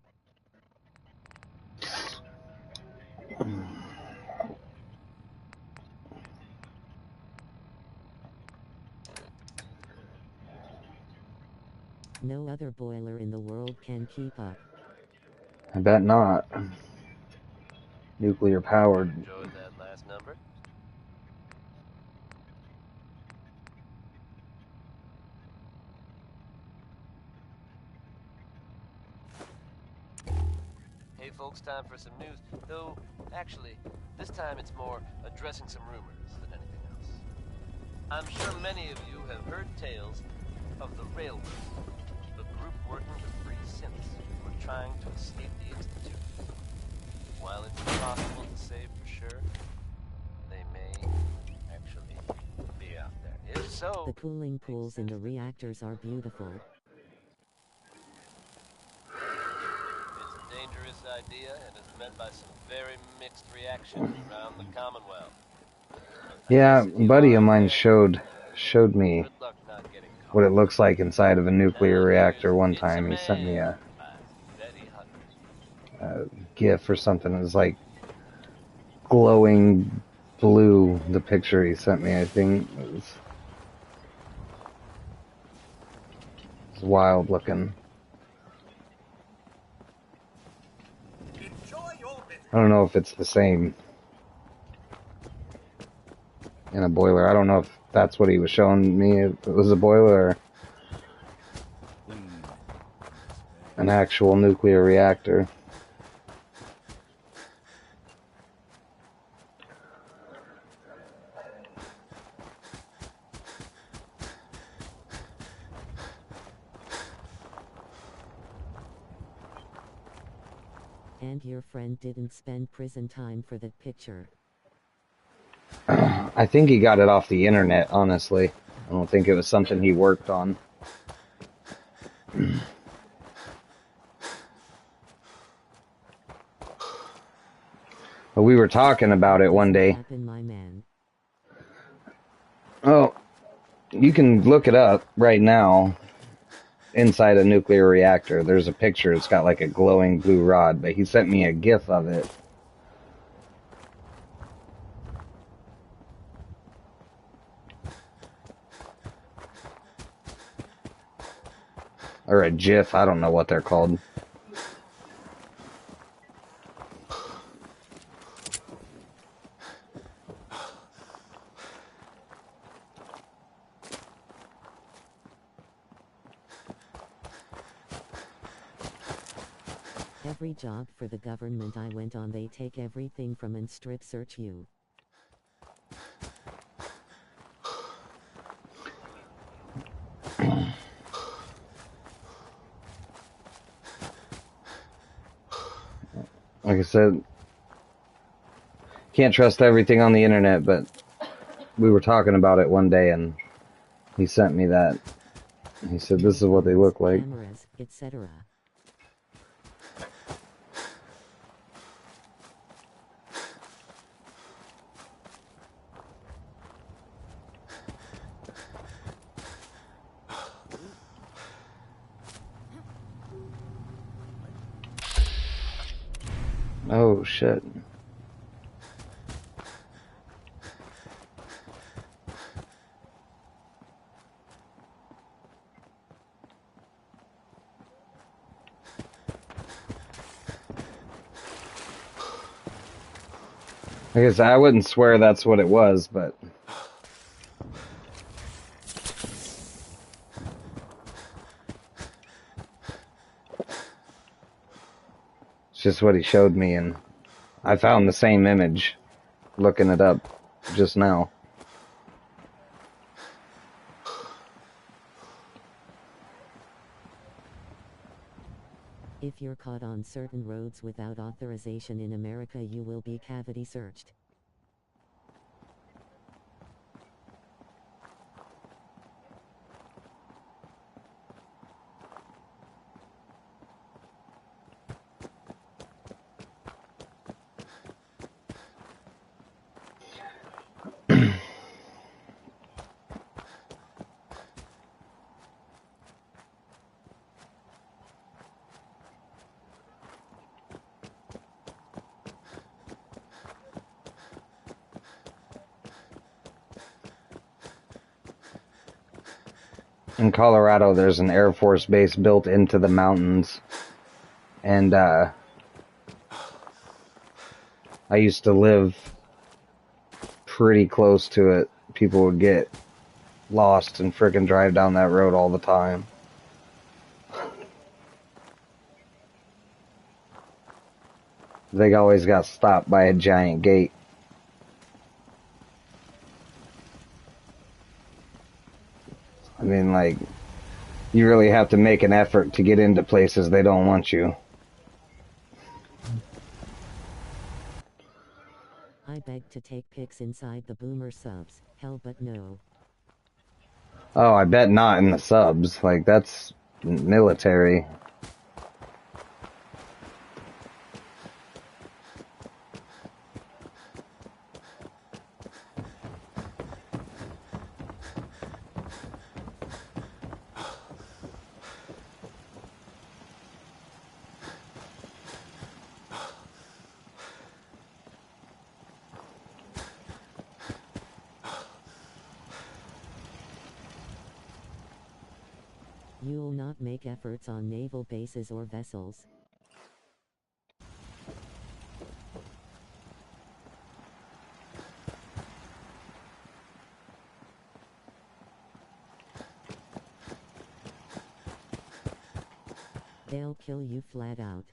No other boiler in the world can keep up. I bet not. Nuclear powered. Enjoyed that last number? Hey folks, time for some news. Though, actually, this time it's more addressing some rumors than anything else. I'm sure many of you have heard tales of the Railroad, the group working to free synths who are trying to escape the Institute. While it's impossible to say for sure, they may actually be out there. If so, the cooling pools in the reactors are beautiful. It's a dangerous idea and is met by some very mixed reactions around the Commonwealth. Yeah, a buddy of mine showed me Good luck not getting caught. what it looks like inside of a nuclear reactor one time. He sent me a GIF or something. It was like glowing blue, the picture he sent me, I think. It was wild looking. I don't know if it's the same in a boiler. I don't know if that's what he was showing me, if it was a boiler or an actual nuclear reactor. And your friend didn't spend prison time for that picture. I think he got it off the internet, honestly. I don't think it was something he worked on. But we were talking about it one day. Oh, you can look it up right now. Inside a nuclear reactor, there's a picture. It's got like a glowing blue rod, but he sent me a GIF of it. Or a GIF, I don't know what they're called. Every job for the government I went on, they take everything from and strip search you. Like I said, can't trust everything on the internet, but we were talking about it one day and he sent me that. He said this is what they look like. Cameras, etc. Oh shit. I guess I wouldn't swear that's what it was, but it's just what he showed me, and I found the same image looking it up just now. If you're caught on certain roads without authorization in America, you will be cavity searched. In Colorado, there's an Air Force base built into the mountains. And, I used to live pretty close to it. People would get lost and frickin' drive down that road all the time. They always got stopped by a giant gate. I mean, like, you really have to make an effort to get into places they don't want you. I begged to take pics inside the boomer subs. Hell but no. Oh, I bet not in the subs. Like, that's military. You'll not make efforts on naval bases or vessels. They'll kill you flat out.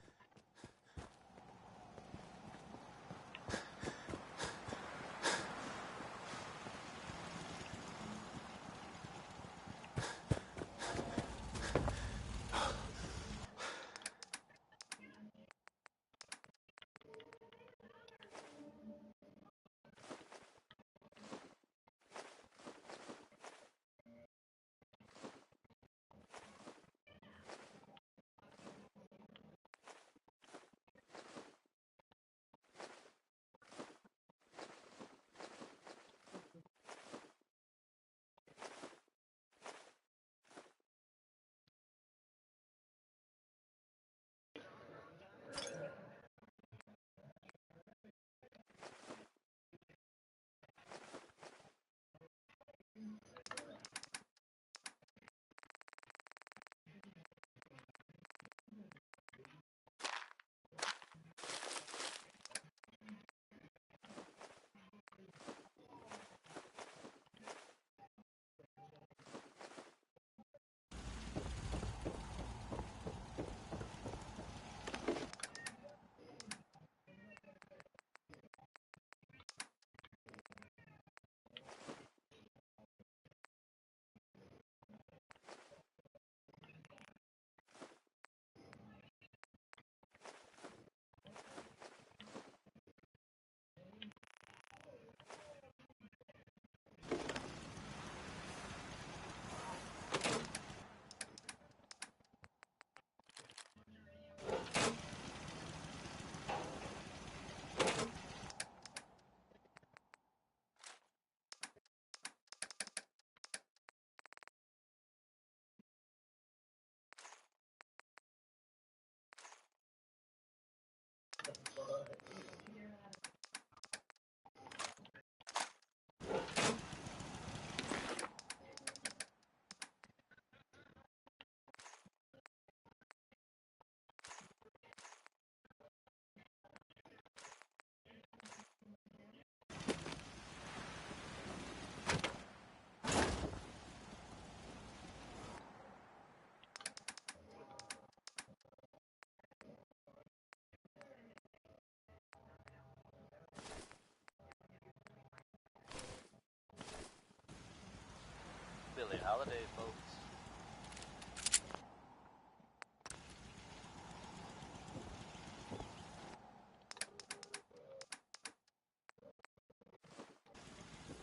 Billie Holiday, folks.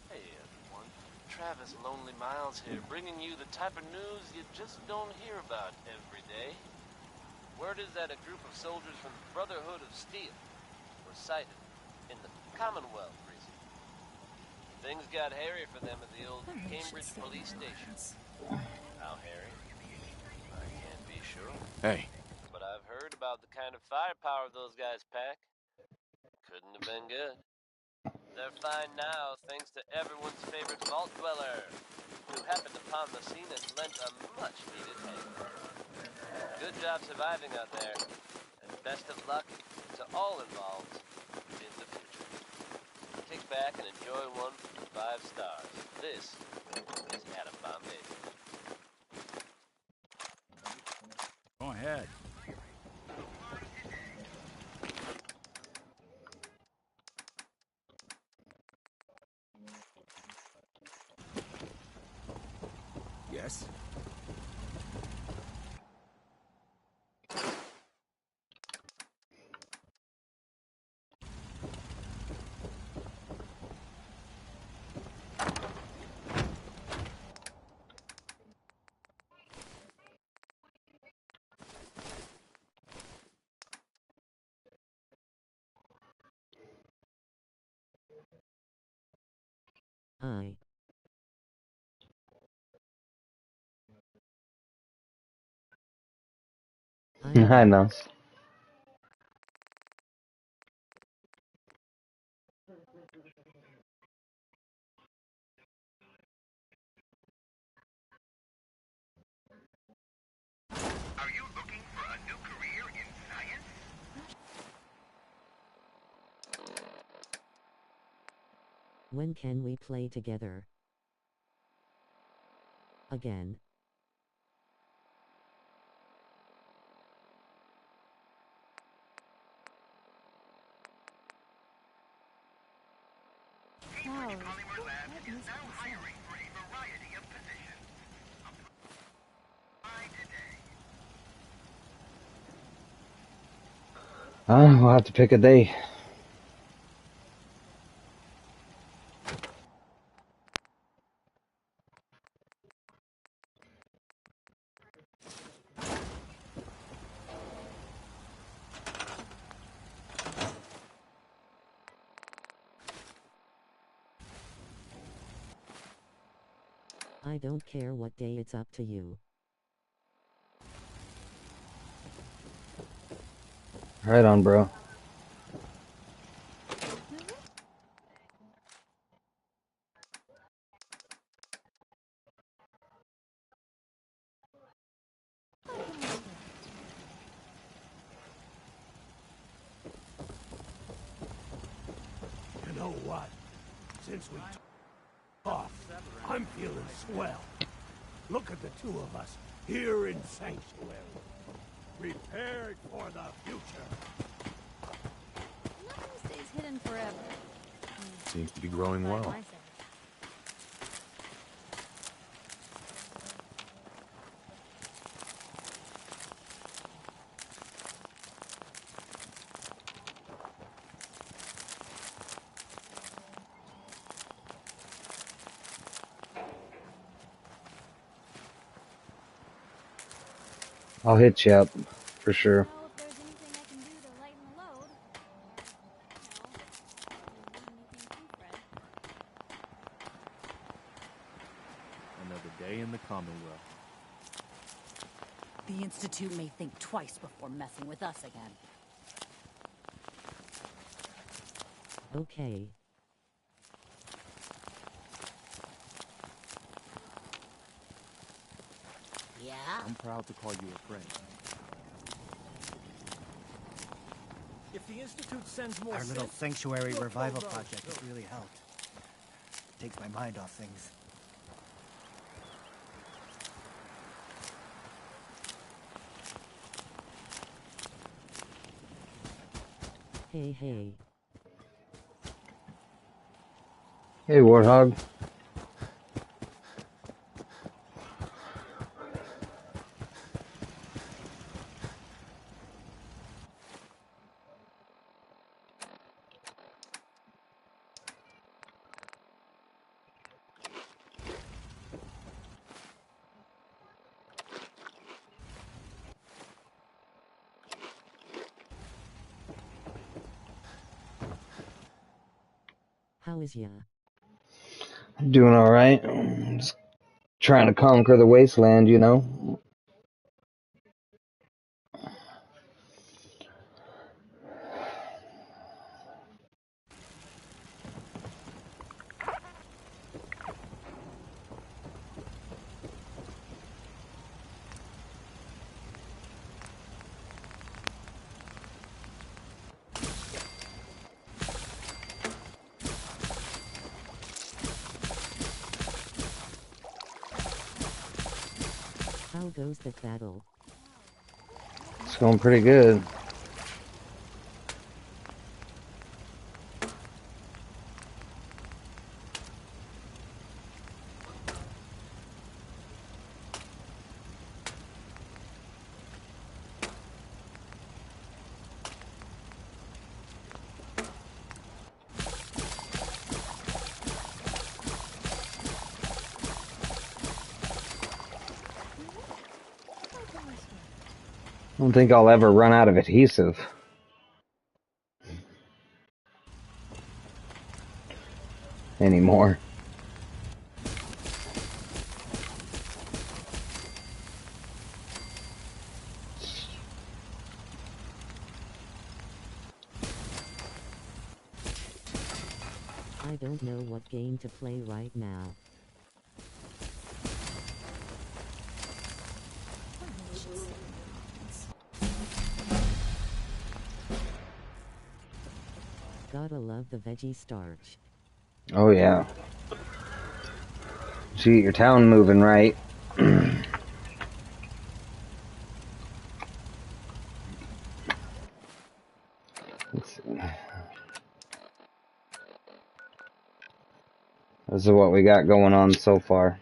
Hey, everyone. Travis Lonely Miles here, bringing you the type of news you just don't hear about every day. Word is that a group of soldiers from the Brotherhood of Steel were sighted in the Commonwealth recently. Things got hairy for them at the old Cambridge police station. How hairy? I can't be sure. Hey. But I've heard about the kind of firepower those guys pack. Couldn't have been good. They're fine now, thanks to everyone's favorite vault dweller, who happened upon the scene and lent a much-needed hand. Good job surviving out there, and best of luck to all involved in the future. Kick back and enjoy one from 5 stars. This is Atom Bomb Baby. Go ahead. Yes? I know. Are you looking for a new career in science? When can we play together? Again. Wow. We'll have to pick a day. I don't care what day, it's up to you. Right on, bro. You know what? Since we talked, I'm feeling swell. Look at the two of us here in Sanctuary. Prepared for the future. Nothing stays hidden forever. Seems to be growing well. I'll hit you up, for sure. Another day in the Commonwealth. The Institute may think twice before messing with us again. Okay. Yeah? I'm proud to call you a friend. If the Institute sends more Our little synths, sanctuary we'll revival kill those, project too. has really helped. Takes my mind off things. Hey, hey. Hey, Warthog. How is ya? I'm doing alright. Just trying to conquer the wasteland, you know? How goes that battle? It's going pretty good. I don't think I'll ever run out of adhesive. Anymore. I don't know what game to play right now. Gotta love the veggie starch. Oh yeah. So you get your town moving right. Let's see. This is what we got going on so far.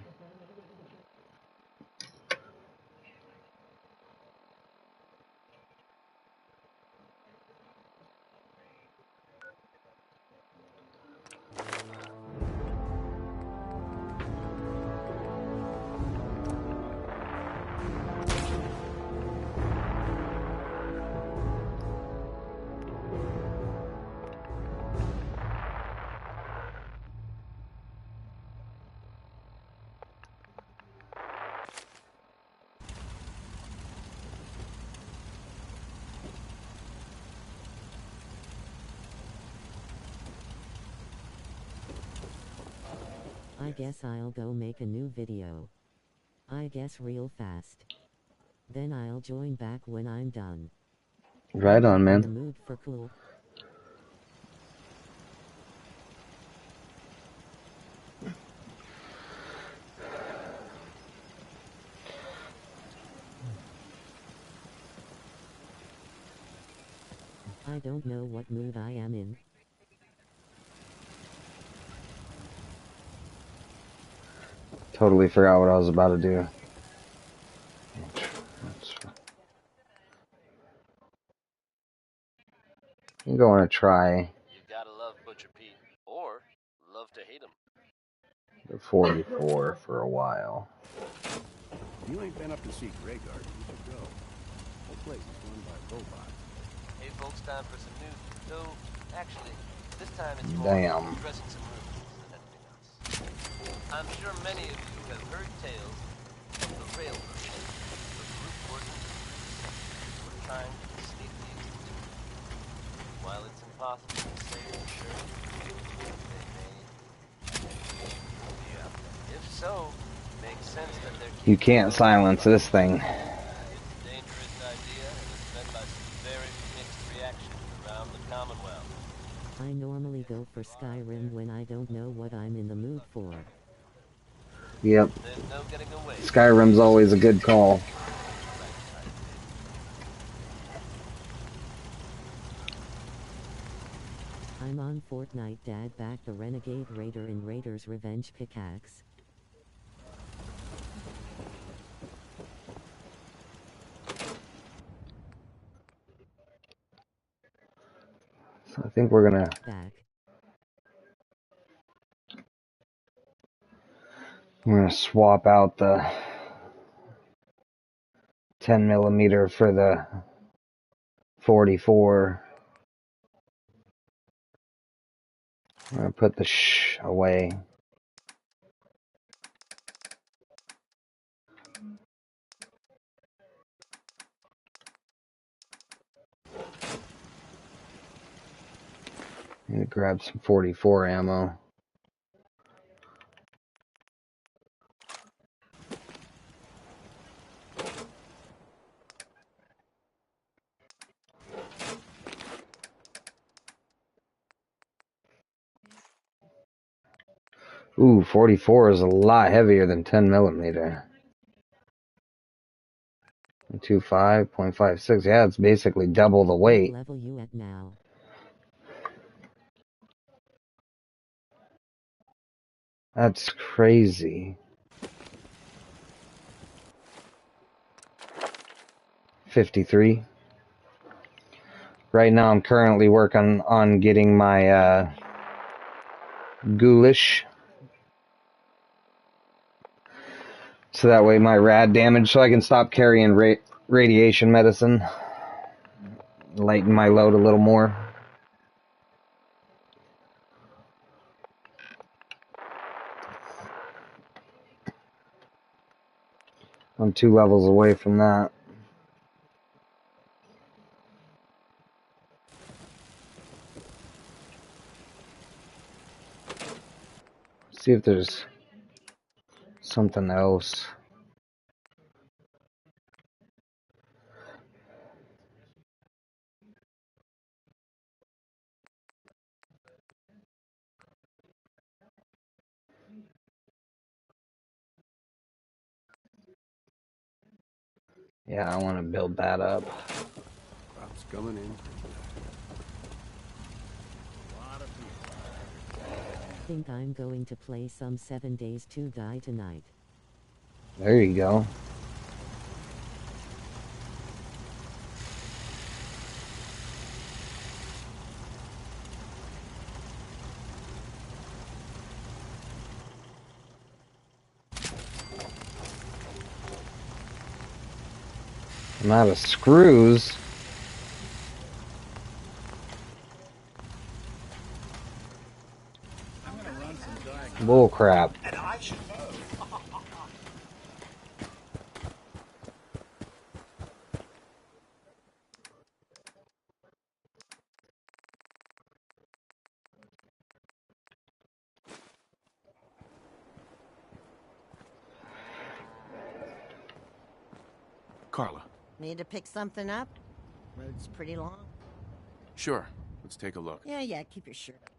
I guess I'll go make a new video. I guess real fast. Then I'll join back when I'm done. Right on, man. In the mood for cool. I don't know what mood I am in. Totally forgot what I was about to do. I'm going to try You gotta love Butcher Pete, or love to hate him. the 44 for a while. You ain't been up to see Greyguard. You should go. The whole place is run by robots. Hey folks, time for some news. Though, actually, this time it's more Damn. dressing some rooms than anything else. I'm sure many of you have heard tales of the railroad, the brute forces who are trying to sneak the Institute. While it's impossible to say for sure, they may. Yeah. If so, makes sense that they're You keeping can't silence this thing. It's a dangerous idea, and it's met by some very mixed reactions around the Commonwealth. I normally go for Skyrim when I don't know what I'm in the mood for. Yep. There's no getting away. Skyrim's always a good call. I'm on Fortnite. Dad back the Renegade Raider in Raider's Revenge pickaxe. So I think we're gonna swap out the 10mm for the 44. I'm gonna put the away. Need to grab some 44 ammo. Ooh, 44 is a lot heavier than 10mm. 0.25, 0.56. Yeah, it's basically double the weight. What level you at now? That's crazy. 53. Right now I'm currently working on getting my ghoulish. So that way my rad damage, so I can stop carrying radiation medicine. Lighten my load a little more. I'm 2 levels away from that. See if there's something else. Yeah, I want to build that up. Crops coming in. Think I'm going to play some 7 Days to Die tonight. There you go. I'm out of screws. Bull crap. And I should know. Carla. Need to pick something up? Road's pretty long. Sure. Let's take a look. Yeah, keep your shirt up.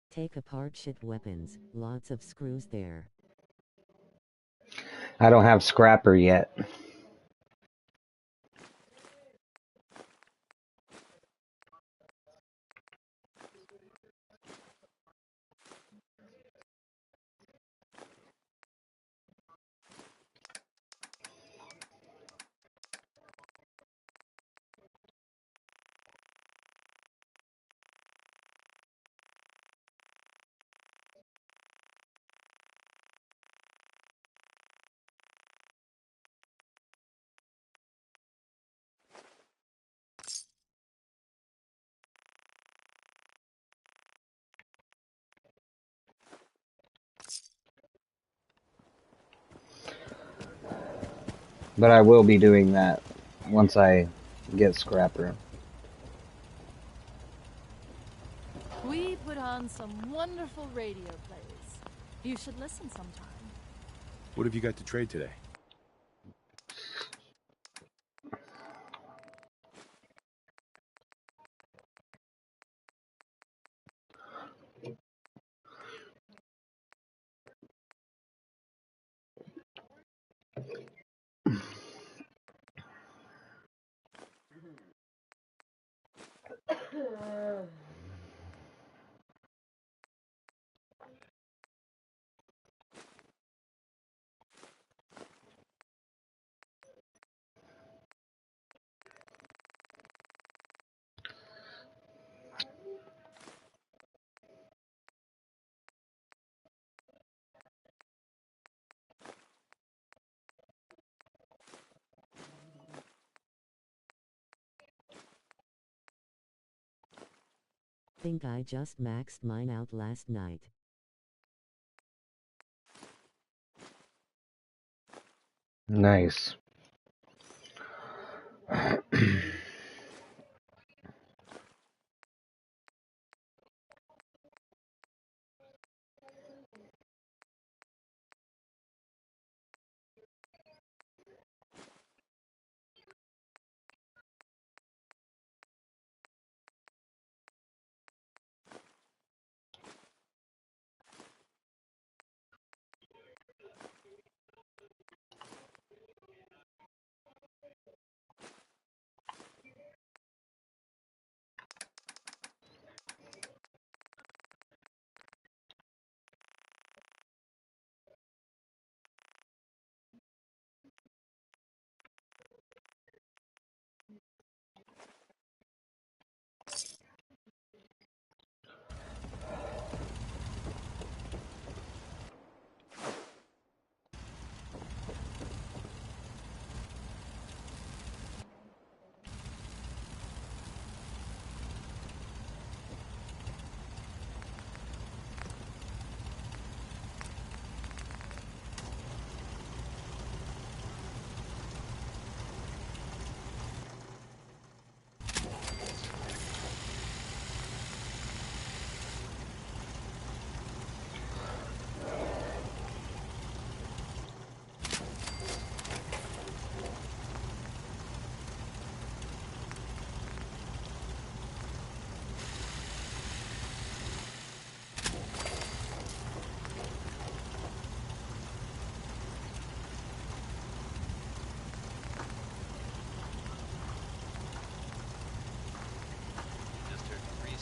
Take apart shit weapons, lots of screws there. I don't have scrapper yet. But I will be doing that once I get scrapper. We put on some wonderful radio plays. You should listen sometime. What have you got to trade today? Think I just maxed mine out last night. Nice.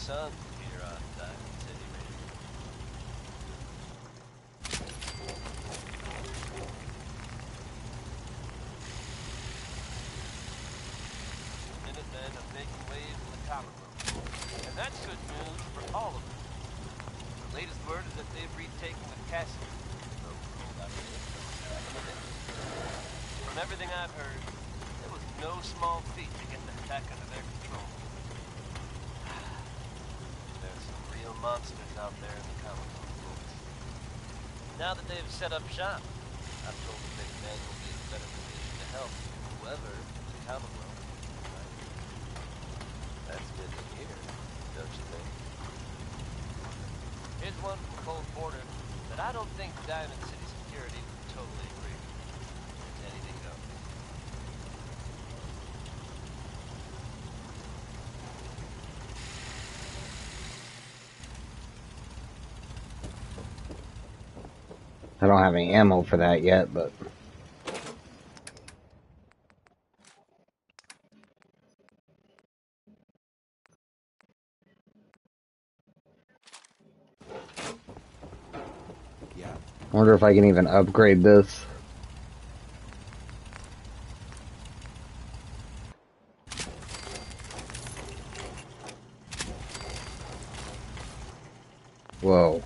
sun here on Diamond City Radio. Minutemen are making waves in the Commonwealth, and that's good news for all of us. The latest word is that they've retaken the castle. From everything I've heard, it was no small feat to get the attack under their control. There's some real monsters out there in the Commonwealth, folks. Now that they've set up shop, I'm told the big men will be in a better position to help whoever the Commonwealth might be. That's good to hear, don't you think? Here's one from Cold Porter that I don't think Diamond City Security would totally agree with. Anything goes. I don't have any ammo for that yet, but... Yeah. I wonder if I can even upgrade this. Whoa.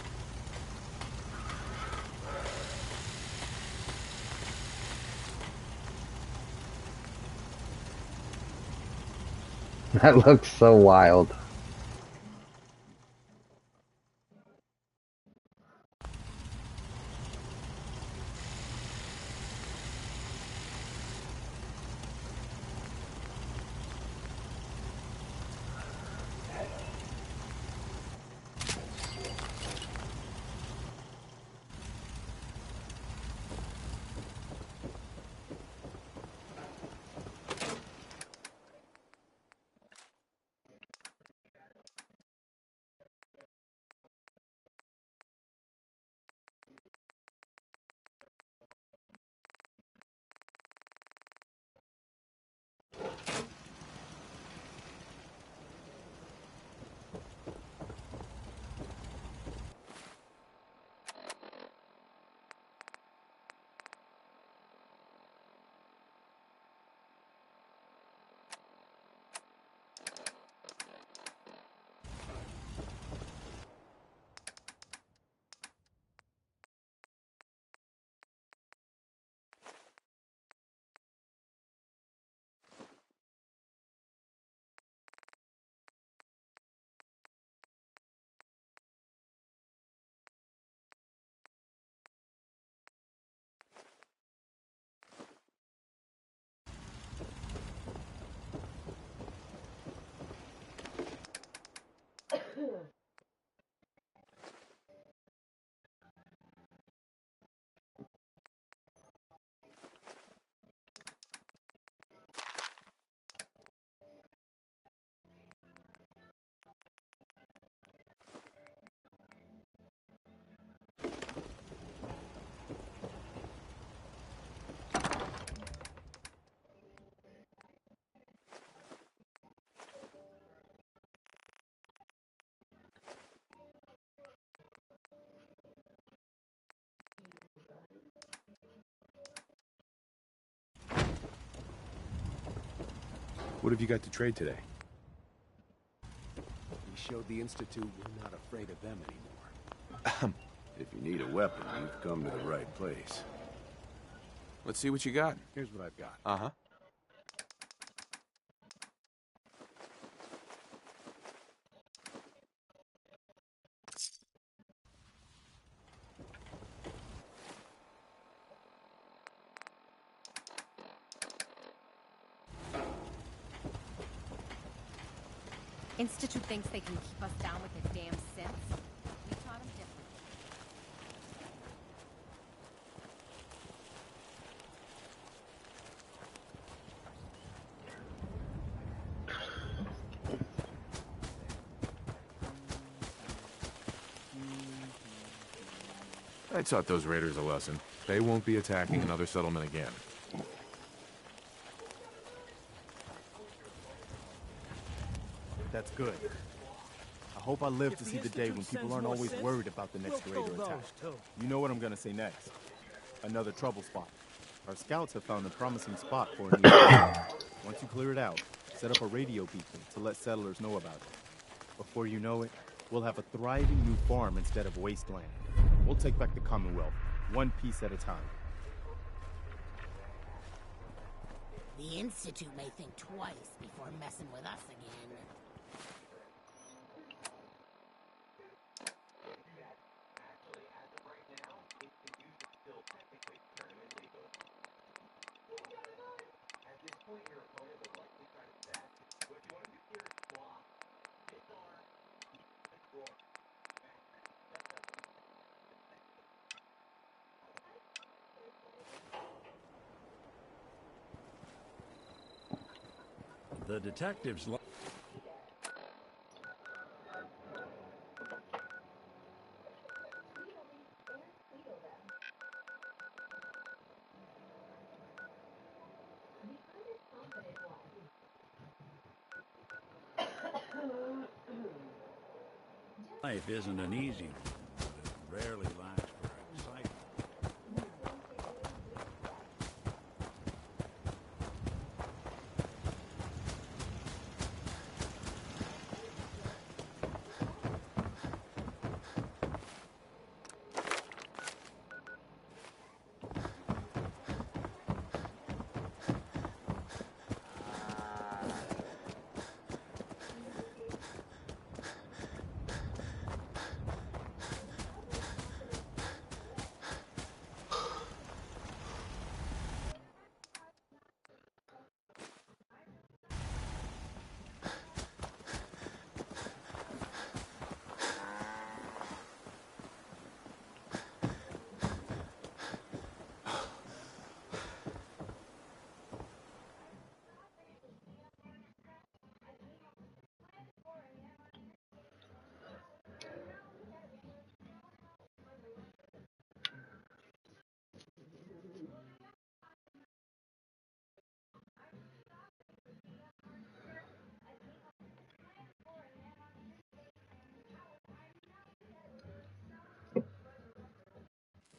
That looks so wild. What have you got to trade today? We showed the Institute we're not afraid of them anymore. If you need a weapon, you've come to the right place. Let's see what you got. Here's what I've got. Uh-huh. Institute thinks they can keep us down with their damn synths. We taught them different. I taught those raiders a lesson. They won't be attacking another settlement again. That's good. hope I live If to the see the day Institute when people sends aren't more always synths, worried about the next we'll raider kill attack. those, too. You know what I'm gonna say next. Another trouble spot. Our scouts have found a promising spot for a new base. Once you clear it out, set up a radio beacon to let settlers know about it. Before you know it, we'll have a thriving new farm instead of wasteland. We'll take back the Commonwealth, one piece at a time. The Institute may think twice before messing with us again. The detectives. Life isn't an easy one, but it rarely lacks for excitement.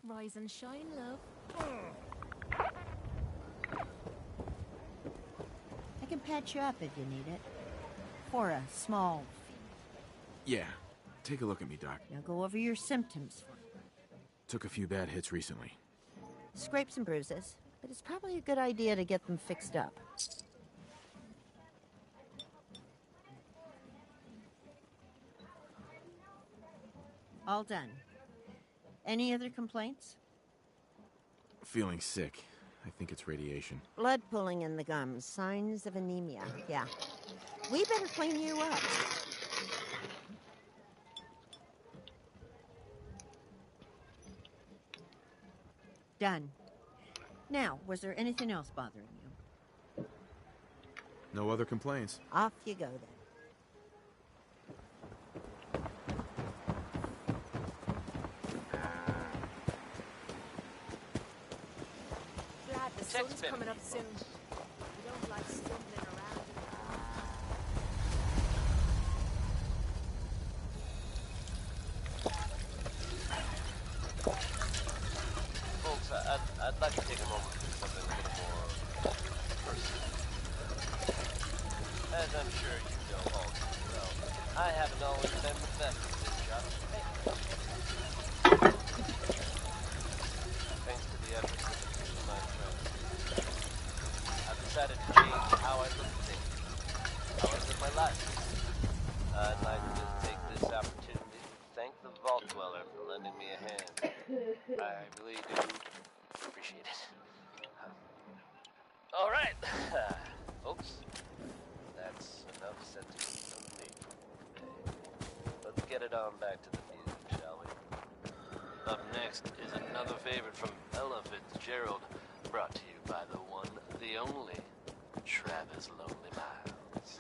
Rise and shine, love. I can patch you up if you need it. For a small fee. Yeah. Take a look at me, Doc. Now go over your symptoms for me. Took a few bad hits recently. Scrapes and bruises, but it's probably a good idea to get them fixed up. All done. Any other complaints? Feeling sick. I think it's radiation. Blood pooling in the gums. Signs of anemia. Yeah. We better clean you up. Done. Now, was there anything else bothering you? No other complaints. Off you go then. Glad the sun's coming up soon. We don't like stumbling around. Folks, I'd like to take a moment to do something a little more personal. As I'm sure you know all too well, I haven't always been the best at this job. Thanks to the efforts of a few of my friends, I've decided to change how I look at things, how I live my life. I'd like to take this opportunity to thank the Vault Dweller for lending me a hand. I really do appreciate it. All right, folks. That's enough sentiment from me. Let's get it on back to the music, shall we? Up next is another favorite from Ella Fitzgerald, brought to you by the one, the only, Travis Lonely Miles.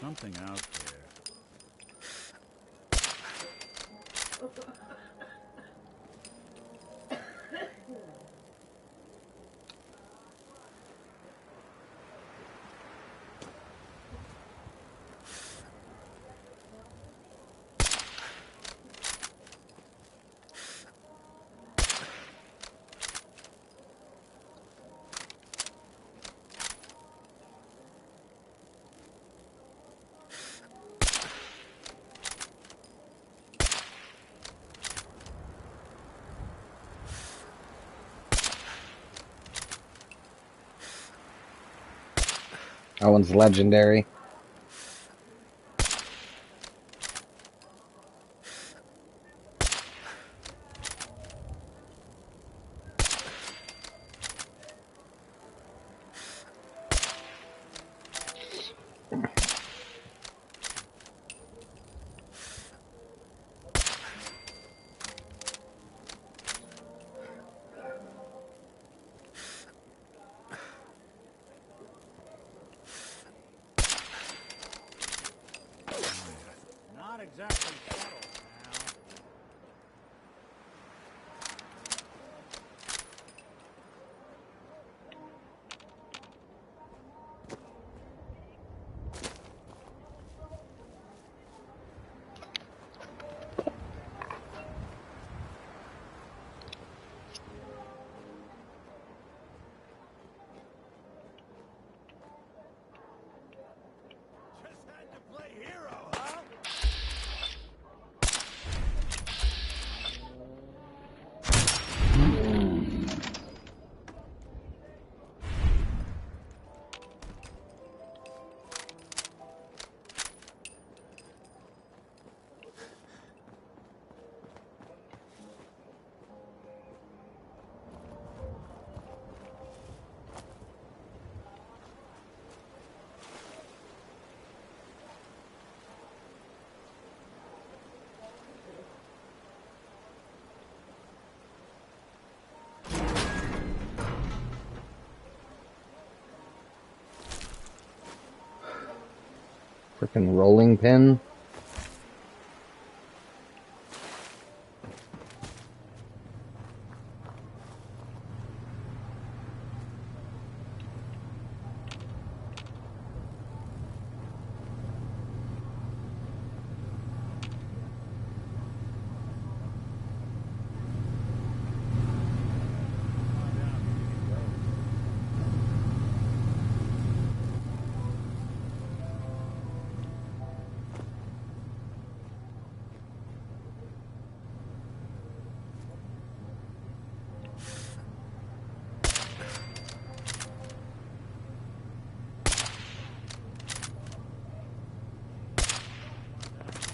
Something out there. That one's legendary. Not exactly subtle, pal. Just had to play hero, huh? Frickin' rolling pin.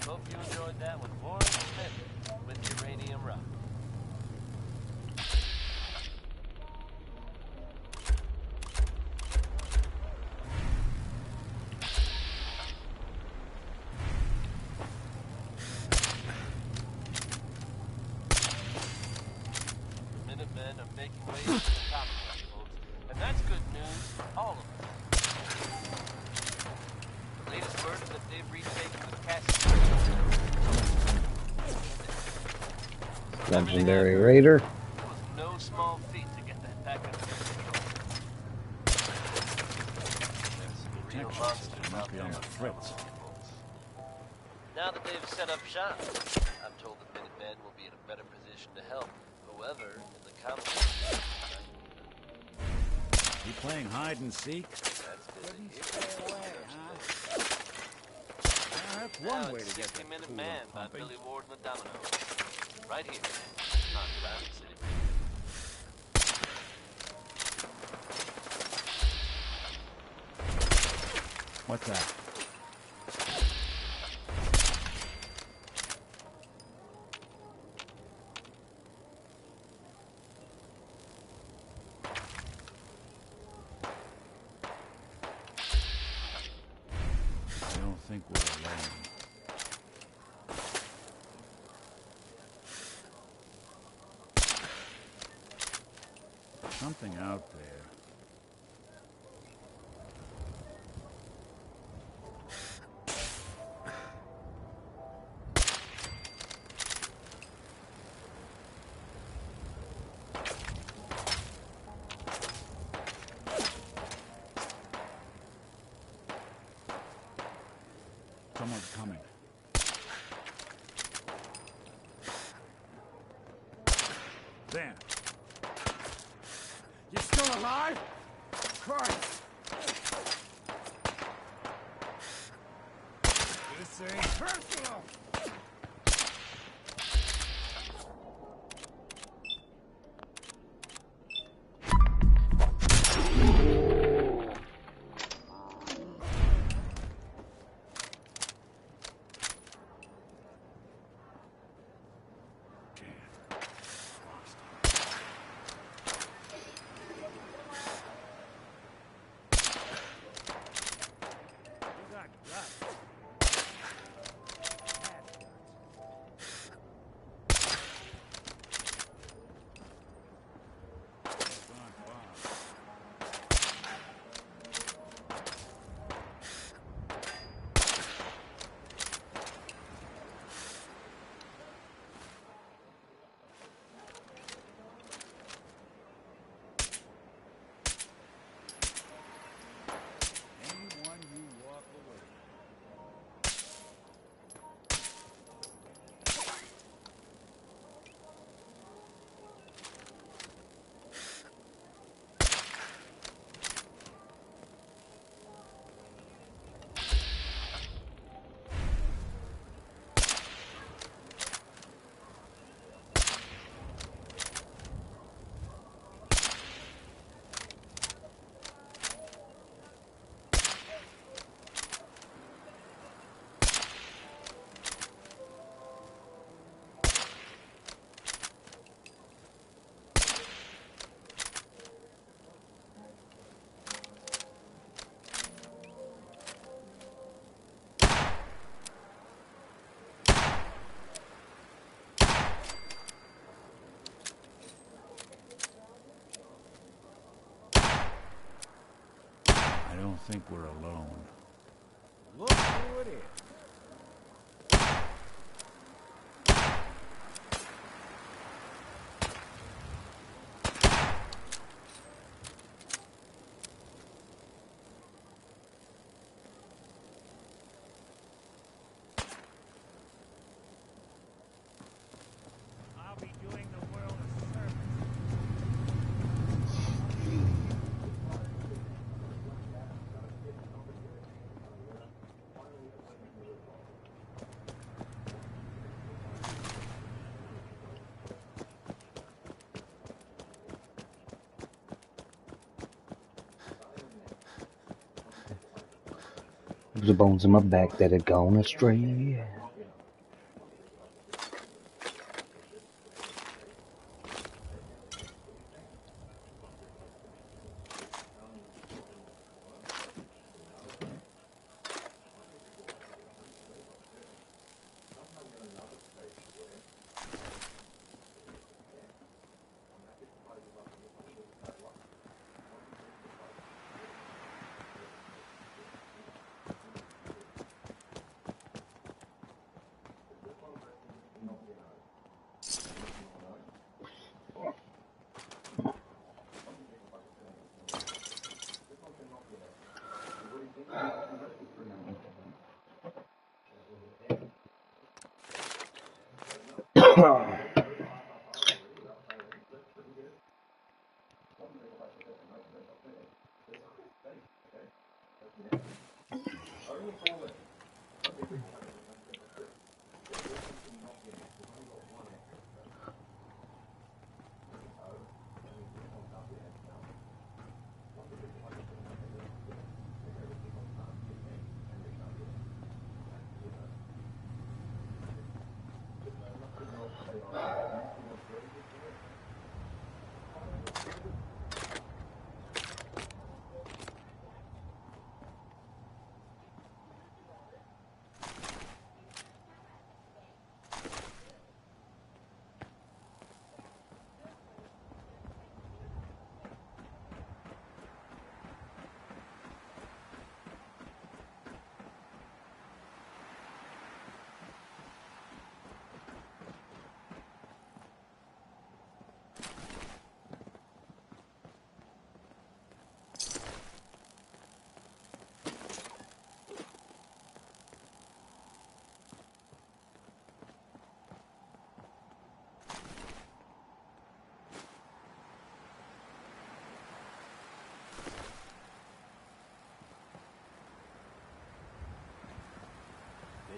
Hope you enjoyed that one, boys, with uranium rock. The Minutemen are making waves to the Commonwealth, folks. And that's good news for all of us. The latest word is that they've retaken the Castle. Legendary Raider. It was no small feat to get that back under control. There's some real monsters out there on the fritz. Now that they've set up shop, I'm told the Minutemen will be in a better position to help whoever in the Commonwealth. You playing hide and seek? That's busy here. That's one way to get 60 that Minute cool Man by pumping. Billy Ward and the Dominoes. Right here on Diamond City Radio. What's that? I don't think we're alone. Something out there. Someone's coming. There. You still alive? Christ! This ain't personal! I don't think we're alone. Look who it is. I'll be doing the world a service. The bones in my back that had gone astray.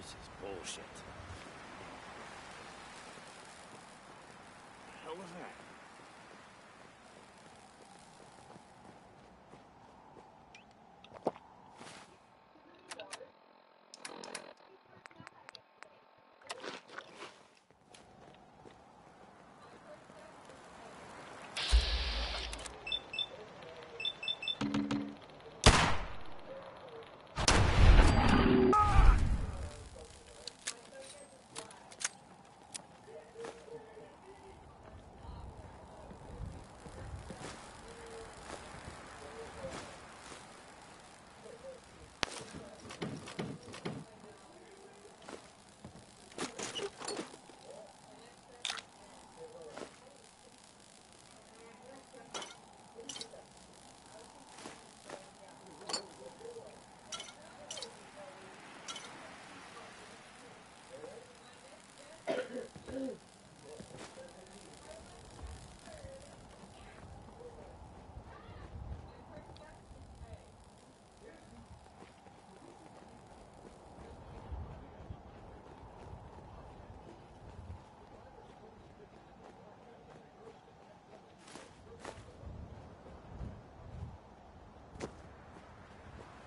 This is bullshit. The hell was that?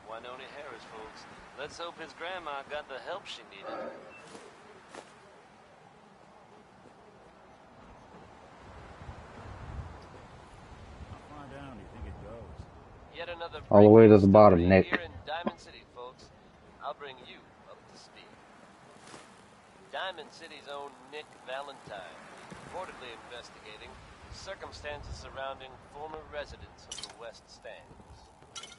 Winona Harris, folks. Let's hope his grandma got the help she needed. How far down do you think it goes? Yet another All the way to the bottom, story Nick. here in Diamond City, folks. I'll bring you up to speed. Diamond City's own Nick Valentine is reportedly investigating circumstances surrounding former residents of the West Stands.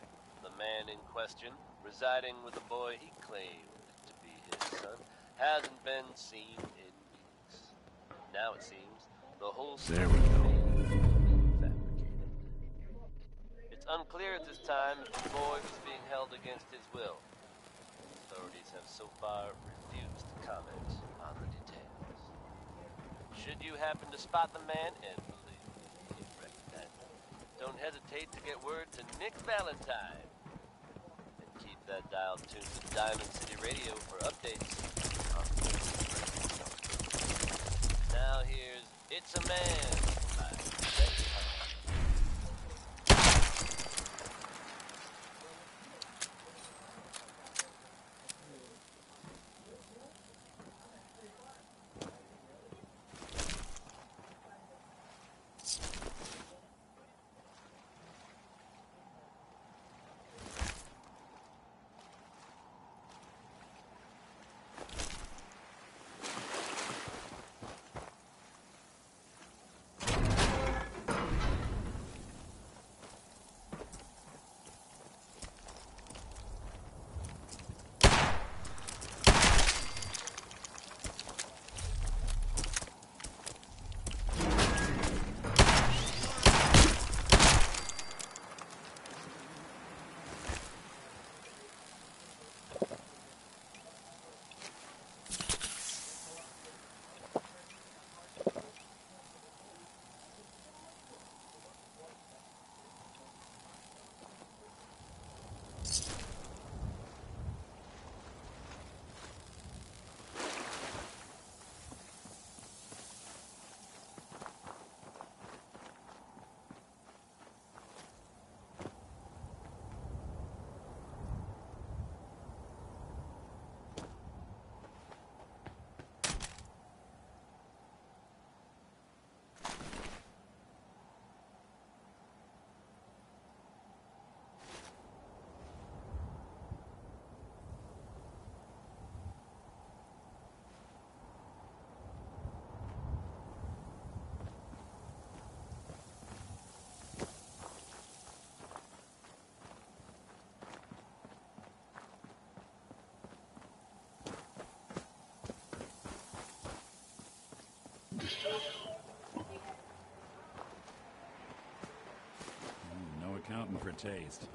The man in question, residing with a boy he claimed to be his son, hasn't been seen in weeks. Now it seems the whole story may have been fabricated. It's unclear at this time if the boy was being held against his will. Authorities have so far refused to comment on the details. Should you happen to spot the man, and believe me, you recognize him, don't hesitate to get word to Nick Valentine. And keep that dial tuned to Diamond City Radio for updates on the Now here's It's a Man by Betty Hart. No accounting for taste.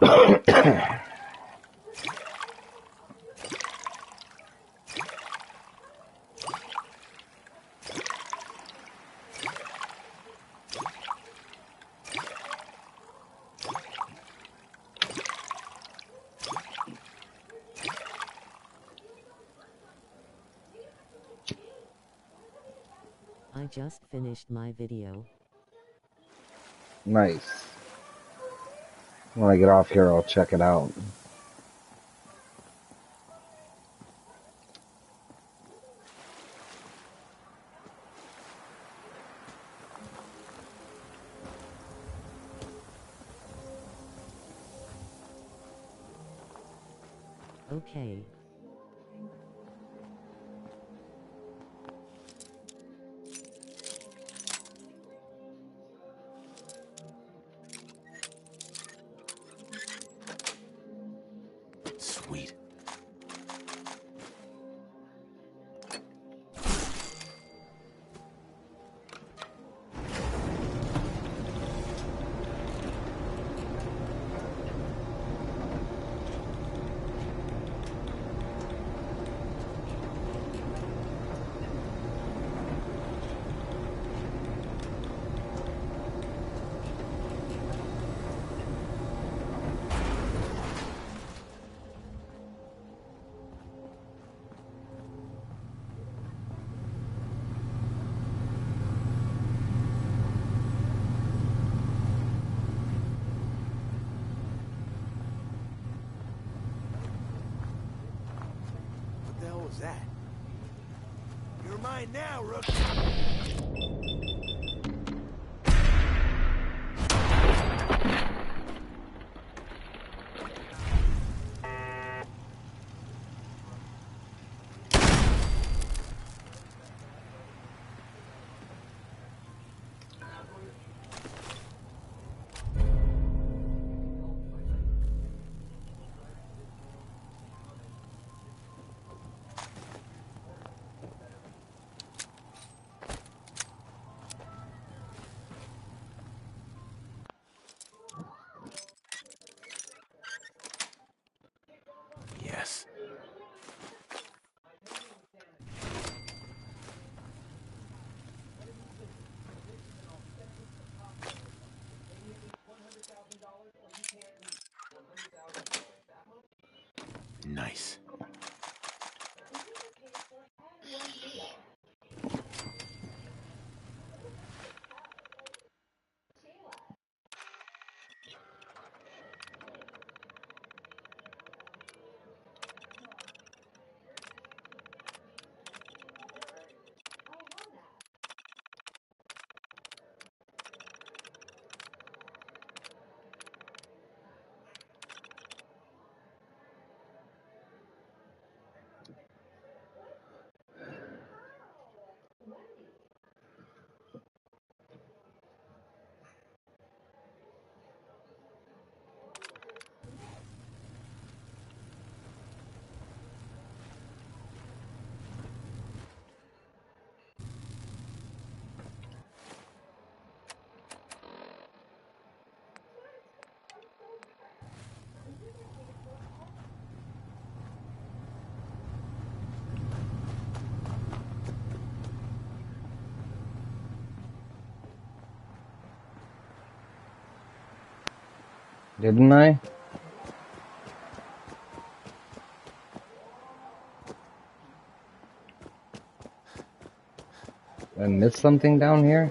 I just finished my video. Nice. When I get off here, I'll check it out. Okay. Sweet. What the hell was that? You're mine now, Rook. Yes. Nice. Didn't I? I missed something down here?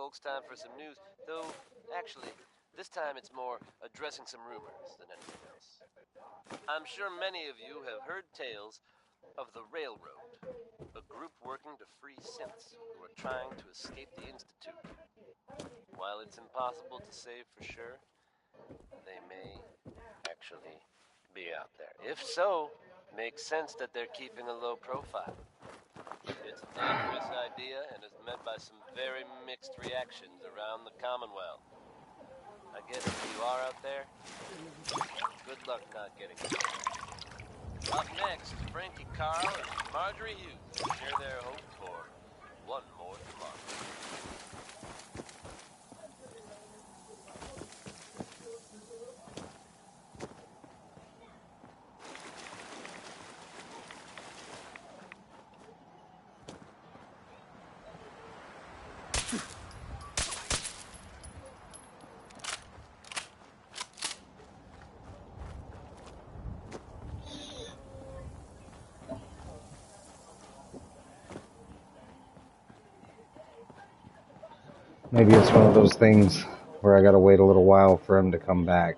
folks, time for some news. Though, actually, this time it's more addressing some rumors than anything else. I'm sure many of you have heard tales of the Railroad, a group working to free synths who are trying to escape the Institute. While it's impossible to say for sure, they may actually be out there. If so, makes sense that they're keeping a low profile. It's a dangerous idea and is met by some very mixed reactions around the Commonwealth. I guess if you are out there, good luck not getting it. Up next, Frankie Carl and Marjorie Hughes share their hope for one more tomorrow. Maybe it's one of those things where I gotta wait a little while for him to come back.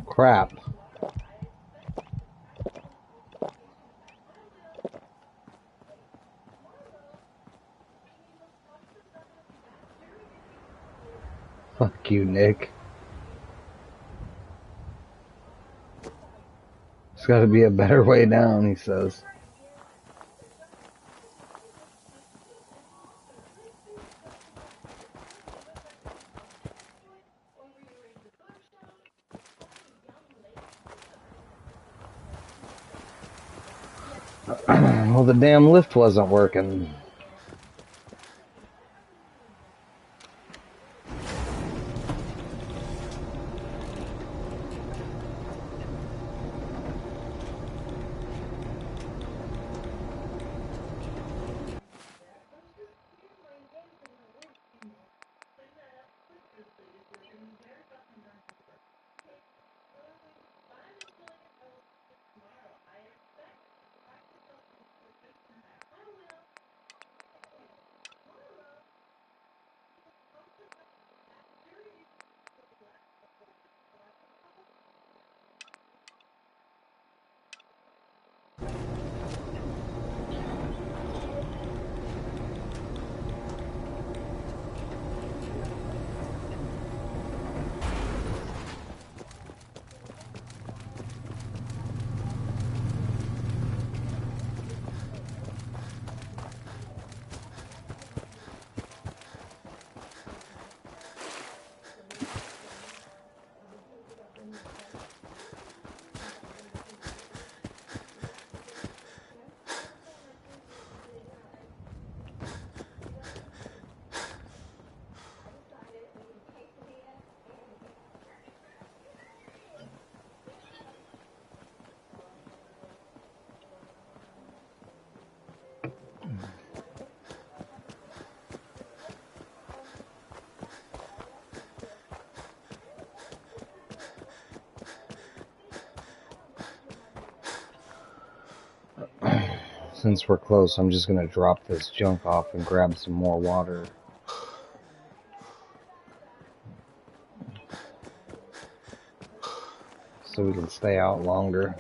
Crap. Fuck you, Nick. There's gotta be a better way down, he says. Well, the damn lift wasn't working. Since we're close, I'm just gonna drop this junk off and grab some more water. So we can stay out longer.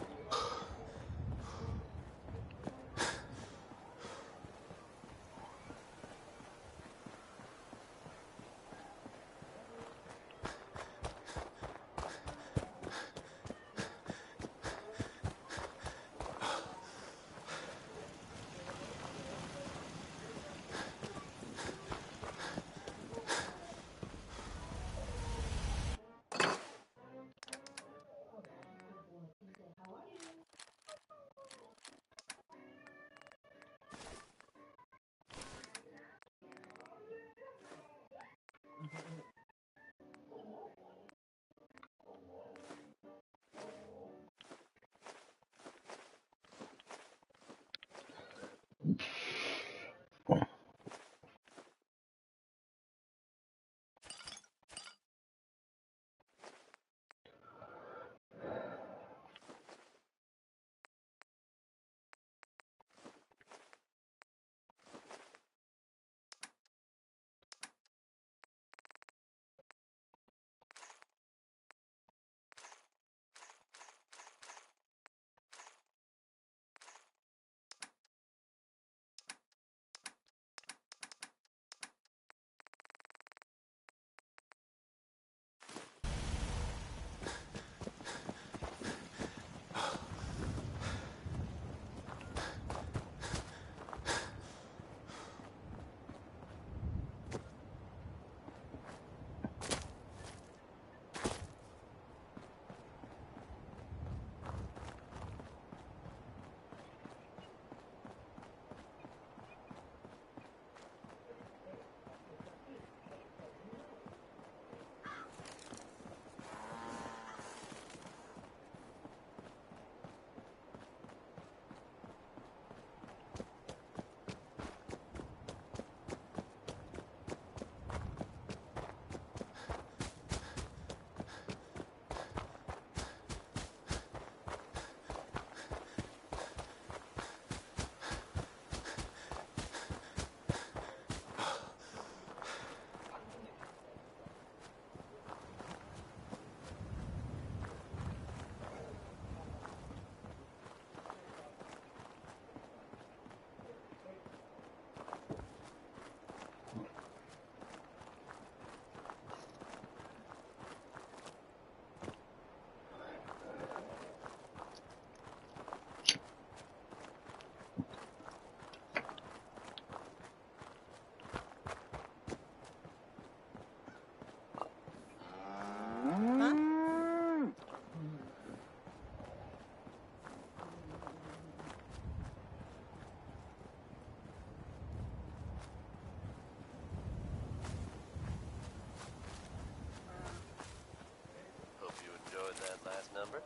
Hope you enjoyed that last number.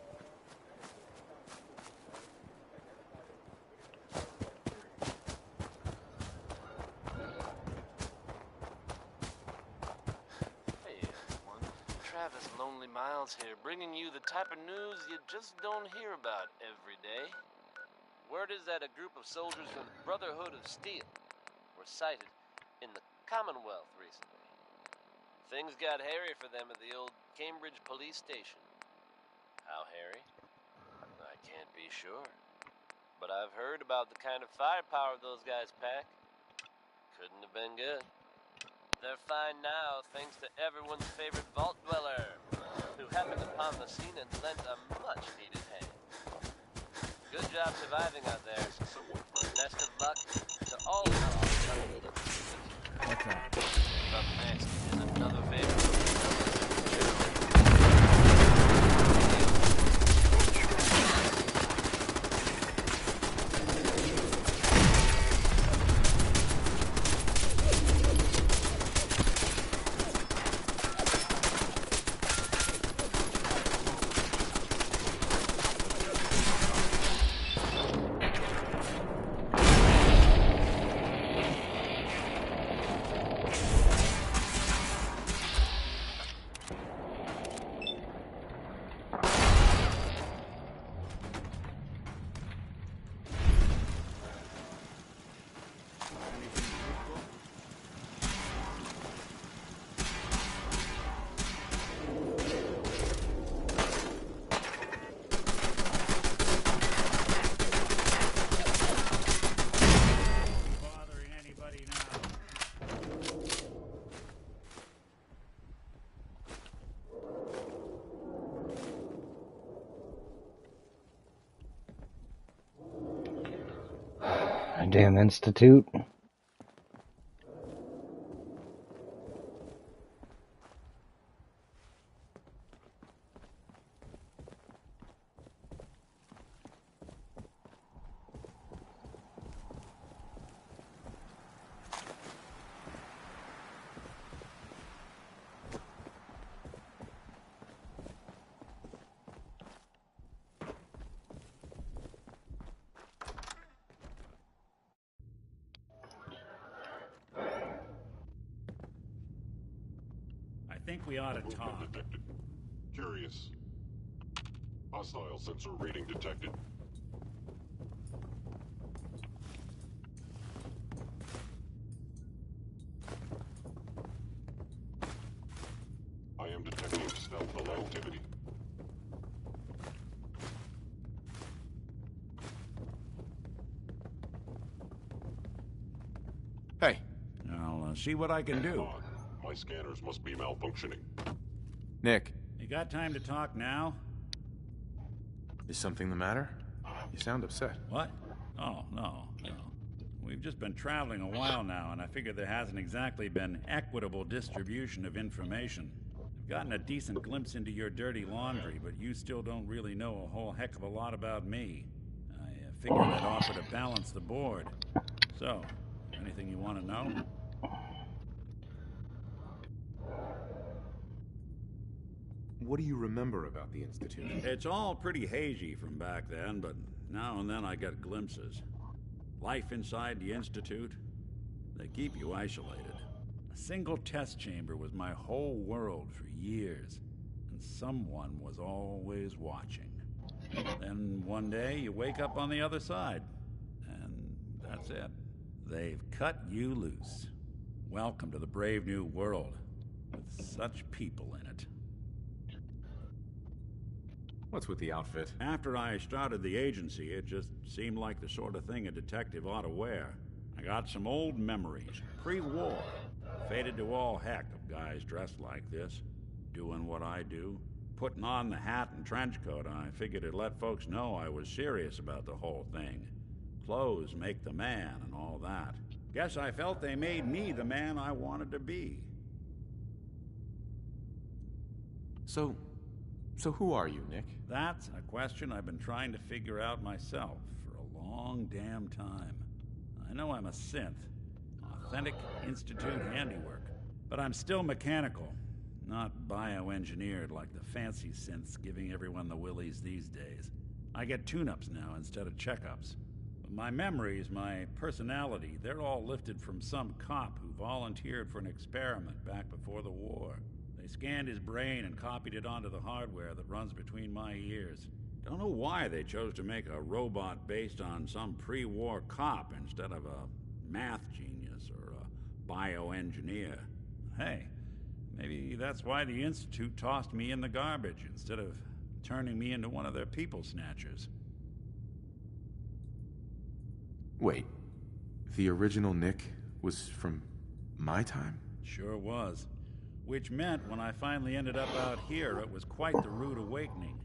Hey everyone, Travis Lonely Miles here, bringing you the type of news you just don't hear about every day. Word is that a group of soldiers from the Brotherhood of Steel were sighted in the Commonwealth recently. Things got hairy for them at the old Cambridge police station. How hairy? I can't be sure. But I've heard about the kind of firepower those guys pack. Couldn't have been good. They're fine now thanks to everyone's favorite vault dweller, who happened upon the scene and lent a much-needed hand. Good job surviving out there. Best of luck to all of us. Up next is another favorite. Goddamn institute. I think we ought to talk. Detected. Curious. Hostile sensor reading detected. I am detecting stealth alert activity. Hey. I'll see what I can do. Odd. My scanners must be malfunctioning. Nick. You got time to talk now? Is something the matter? You sound upset. What? Oh, no. We've just been traveling a while now, and I figure there hasn't exactly been equitable distribution of information. I've gotten a decent glimpse into your dirty laundry, but you still don't really know a whole heck of a lot about me. I figured I'd offer to balance the board. So, anything you want to know? What do you remember about the Institute? It's all pretty hazy from back then, but now and then I get glimpses. Life inside the Institute, they keep you isolated. A single test chamber was my whole world for years, and someone was always watching. Then one day you wake up on the other side, and that's it. They've cut you loose. Welcome to the brave new world, with such people in it. What's with the outfit? After I started the agency, it just seemed like the sort of thing a detective ought to wear. I got some old memories, pre-war. Faded to all heck of guys dressed like this, doing what I do. Putting on the hat and trench coat, I figured it'd let folks know I was serious about the whole thing. Clothes make the man and all that. Guess I felt they made me the man I wanted to be. So who are you, Nick? That's a question I've been trying to figure out myself for a long damn time. I know I'm a synth, authentic Institute handiwork, but I'm still mechanical, not bioengineered like the fancy synths giving everyone the willies these days. I get tune-ups now instead of checkups. But my memories, my personality, they're all lifted from some cop who volunteered for an experiment back before the war. They scanned his brain and copied it onto the hardware that runs between my ears. Don't know why they chose to make a robot based on some pre-war cop instead of a math genius or a bioengineer. Hey, maybe that's why the Institute tossed me in the garbage instead of turning me into one of their people snatchers. Wait, the original Nick was from my time? Sure was. Which meant when I finally ended up out here, it was quite the rude awakening.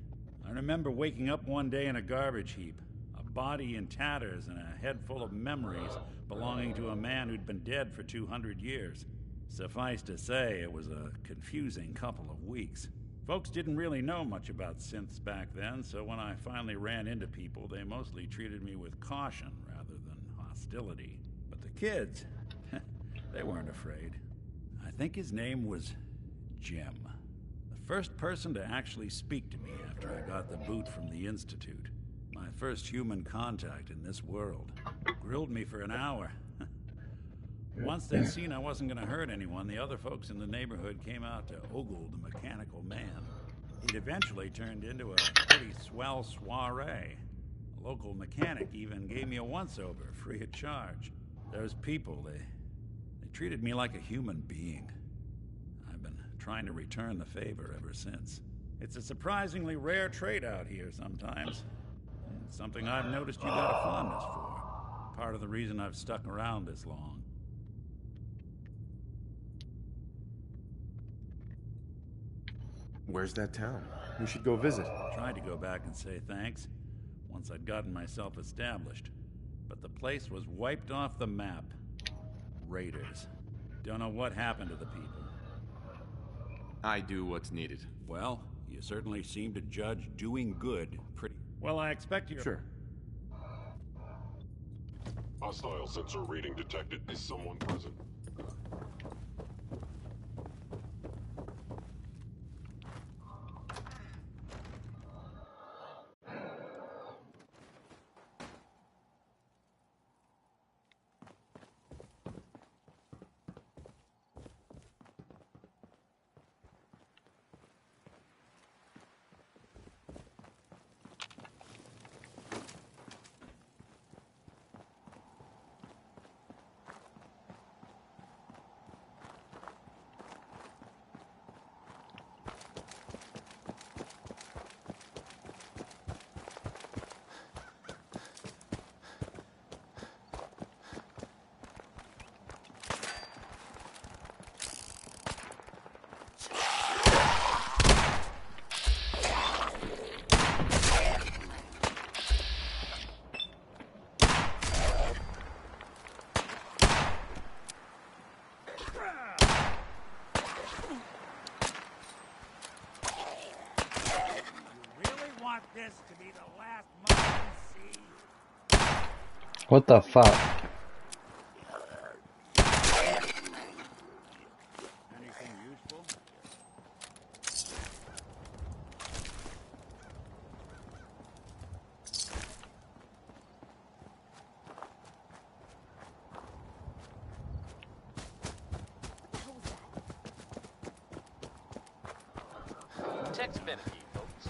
I remember waking up one day in a garbage heap, a body in tatters and a head full of memories belonging to a man who'd been dead for 200 years. Suffice to say, it was a confusing couple of weeks. Folks didn't really know much about synths back then, so when I finally ran into people, they mostly treated me with caution rather than hostility. But the kids, they weren't afraid. I think his name was Jim. The first person to actually speak to me after I got the boot from the Institute. My first human contact in this world. Grilled me for an hour. Once they'd seen I wasn't going to hurt anyone, the other folks in the neighborhood came out to ogle the mechanical man. It eventually turned into a pretty swell soiree. A local mechanic even gave me a once-over, free of charge. Those people, they treated me like a human being. I've been trying to return the favor ever since. It's a surprisingly rare trait out here sometimes. It's something I've noticed you got a fondness for. Part of the reason I've stuck around this long. Where's that town? We should go visit. Tried to go back and say thanks, once I'd gotten myself established. but the place was wiped off the map. Raiders. Don't know what happened to the people. I do what's needed. Well, you certainly seem to judge doing good pretty... Well, I expect you... Sure. Hostile sensor reading detected. Is someone present? This to be the last moment we see. What the fuck? Anything useful? Text benefit, folks.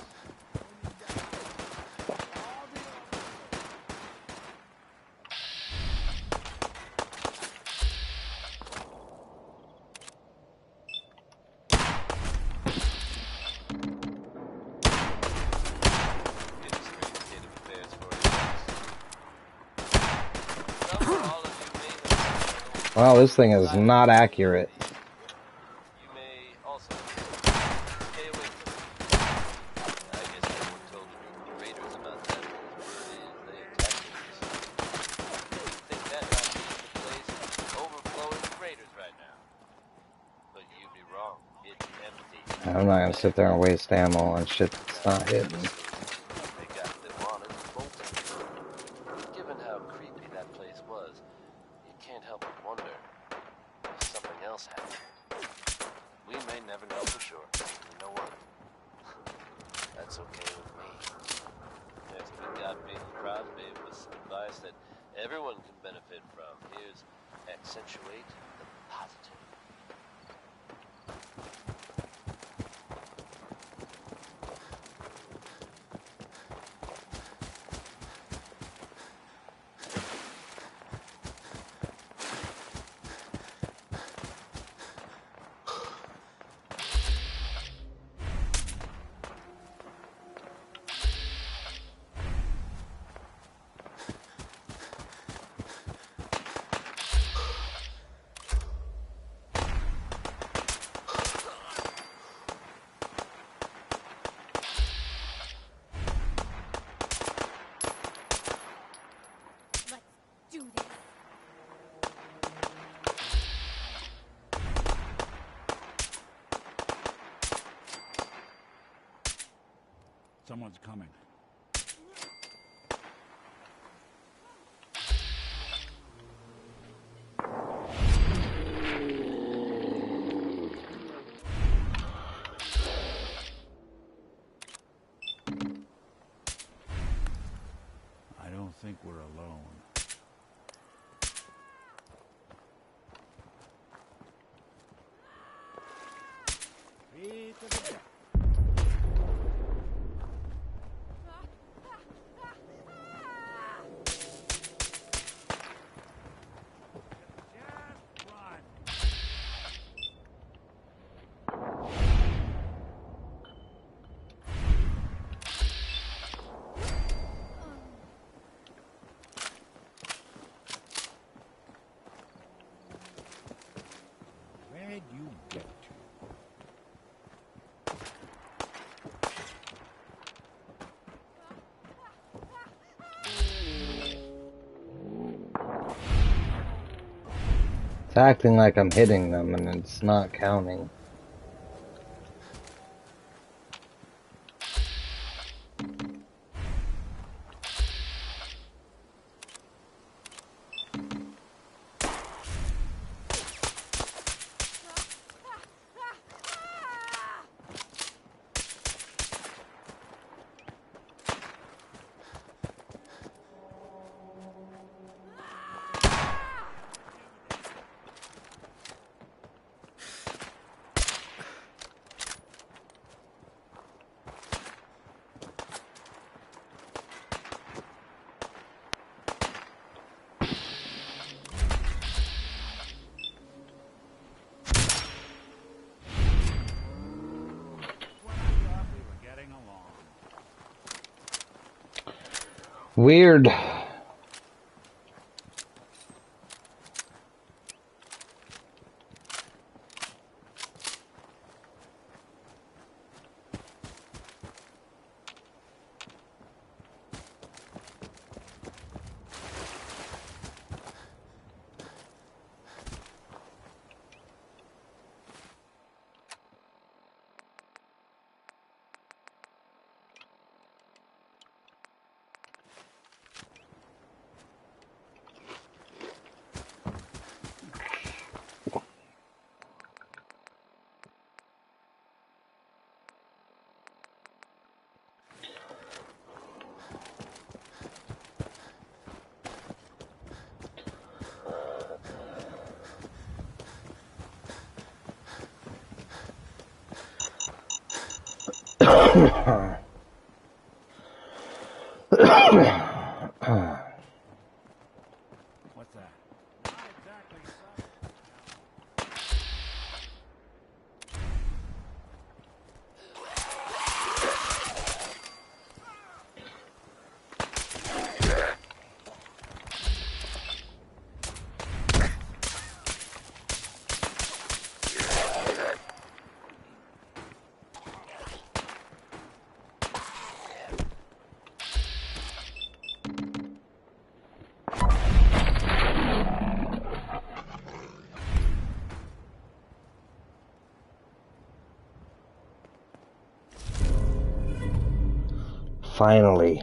Wow, this thing is not accurate. You may also stay away from it. I guess everyone told the raiders about that. Word is they attacked us. You'd think that might be the place overflowing with raiders right now. But you'd be wrong. It's empty. I'm not gonna sit there and waste ammo on shit that's not hidden. They got them on it and bolted. Given how creepy that place was, you can't help but wonder if something else happened. We may never know for sure. You know what? That's okay with me. Next we got Bing Crosby with some advice that everyone can benefit from. Here's accentuate the positive. Someone's coming. I don't think we're alone. Feet to the deck. It's acting like I'm hitting them and it's not counting. Weird. What's that? Not exactly Finally.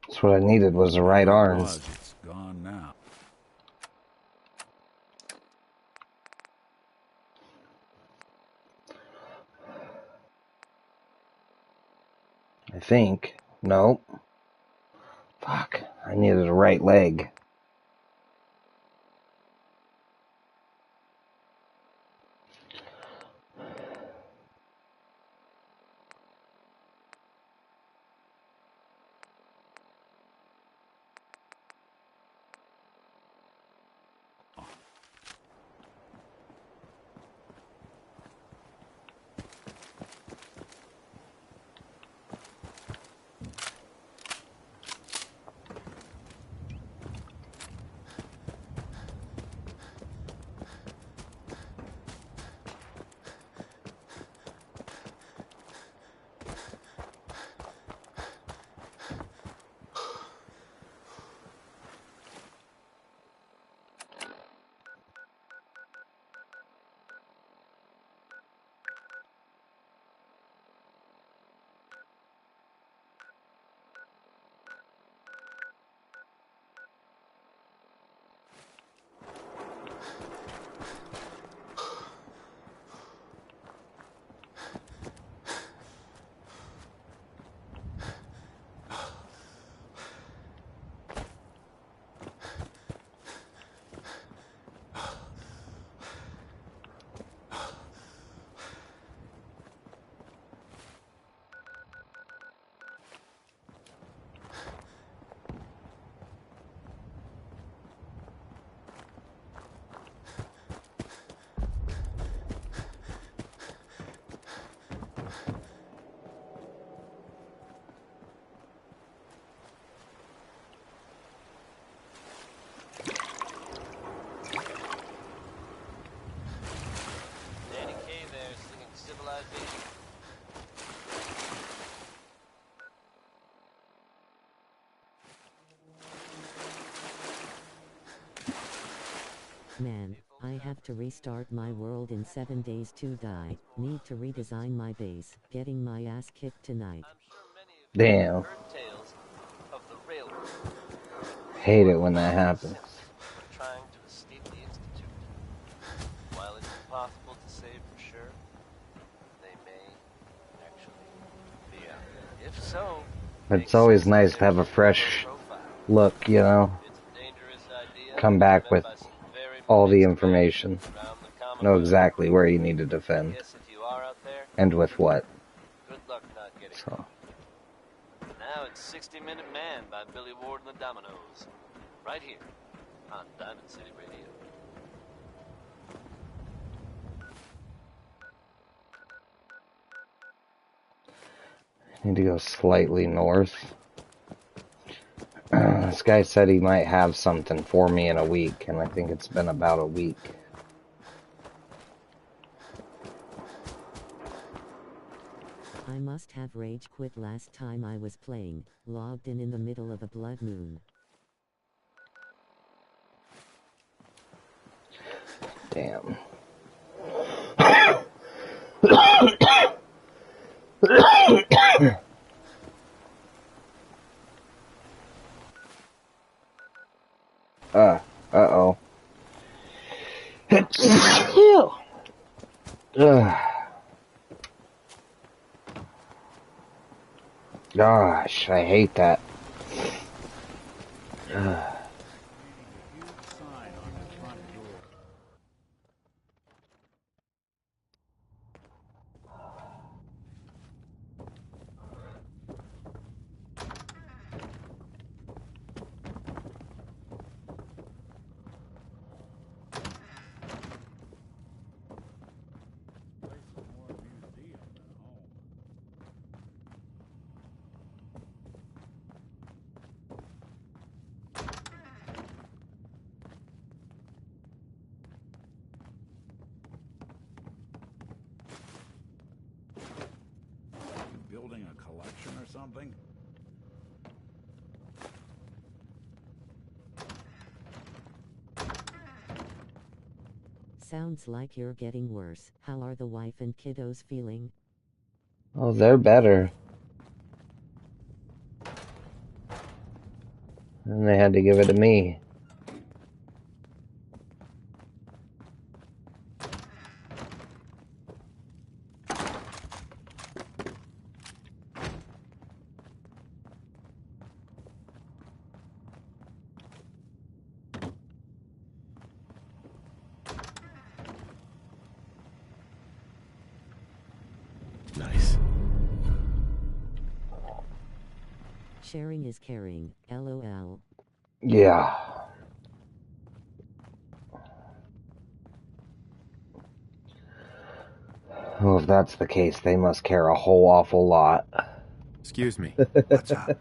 That's what I needed, was the right arms. It's gone now. I think. Nope. Fuck. I needed a right leg. Man, I have to restart my world in 7 days to die. Need to redesign my base. Getting my ass kicked tonight. Damn. Hate it when that happens. Trying to escape the Institute. While it's impossible to say for sure, they may actually be out there. If so, It's always nice to have a fresh look, you know? Come back with all the information. Know exactly where you need to defend. And with what. Good luck not getting So. Now it's 60-Minute Man by Billy Ward and the Dominoes. Right here on Diamond City Radio. Need to go slightly north. This guy said he might have something for me in a week, and I think it's been about a week. I must have rage quit last time I was playing, logged in the middle of a blood moon. Damn. Uh-oh. Gosh, I hate that. Building a collection or something? Sounds like you're getting worse. How are the wife and kiddos feeling? Oh, they're better. And they had to give it to me. Nice. Sharing is caring, LOL. Yeah. Well, if that's the case, they must care a whole awful lot. Excuse me. What's up?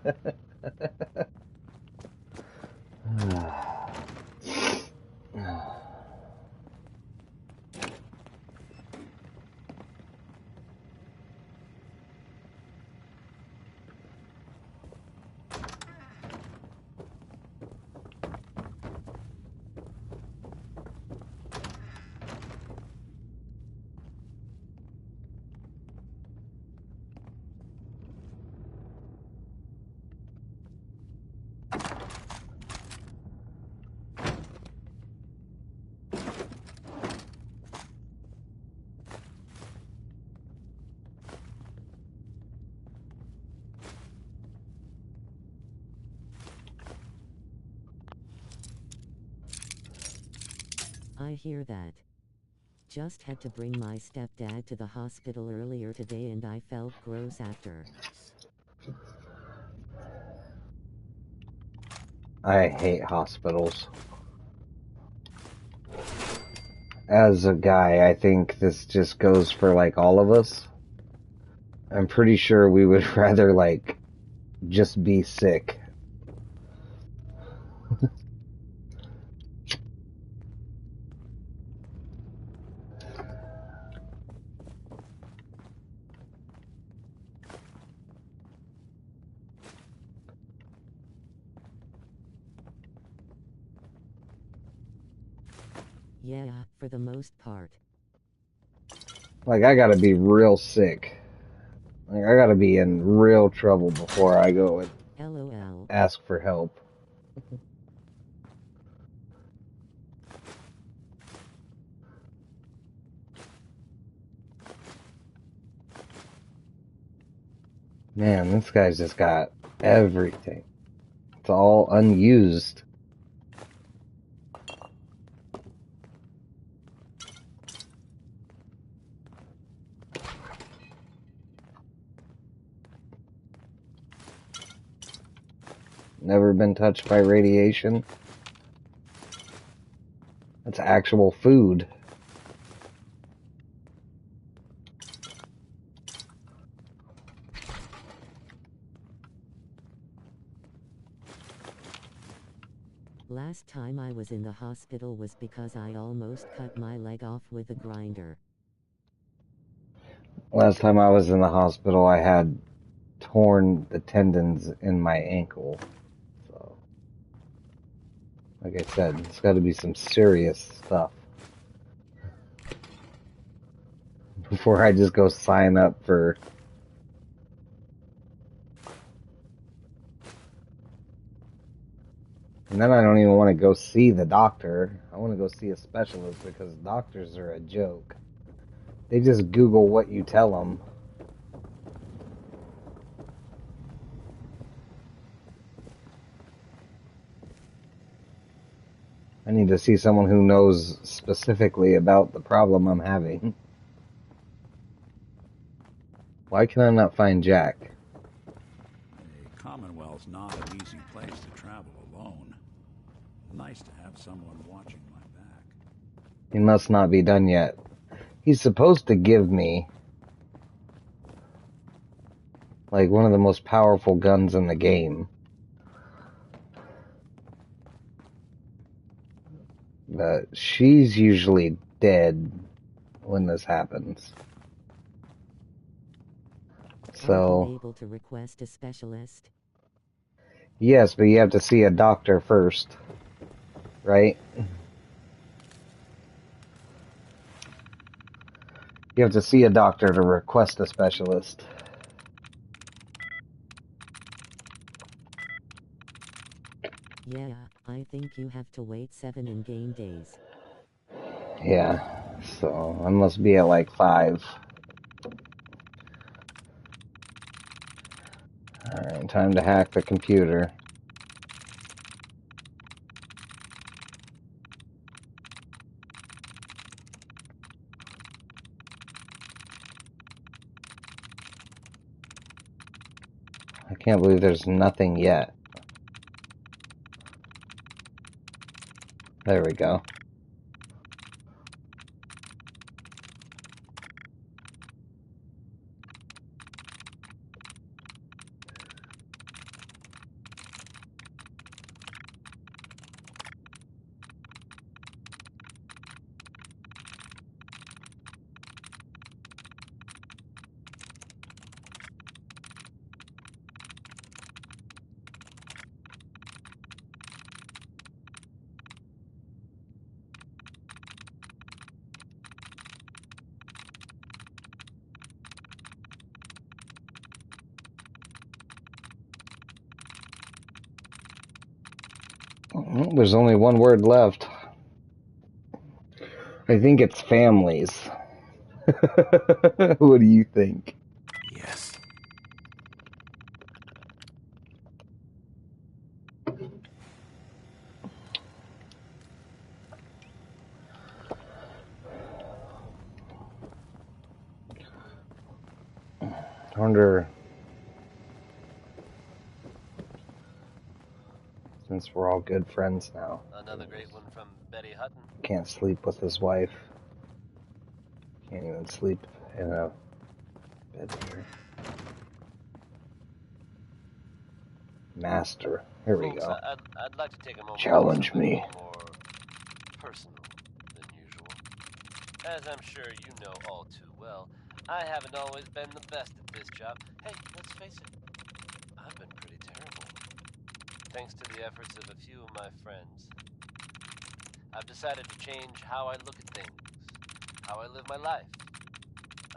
I hear that. Just had to bring my stepdad to the hospital earlier today and I felt gross after. I hate hospitals. As a guy, I think this just goes for, like, all of us. I'm pretty sure we would rather, like, just be sick. Yeah, for the most part. Like, I gotta be real sick. Like, I gotta be in real trouble before I go and LOL. ask for help. Man, this guy's just got everything. It's all unused. Never been touched by radiation. That's actual food. Last time I was in the hospital was because I almost cut my leg off with a grinder. Last time I was in the hospital, I had torn the tendons in my ankle. So, like I said, it's got to be some serious stuff before I just go sign up for. And then I don't even want to go see the doctor. I want to go see a specialist because doctors are a joke. They just Google what you tell them. I need to see someone who knows specifically about the problem I'm having. Why can I not find Jack? The Commonwealth's not an easy place to travel alone. Nice to have someone watching my back. He must not be done yet. He's supposed to give me like one of the most powerful guns in the game. But she's usually dead when this happens. So, Are you able to request a specialist? yes, but you have to see a doctor first, right? You have to see a doctor to request a specialist. Yeah, I think you have to wait 7 in-game days. Yeah, so I must be at like 5. Alright, time to hack the computer. I can't believe there's nothing yet. There we go. There's only one word left. I think it's families. What do you think? Yes. I wonder, since we're all good friends now, Another great one from Betty Hutton. can't sleep with his wife. Can't even sleep in a bed here. Master. Here we Folks, go. I'd like to take a moment Challenge to me. more personal than usual. As I'm sure you know all too well, I haven't always been the best at this job. Hey, let's face it, I've been pretty terrible. Thanks to the efforts of a few of my friends. I've decided to change how I look at things, how I live my life.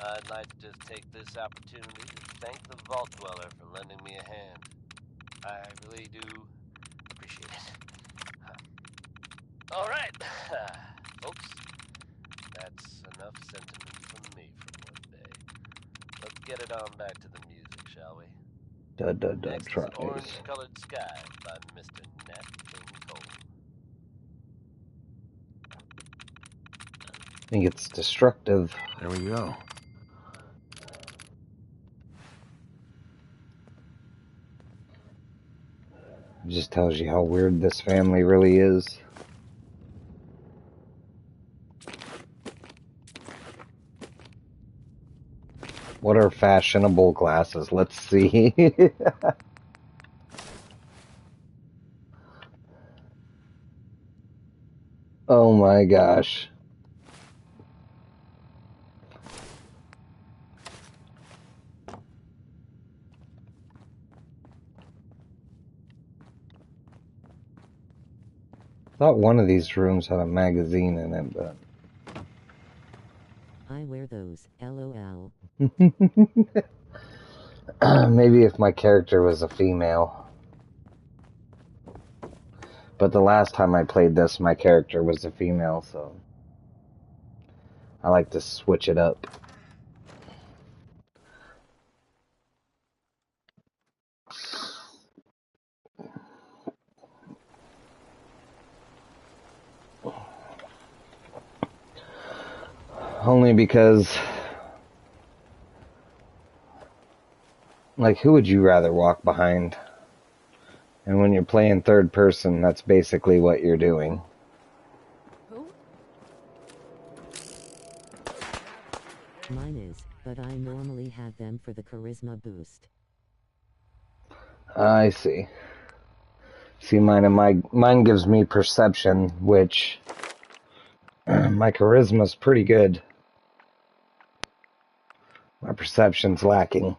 I'd like to just take this opportunity to thank the Vault Dweller for lending me a hand. I really do appreciate it. All right, folks. That's enough sentiment from me for one day. Let's get it on back to the music, shall we? Next is Truck news. Orange-Colored Sky by Mr. Nat King Cole. I think it's destructive. There we go. It just tells you how weird this family really is. What are fashionable glasses? Let's see. Oh my gosh. Thought one of these rooms had a magazine in it, but I wear those, LOL. maybe if my character was a female. But the last time I played this, my character was a female, so I like to switch it up. Only because, like, who would you rather walk behind? And when you're playing third person, that's basically what you're doing. Who? Mine is, but I normally have them for the charisma boost. I see. See, mine gives me perception, which my charisma's pretty good. My perception's lacking.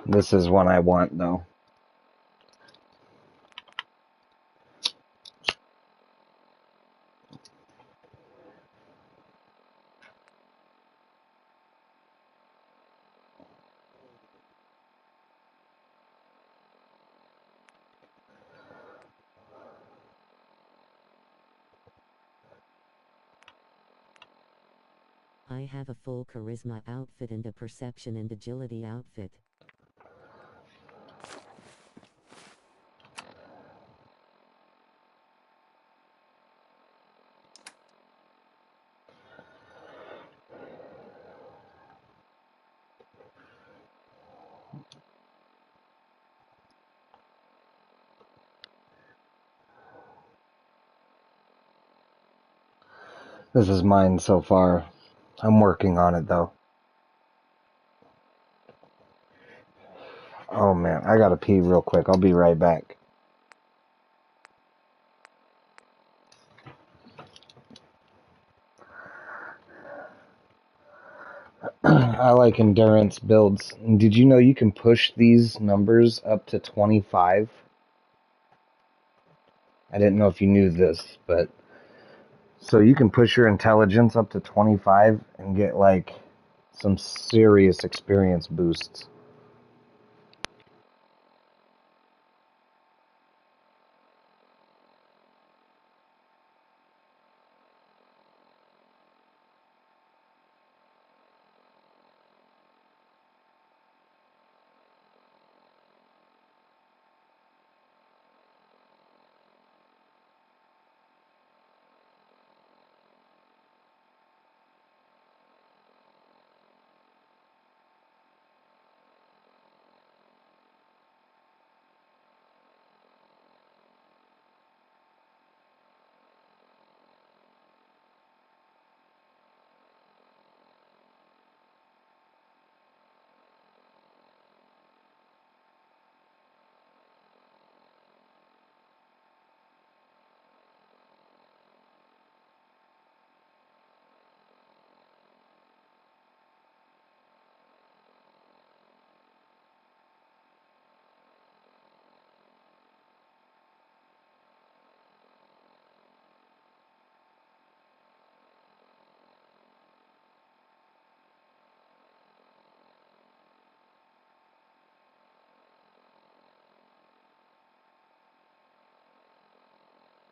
This is one I want, though. I have a full charisma outfit and a perception and agility outfit. This is mine so far. I'm working on it, though. Oh, man. I gotta pee real quick. I'll be right back. I like endurance builds. Did you know you can push these numbers up to 25? I didn't know if you knew this, but... So you can push your intelligence up to 25 and get, like, some serious experience boosts.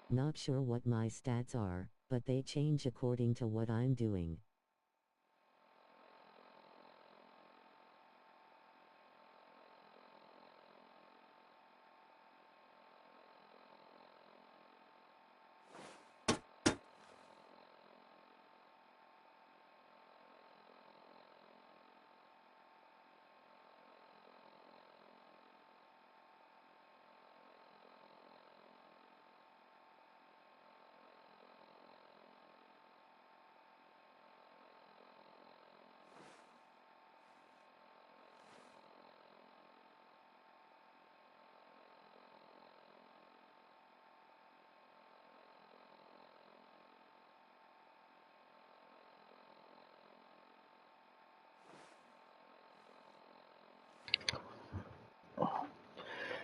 Not sure what my stats are, but they change according to what I'm doing.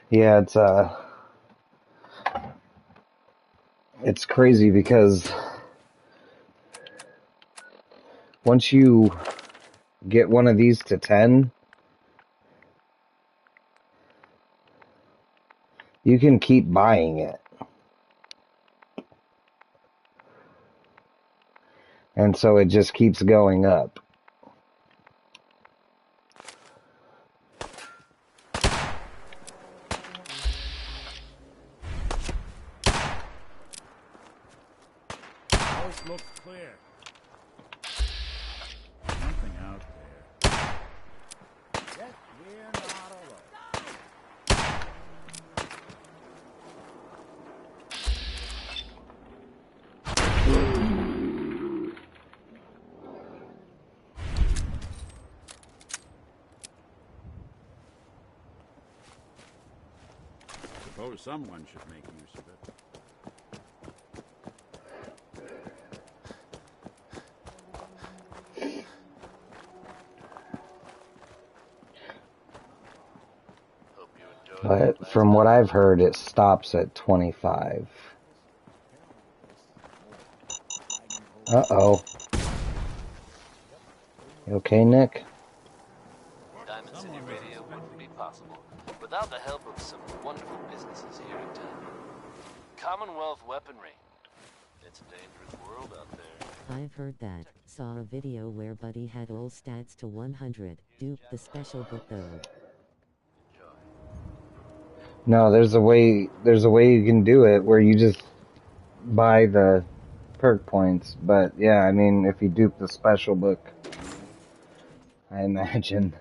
Yeah, it's crazy because once you get one of these to 10, you can keep buying it. And so it just keeps going up. House looks clear. Something out there. Yes, we're not alone. Suppose someone should make use of it. But from what I've heard, it stops at 25. Uh-oh. You okay, Nick? Diamond City Radio wouldn't be possible without the help of some wonderful businesses here in town. Commonwealth Weaponry. It's a dangerous world out there. I've heard that. Saw a video where Buddy had all stats to 100. Duped the special book though. No, there's a way you can do it where you just buy the perk points. But yeah, I mean, if you dupe the special book, I imagine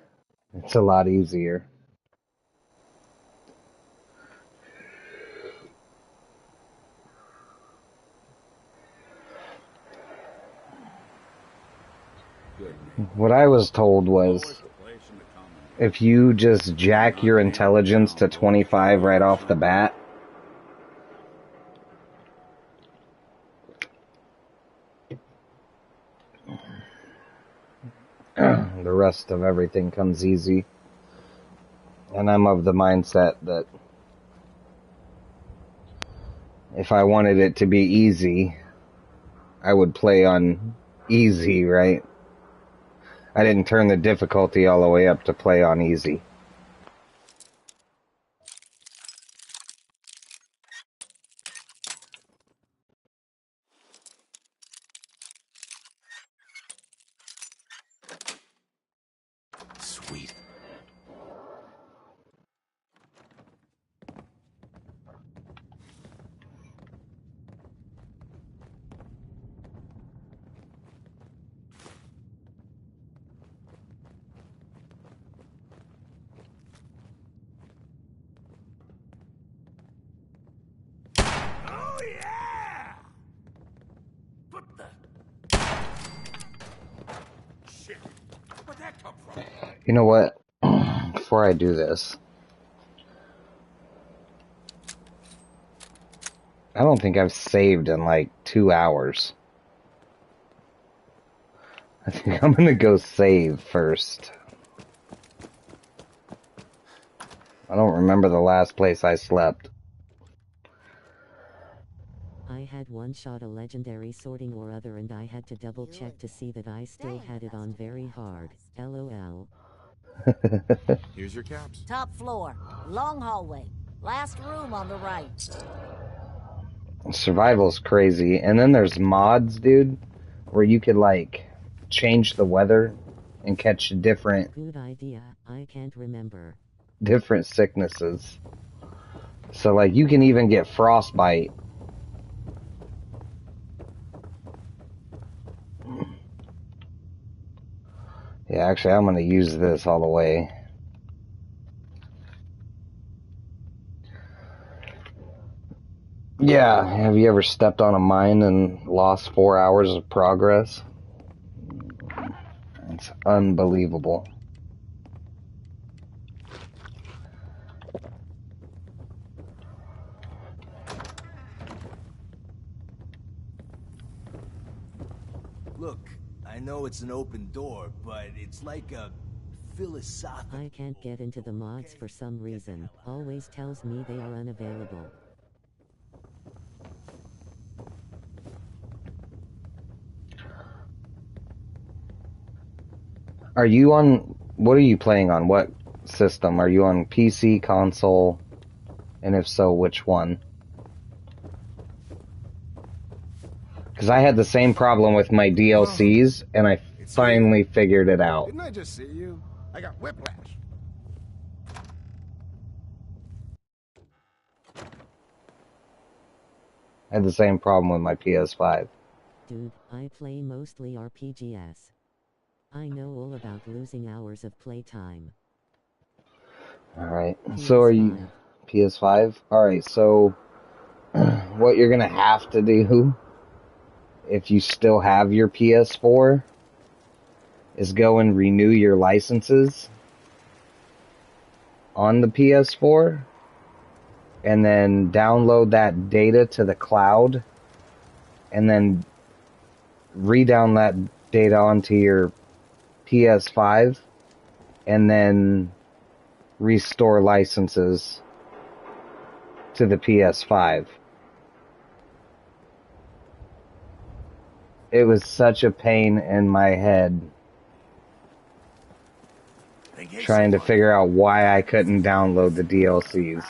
it's a lot easier. What I was told was if you just jack your intelligence to 25 right off the bat, the rest of everything comes easy. And I'm of the mindset that if I wanted it to be easy, I would play on easy, right? I didn't turn the difficulty all the way up to play on easy. Sweet. Oh, yeah! What the? Shit. Where'd that come from? You know what? Before I do this, I don't think I've saved in like 2 hours. I think I'm gonna go save first. I don't remember the last place I slept. I had one shot a legendary sorting or other and I had to double check to see that I still had it on very hard. LOL. Here's your caps. Top floor, long hallway, last room on the right. Survival's crazy. And then there's mods, dude, where you could, like, change the weather and catch different... Good idea. I can't remember. Different sicknesses. So, like, you can even get frostbite. Yeah, actually, I'm gonna use this all the way. Yeah, have you ever stepped on a mine and lost 4 hours of progress? It's unbelievable. Look, I know it's an open door, but it's like a philosophical... I can't get into the mods for some reason. Always tells me they are unavailable. Are you on... What are you playing on? What system? Are you on PC, console? And if so, which one? Because I had the same problem with my DLCs, and I finally figured it out. Didn't I just see you? I got whiplash. I had the same problem with my PS5. Dude, I play mostly RPGs. I know all about losing hours of playtime. Alright, so are you... PS5? Alright, so... what you're gonna have to do, if you still have your PS4, is go and renew your licenses on the PS4, and then download that data to the cloud, and then re-down that data onto your PS5, and then restore licenses to the PS5. It was such a pain in my head trying to figure out why I couldn't download the DLCs.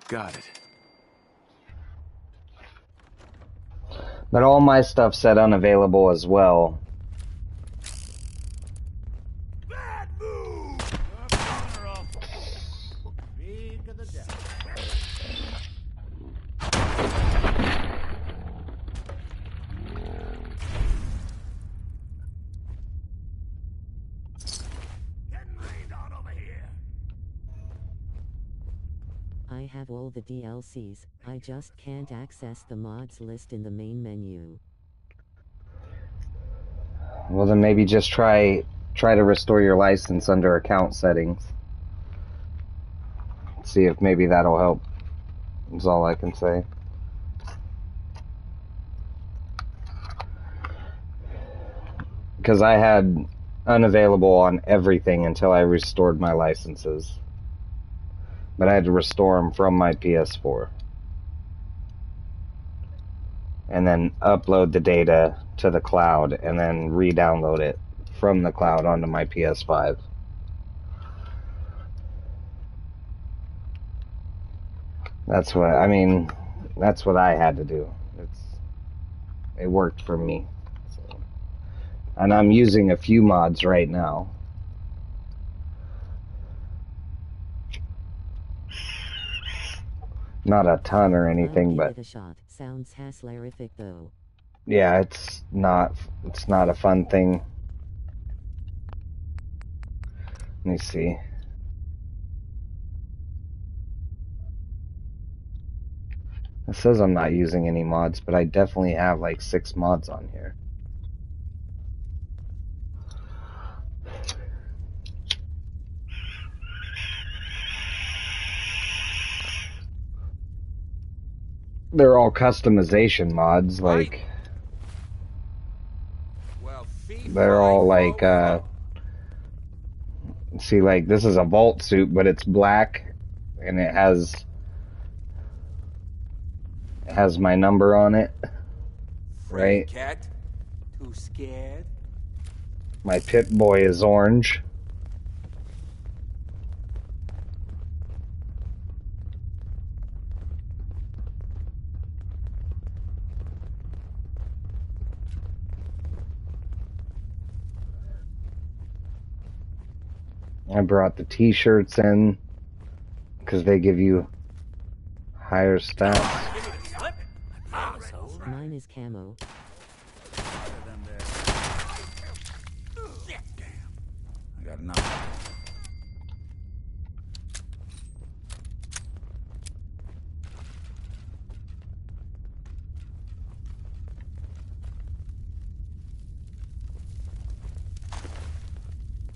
Got it. But all my stuff said unavailable as well. I have all the DLCs, I just can't access the mods list in the main menu. Well, then maybe just try to restore your license under account settings. See if maybe that'll help. That's all I can say. Because I had unavailable on everything until I restored my licenses. But I had to restore them from my PS4. And then upload the data to the cloud and then re-download it from the cloud onto my PS5. That's what I had to do. It worked for me. So. And I'm using a few mods right now. Not a ton or anything, but Give it a shot. Sounds haslerific though. yeah, it's not a fun thing. Let me see. It says I'm not using any mods, but I definitely have like 6 mods on here. They're all customization mods, like They're all like, see, like, this is a vault suit, but it's black, and it has my number on it, right? Cat? Too scared? My Pit Boy is orange. I brought the t-shirts in because they give you higher stats. Mine is camo. I got enough.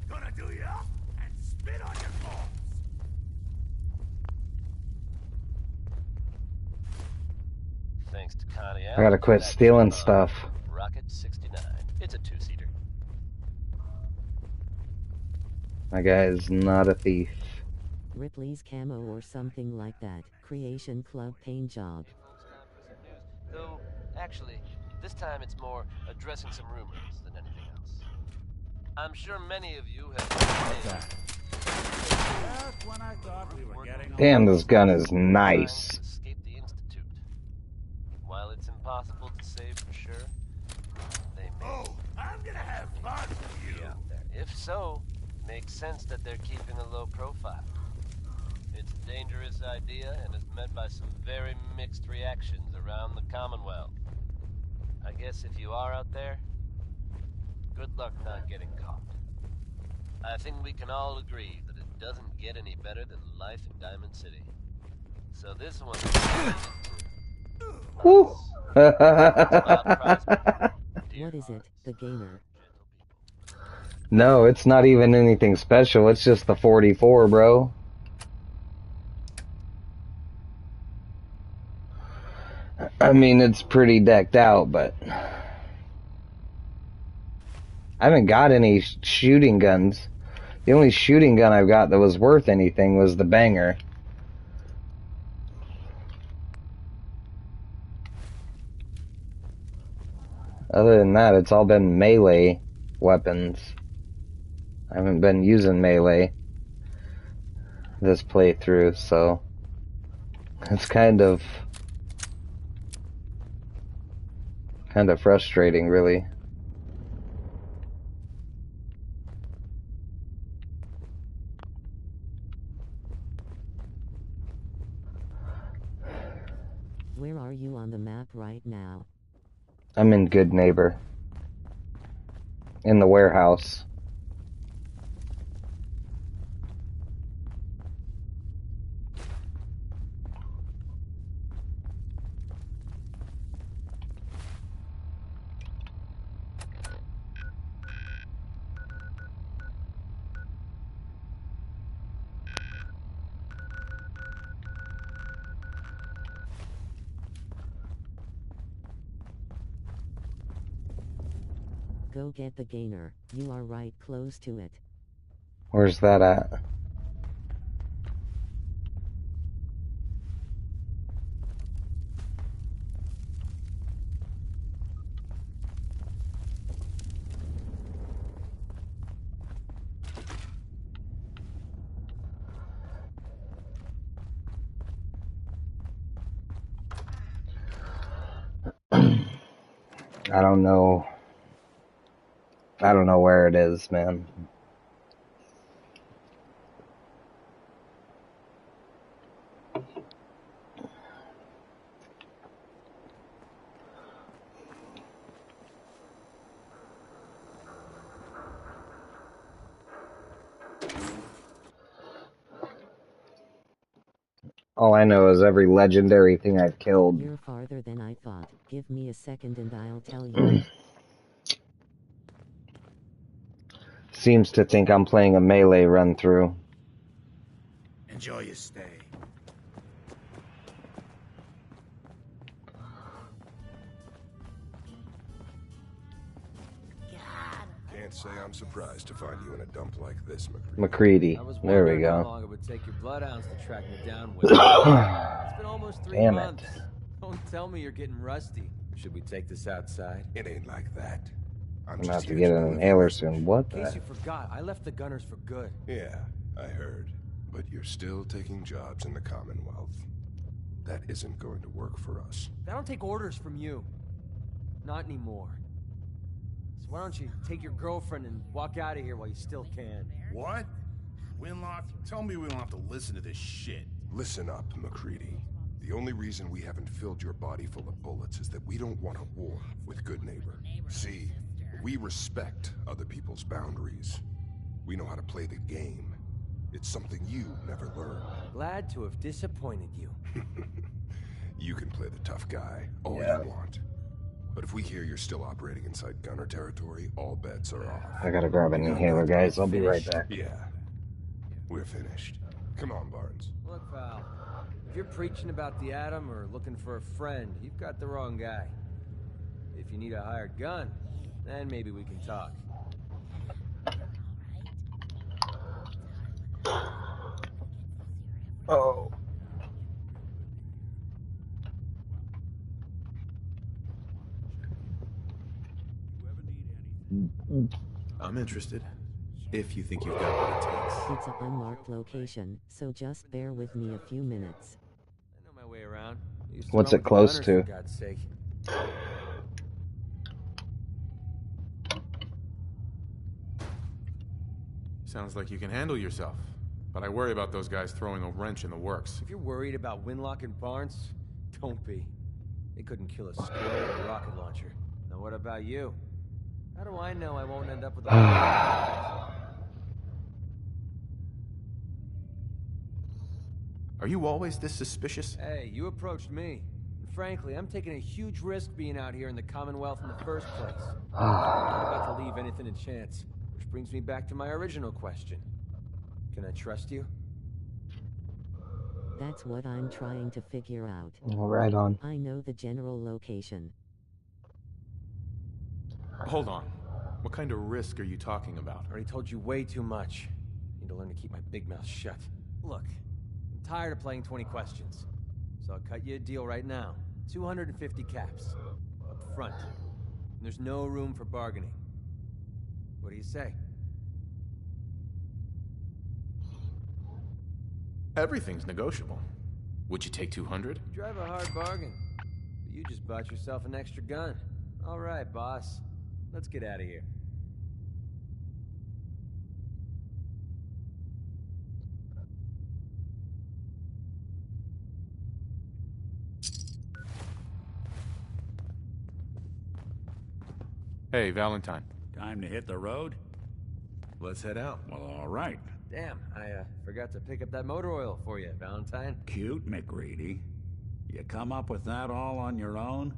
Gonna do you up and spit on your corpse. Thanks to Connie I gotta quit stealing stuff. Rocket 69. It's a two-seater. My guy is not a thief. Ripley's camo or something like that. Creation Club paint job. Though, actually, this time it's more addressing some rumors than anything else. I'm sure many of you have heard that. Just when I thought we were getting Damn, this gun is nice. Escape the Institute. While it's impossible to say for sure, they may. Oh, I'm gonna have fun with you. Out there. If so, it makes sense that they're keeping a low profile. It's a dangerous idea and is met by some very mixed reactions around the Commonwealth. I guess if you are out there, good luck not getting caught. I think we can all agree that it doesn't get any better than life in Diamond City. So this one... Woo! What is it, the gamer? No, it's not even anything special. It's just the 44, bro. I mean, it's pretty decked out, but I haven't got any shooting guns. The only shooting gun I've got that was worth anything was the banger. Other than that, it's all been melee weapons. I haven't been using melee this playthrough, so it's kind of frustrating, really. Where are you on the map right now? I'm in Good Neighbor. In the warehouse. Go get the gainer. You are right close to it. Where's that at? I don't know. I don't know where it is, man. All I know is every legendary thing I've killed. You're farther than I thought. Give me a second and I'll tell you. Seems to think I'm playing a melee run through. Enjoy your stay. God, say I'm surprised to find you in a dump like this, McCready. McCready. I was There we wondering how go. long it would take your bloodhounds to track me down with. It's been almost 3 Damn it. months. Don't tell me you're getting rusty. Should we take this outside? It ain't like that. I'm gonna have to get an inhaler soon. What In case the? you forgot, I left the Gunners for good. Yeah, I heard. But you're still taking jobs in the Commonwealth. That isn't going to work for us. I don't take orders from you. Not anymore. So why don't you take your girlfriend and walk out of here while you still can? What? Winlock, tell me we don't have to listen to this shit. Listen up, McCready. The only reason we haven't filled your body full of bullets is that we don't want a war with Good Neighbor. See, we respect other people's boundaries. We know how to play the game. It's something you never learned. Glad to have disappointed you. You can play the tough guy all you want. But if we hear you're still operating inside Gunner territory, all bets are off. I gotta grab an inhaler, guys. I'll be right back. Yeah, we're finished. Come on, Barnes. Look, pal. If you're preaching about the atom or looking for a friend, you've got the wrong guy. If you need a hired gun, then maybe we can talk. Oh. I'm interested. If you think you've got what it takes. It's an unmarked location, so just bear with me a few minutes. I know my way around. Used to What's run it with the close Gunners, to? For God's sake. Sounds like you can handle yourself. But I worry about those guys throwing a wrench in the works. If you're worried about Winlock and Barnes, don't be. They couldn't kill a squirrel with a rocket launcher. Now what about you? How do I know I won't end up with a... Are you always this suspicious? Hey, you approached me. And frankly, I'm taking a huge risk being out here in the Commonwealth in the first place. I'm not about to leave anything to chance. Which brings me back to my original question. Can I trust you? That's what I'm trying to figure out. Right on. I know the general location. Hold on. What kind of risk are you talking about? I already told you way too much. Need to learn to keep my big mouth shut. Look, I'm tired of playing 20 questions. So I'll cut you a deal right now. 250 caps. Up front. And there's no room for bargaining. What do you say? Everything's negotiable. Would you take 200? You drive a hard bargain. But you just bought yourself an extra gun. All right, boss. Let's get out of here. Hey, Valentine. Time to hit the road? Let's head out. Well, all right. Damn, I forgot to pick up that motor oil for you, Valentine. Cute, McReady. You come up with that all on your own?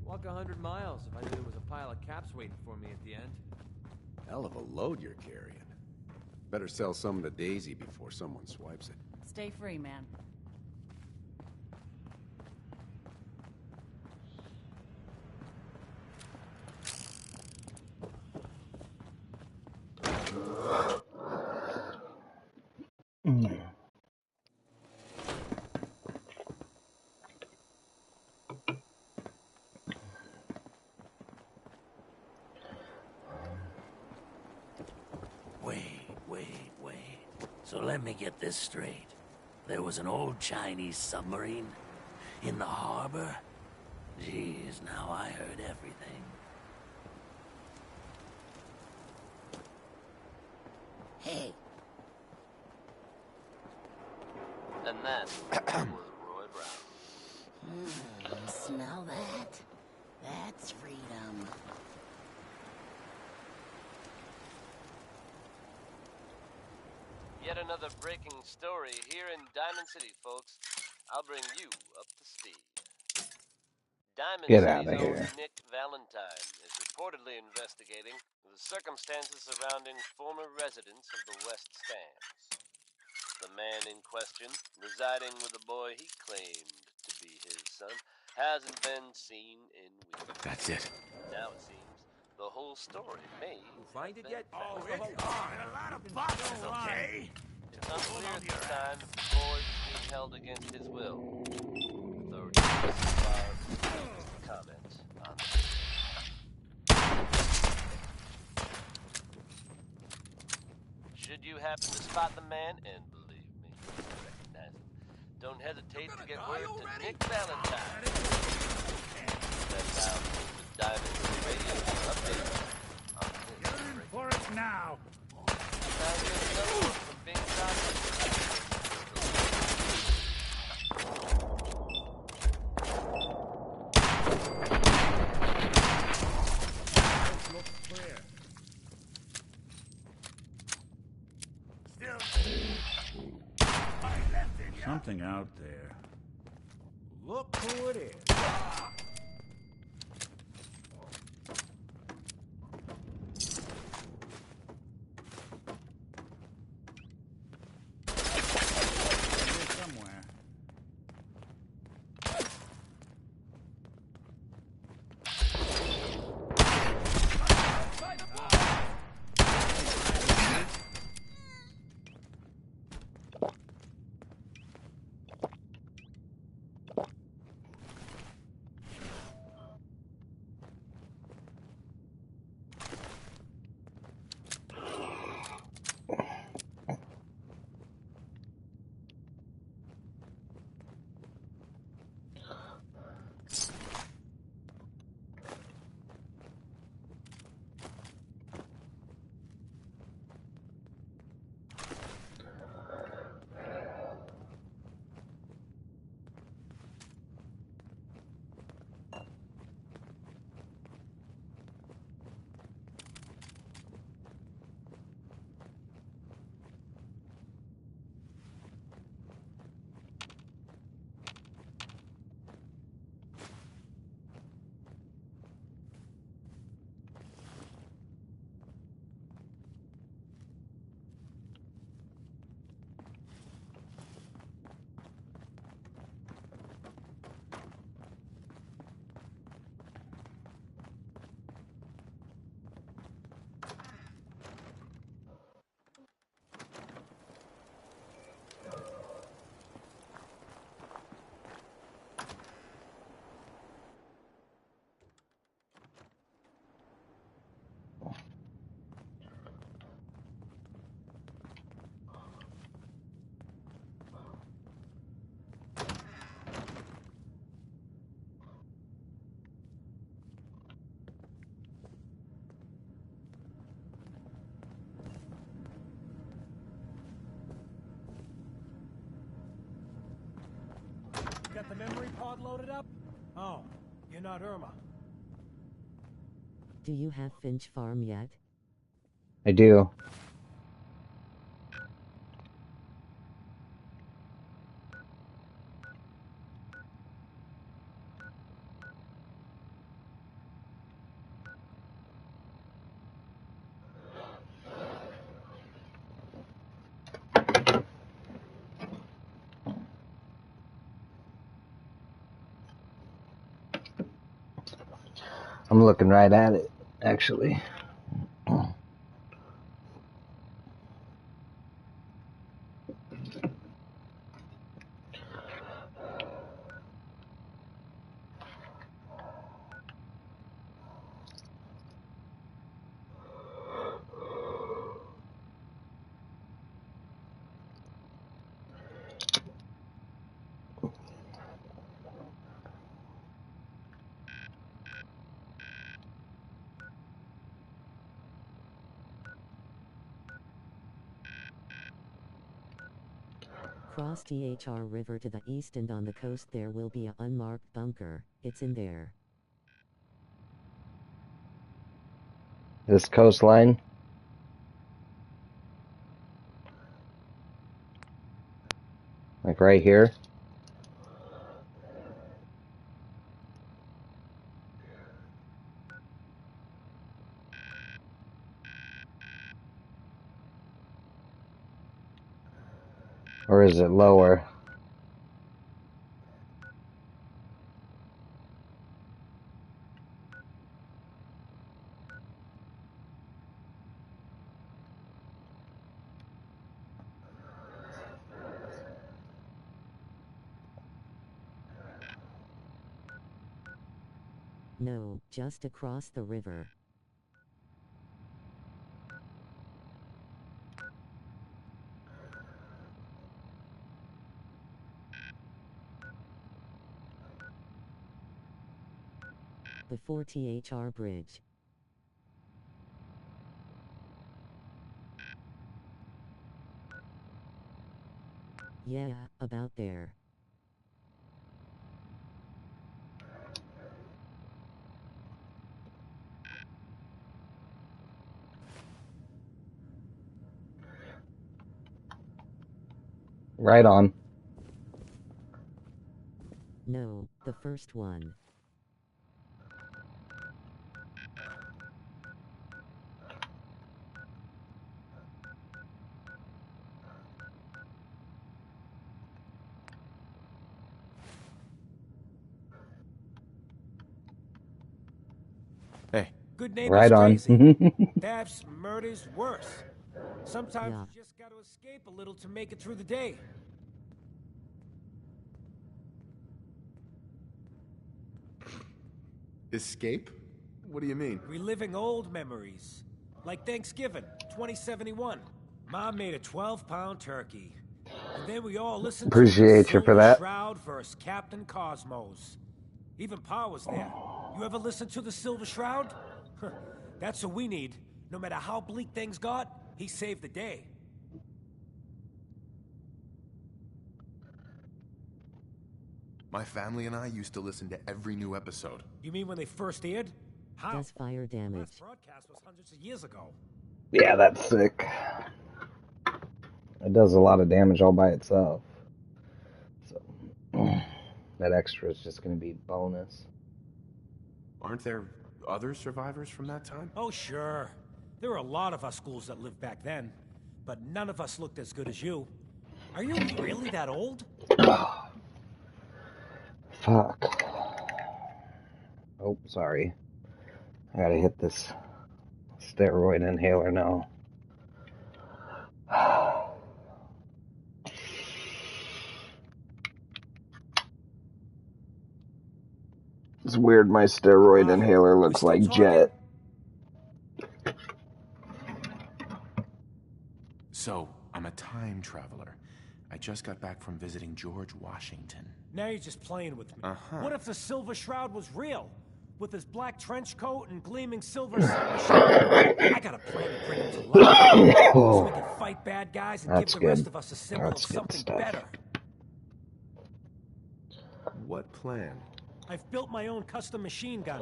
Walk 100 miles if I knew there was a pile of caps waiting for me at the end. Hell of a load you're carrying. Better sell some to Daisy before someone swipes it. Stay free, man. Wait. So let me get this straight. There was an old Chinese submarine in the harbor? Jeez, now I heard everything. Hey. And that was Roy Brown. Smell that? That's freedom. Yet another breaking story here in Diamond City, folks. I'll bring you up to speed. Diamond Get out City's of own here. Nick Valentine is reportedly investigating the circumstances surrounding former residents of the West Stands. The man in question, residing with a boy he claimed to be his son, hasn't been seen in weeks. That's it. Now it seems the whole story may Find it yet? Oh, it's on. A lot of boxes, okay? It's unclear at this time if the boy is being held against his will. Authorities must comment on this. Should you happen to spot the man, and believe me, you recognize him, don't hesitate to get word to Nick Valentine. That's now the Diamond Radio update on this. For it now. Now here's another one from Bing Looks clear. Something out there. Look who it is. Somewhere. Got the memory pod loaded up? Oh, you're not Irma. Do you have Finch Farm yet? I do. I'm looking right at it, actually. Cross THR River to the east and on the coast there will be a unmarked bunker. It's in there. This coastline. Like right here. Or is it lower? No, just across the river. Before THR Bridge. Yeah, about there. Right on. No, the first one. Hey. Good neighbors Right on. crazy. Thefts, murders, worse. Sometimes Yeah. you just got to escape a little to make it through the day. Escape? What do you mean? Reliving old memories. Like Thanksgiving, 2071. Mom made a 12-pound turkey. And then we all listened to the Appreciate you for Silver that. Shroud versus Captain Cosmos. Even Pa was there. You ever listen to the Silver Shroud? That's what we need. No matter how bleak things got, he saved the day. My family and I used to listen to every new episode. You mean when they first aired? How? Does fire damage. Last broadcast was hundreds of years ago. Yeah, that's sick. It does a lot of damage all by itself. So that extra is just going to be bonus. Aren't there other survivors from that time? Oh, sure. There were a lot of us schools that lived back then, but none of us looked as good as you. Are you really that old? Fuck. Oh, sorry. I gotta hit this steroid inhaler now. It's weird, my steroid inhaler looks like Jet. So, I'm a time traveler. I just got back from visiting George Washington. Now you're just playing with me. Uh-huh. What if the Silver Shroud was real? With his black trench coat and gleaming silver submachine? I got a plan to bring him to life. So we can fight bad guys and That's give the rest good. of us a symbol That's of good something stuff. better. What plan? I've built my own custom machine gun.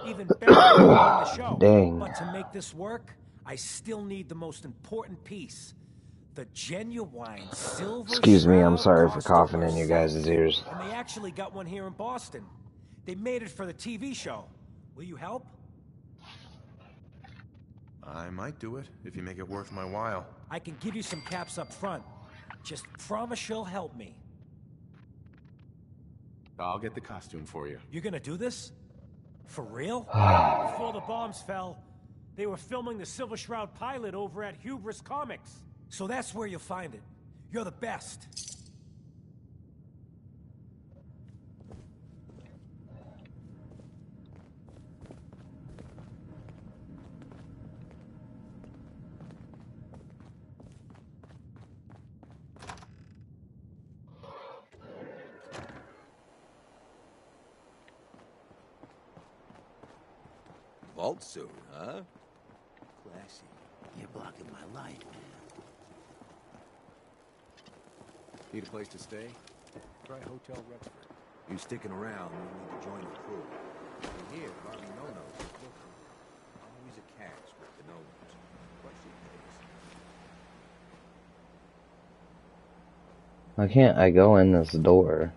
Even better than the one in the show. Dang. But to make this work, I still need the most important piece. The genuine Silver Excuse me, I'm Shroud sorry for costume coughing in you herself. guys' ears. And they actually got one here in Boston. They made it for the TV show. Will you help? I might do it, if you make it worth my while. I can give you some caps up front. Just promise you'll help me. I'll get the costume for you. You're gonna do this? For real? Before the bombs fell, they were filming the Silver Shroud pilot over at Hubris Comics. So that's where you'll find it. You're the best. Vault suit, huh? Classy. You're blocking my light, man. Need a place to stay? Try Hotel Rexford. You sticking around, you need to join the crew. And here, Bobby No-No's looking. Always a catch, but Why can't I go in this door?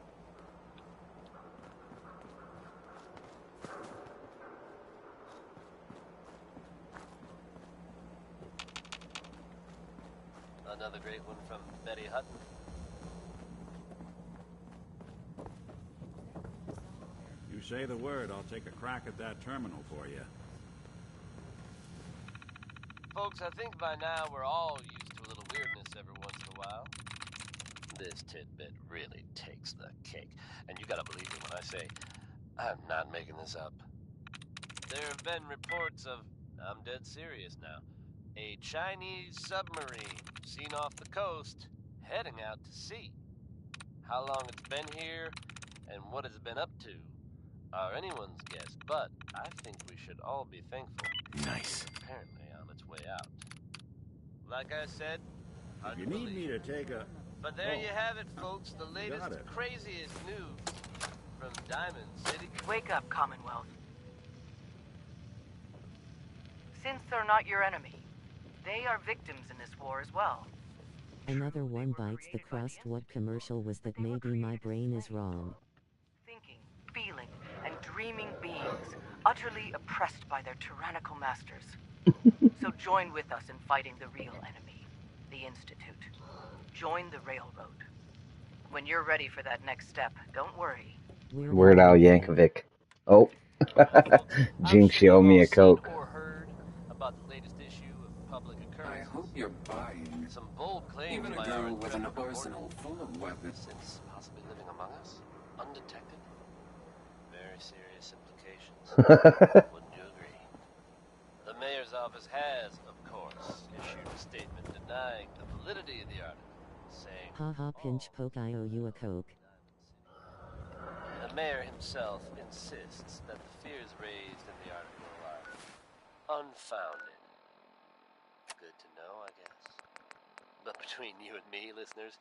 Another great one from Betty Hutton. You say the word, I'll take a crack at that terminal for you. Folks, I think by now we're all used to a little weirdness every once in a while. This tidbit really takes the cake. And you gotta believe me when I say, I'm not making this up. There have been reports of, I'm dead serious now, a Chinese submarine seen off the coast, heading out to sea. How long it's been here, and what it's been up to, are anyone's guess, but I think we should all be thankful. Nice. It's apparently on its way out. Like I said, If you need me to take a... but there you have it, folks, the latest, craziest news from Diamond City. Wake up, Commonwealth. Since they're not your enemy, they are victims in this war as well. Another one bites the crust. What commercial was that? Maybe my brain is wrong. Thinking, feeling, and dreaming beings, utterly oppressed by their tyrannical masters. So join with us in fighting the real enemy, the Institute. Join the Railroad. When you're ready for that next step, don't worry. Weird Al Yankovic. Oh. Jinx, you owe me a Coke. About the latest issue of Public Occurrence. I hope you're buying. Some bold claims Even a by girl our with an arsenal full of weapons. Since possibly living among us, undetected. Very serious implications. Wouldn't you agree? The mayor's office has, of course, issued a statement denying the validity of the article, saying, Haha, pinch poke, I owe you a Coke. The mayor himself insists that the fears raised in the article are unfounded. Good to know, I guess. But between you and me, listeners,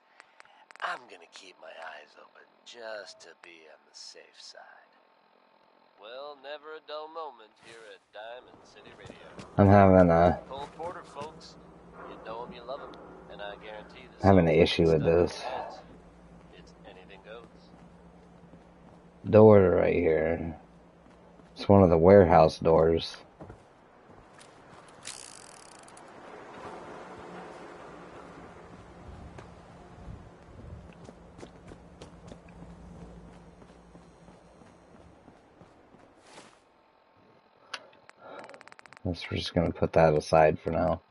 I'm gonna keep my eyes open just to be on the safe side. Well, never a dull moment here at Diamond City Radio. I'm having a... Cole Porter, folks. You know him, you love him. And I guarantee this... having an issue with this. It's anything goes. Door right here. It's one of the warehouse doors. We're just going to put that aside for now.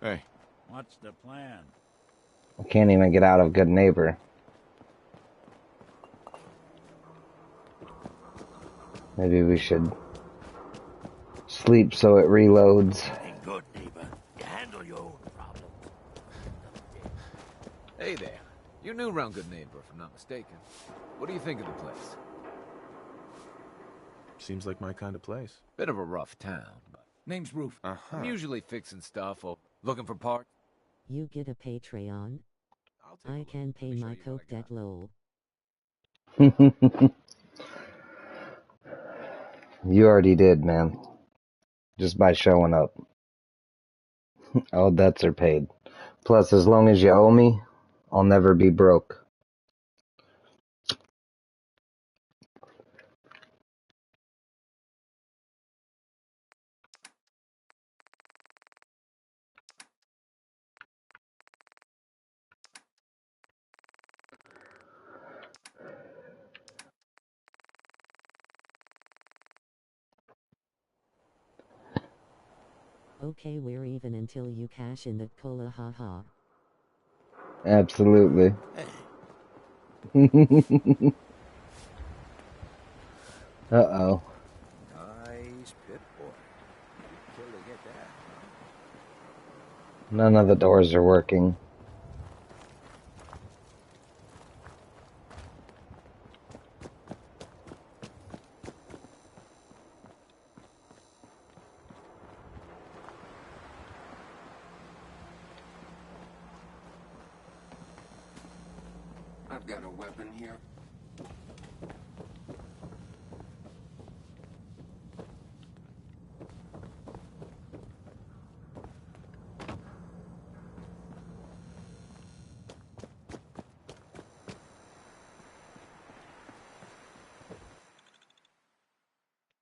Hey. What's the plan? I can't even get out of Good Neighbor. Maybe we should sleep so it reloads. Hey, Good Neighbor, you handle your own problem. Hey there. You're new around Good Neighbor, if I'm not mistaken. What do you think of the place? Seems like my kind of place. Bit of a rough town, but... Name's Roof. I'm usually fixing stuff or looking for parts. You get a Patreon? I can pay my Coke debt, lol. You already did, man. Just by showing up. All debts are paid. Plus, as long as you owe me, I'll never be broke. Okay, we're even until you cash in that cola, haha. Absolutely. Uh-oh. Nice pit boy. Till they get that. None of the doors are working. I've got a weapon here.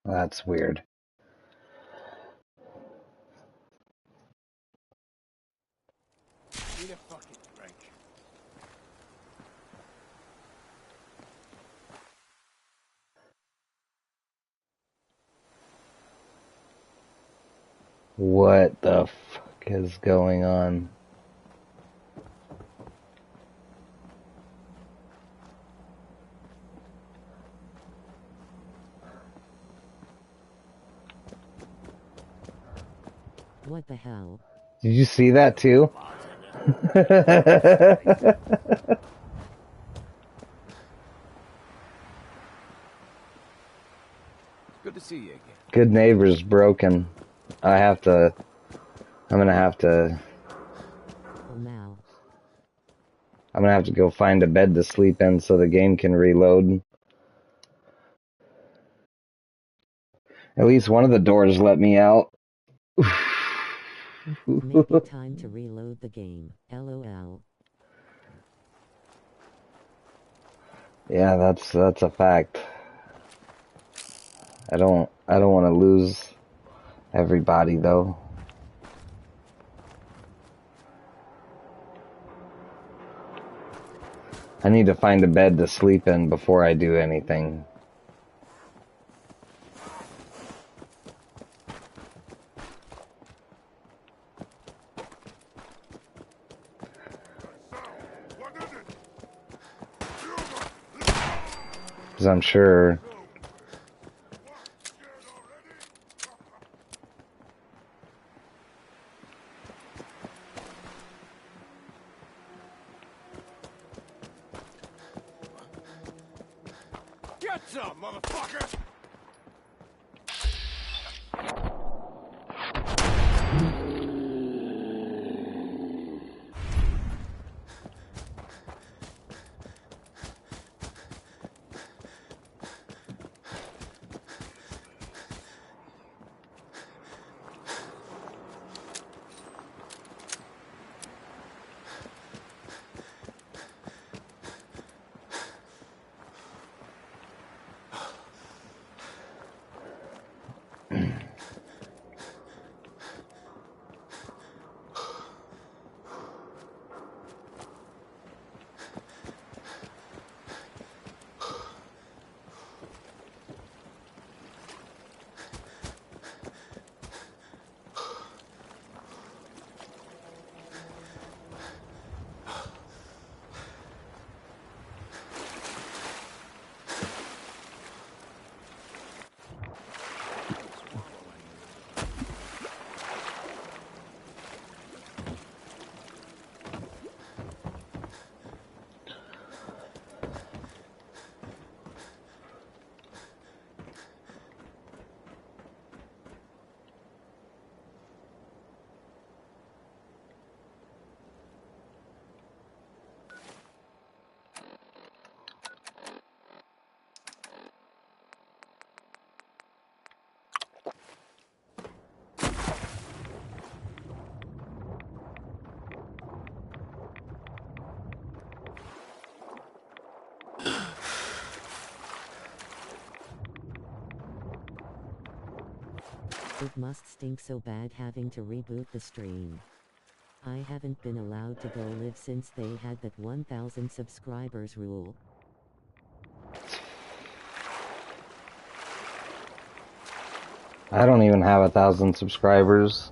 That's weird. Need a fucking drink. What the fuck is going on? What the hell? Did you see that too? Good to see you again. Good neighbor's broken. I'm gonna have to Now. I'm gonna have to go find a bed to sleep in so the game can reload. At least one of the doors let me out. Maybe time to reload the game. LOL. Yeah, that's a fact. I don't want to lose everybody though. I need to find a bed to sleep in before I do anything. Because I'm sure Get some, motherfucker! It must stink so bad having to reboot the stream. I haven't been allowed to go live since they had that 1,000 subscribers rule. I don't even have 1,000 subscribers.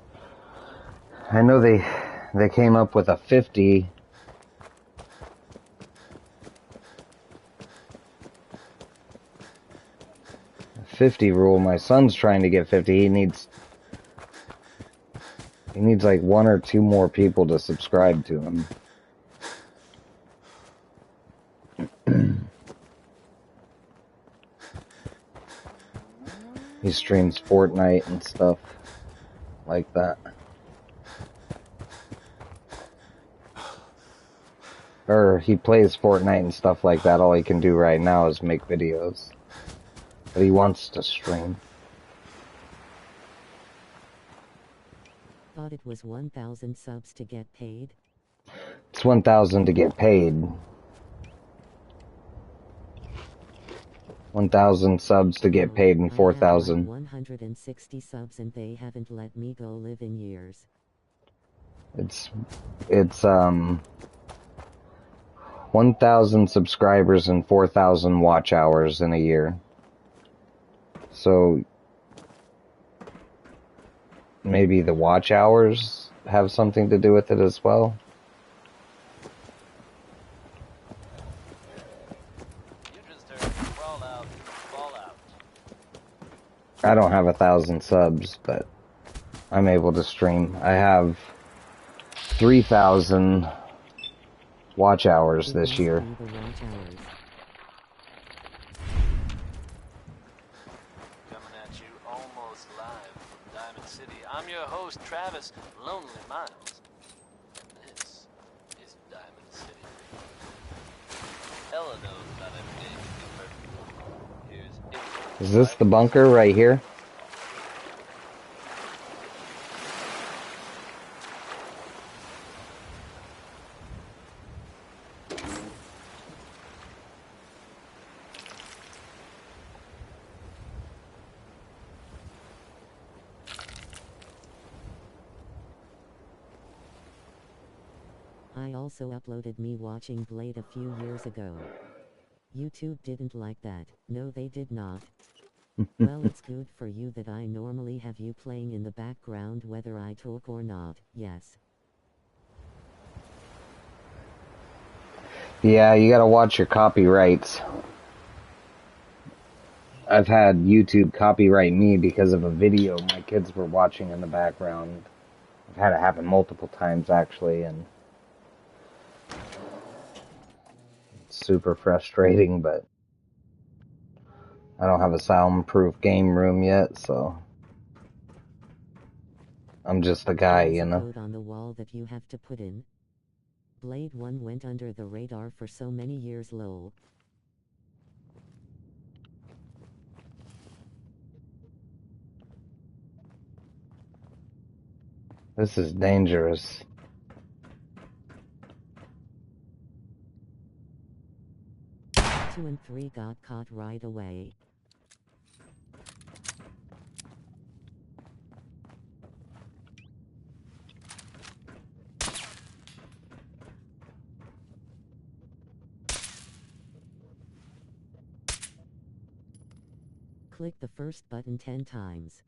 I know they came up with a 50. '50 rule. My son's trying to get 50. He needs He needs like 1 or 2 more people to subscribe to him. He streams Fortnite and stuff like that. Or he plays Fortnite and stuff like that. All he can do right now is make videos. But he wants to stream. Thought it was 1,000 subs to get paid. It's 1,000 to get paid. 1,000 subs to get paid and 4,000. I have like 160 subs and they haven't let me go live in years. It's 1,000 subscribers and 4,000 watch hours in a year. So maybe the watch hours have something to do with it as well. I don't have 1,000 subs, but I'm able to stream. I have 3,000 watch hours this year. Coming at you almost live from Diamond City. I'm your host, Travis Lonely Miles. This is Diamond City. Ella knows about every day to be perfect. Here's Is this the bunker right here? I also uploaded me watching Blade a few years ago. YouTube didn't like that. No, they did not. Well, it's good for you that I normally have you playing in the background whether I talk or not, yes. Yeah, you gotta watch your copyrights. I've had YouTube copyright me because of a video my kids were watching in the background. I've had it happen multiple times actually, and it's super frustrating, but I don't have a soundproof game room yet, so I'm just a guy, you know. Code on the wall that you have to put in. Blade 1 went under the radar for so many years, lol. This is dangerous. Two and 3 got caught right away. Click the first button 10 times.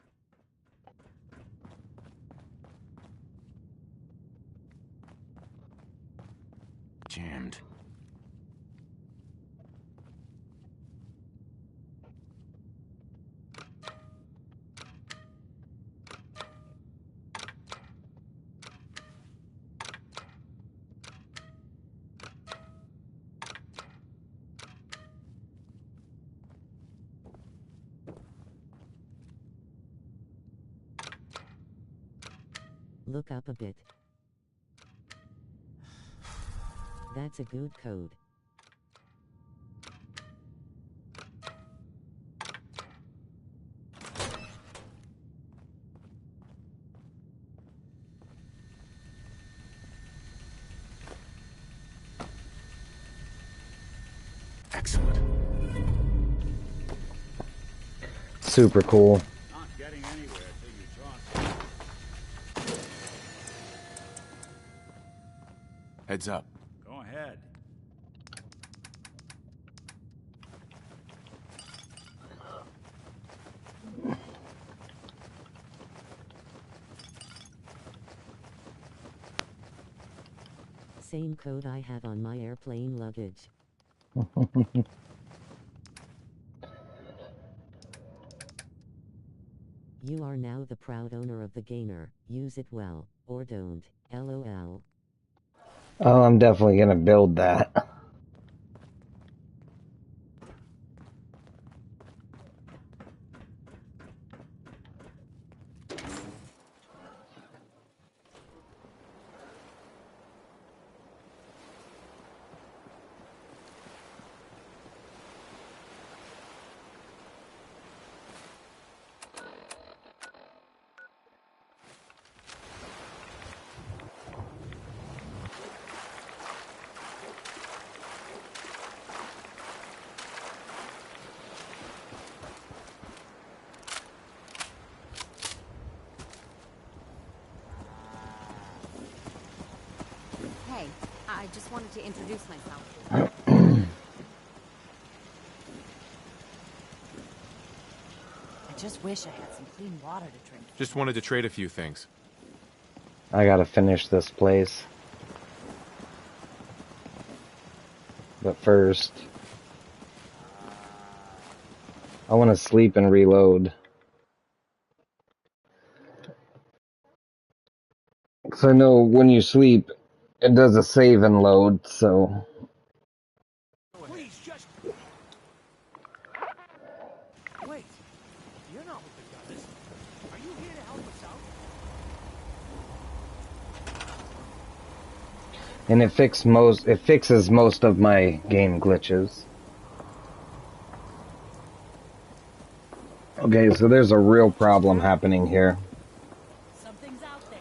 Jammed. Look up a bit. That's a good code. Excellent. Super cool. Not getting anywhere till you talk. Heads up. Go ahead. Same code I had on my airplane luggage. You are now the proud owner of the gainer. Use it well. Or don't. LOL. Oh, I'm definitely gonna build that. Hey, I just wanted to introduce myself. I just wish I had some clean water to drink. Just wanted to trade a few things. I gotta finish this place. But first, I want to sleep and reload. Because I know when you sleep, it does a save and load, so... Please, just... Wait. You're not with the gunners. Are you here to help us out? And it fixes most of my game glitches. Okay, so there's a real problem happening here. Something's out there.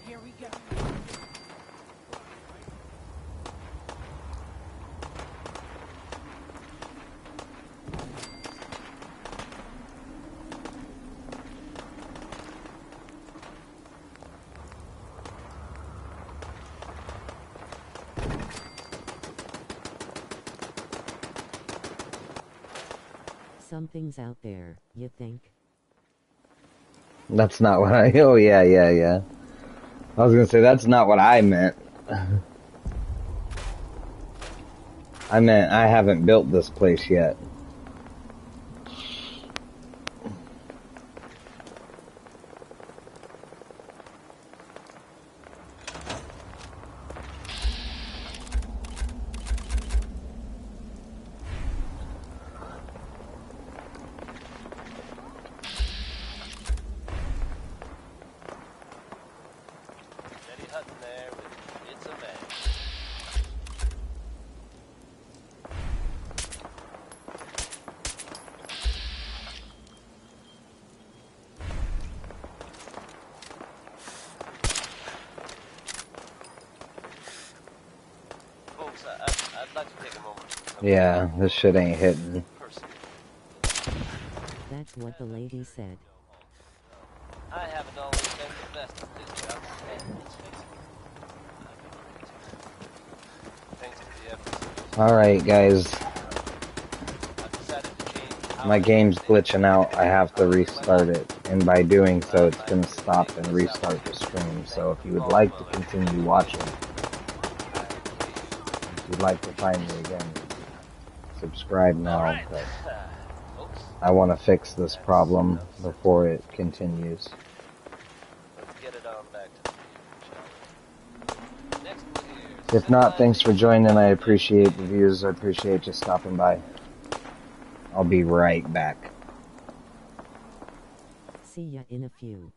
Here we go. Something's out there, you think? That's not what I... Oh, yeah. I was gonna say, that's not what I meant. I meant I haven't built this place yet. Eddie Hutton there with It's a Man. Folks, I'd like to take a moment. Yeah, this shit ain't hitting. That's what the lady said. I haven't always been the best at this job. And let's face it, I've been great. Thanks to the efforts. Alright, guys. I've decided to change how My game's glitching out. I have to restart it. And by doing so, it's gonna stop and restart the stream. So if you would like to continue watching, if you'd like to find me again, subscribe now. But I want to fix this problem before it continues. Let's get it on back to the next year. If not, thanks for joining. I appreciate the views. I appreciate you stopping by. I'll be right back. See ya in a few.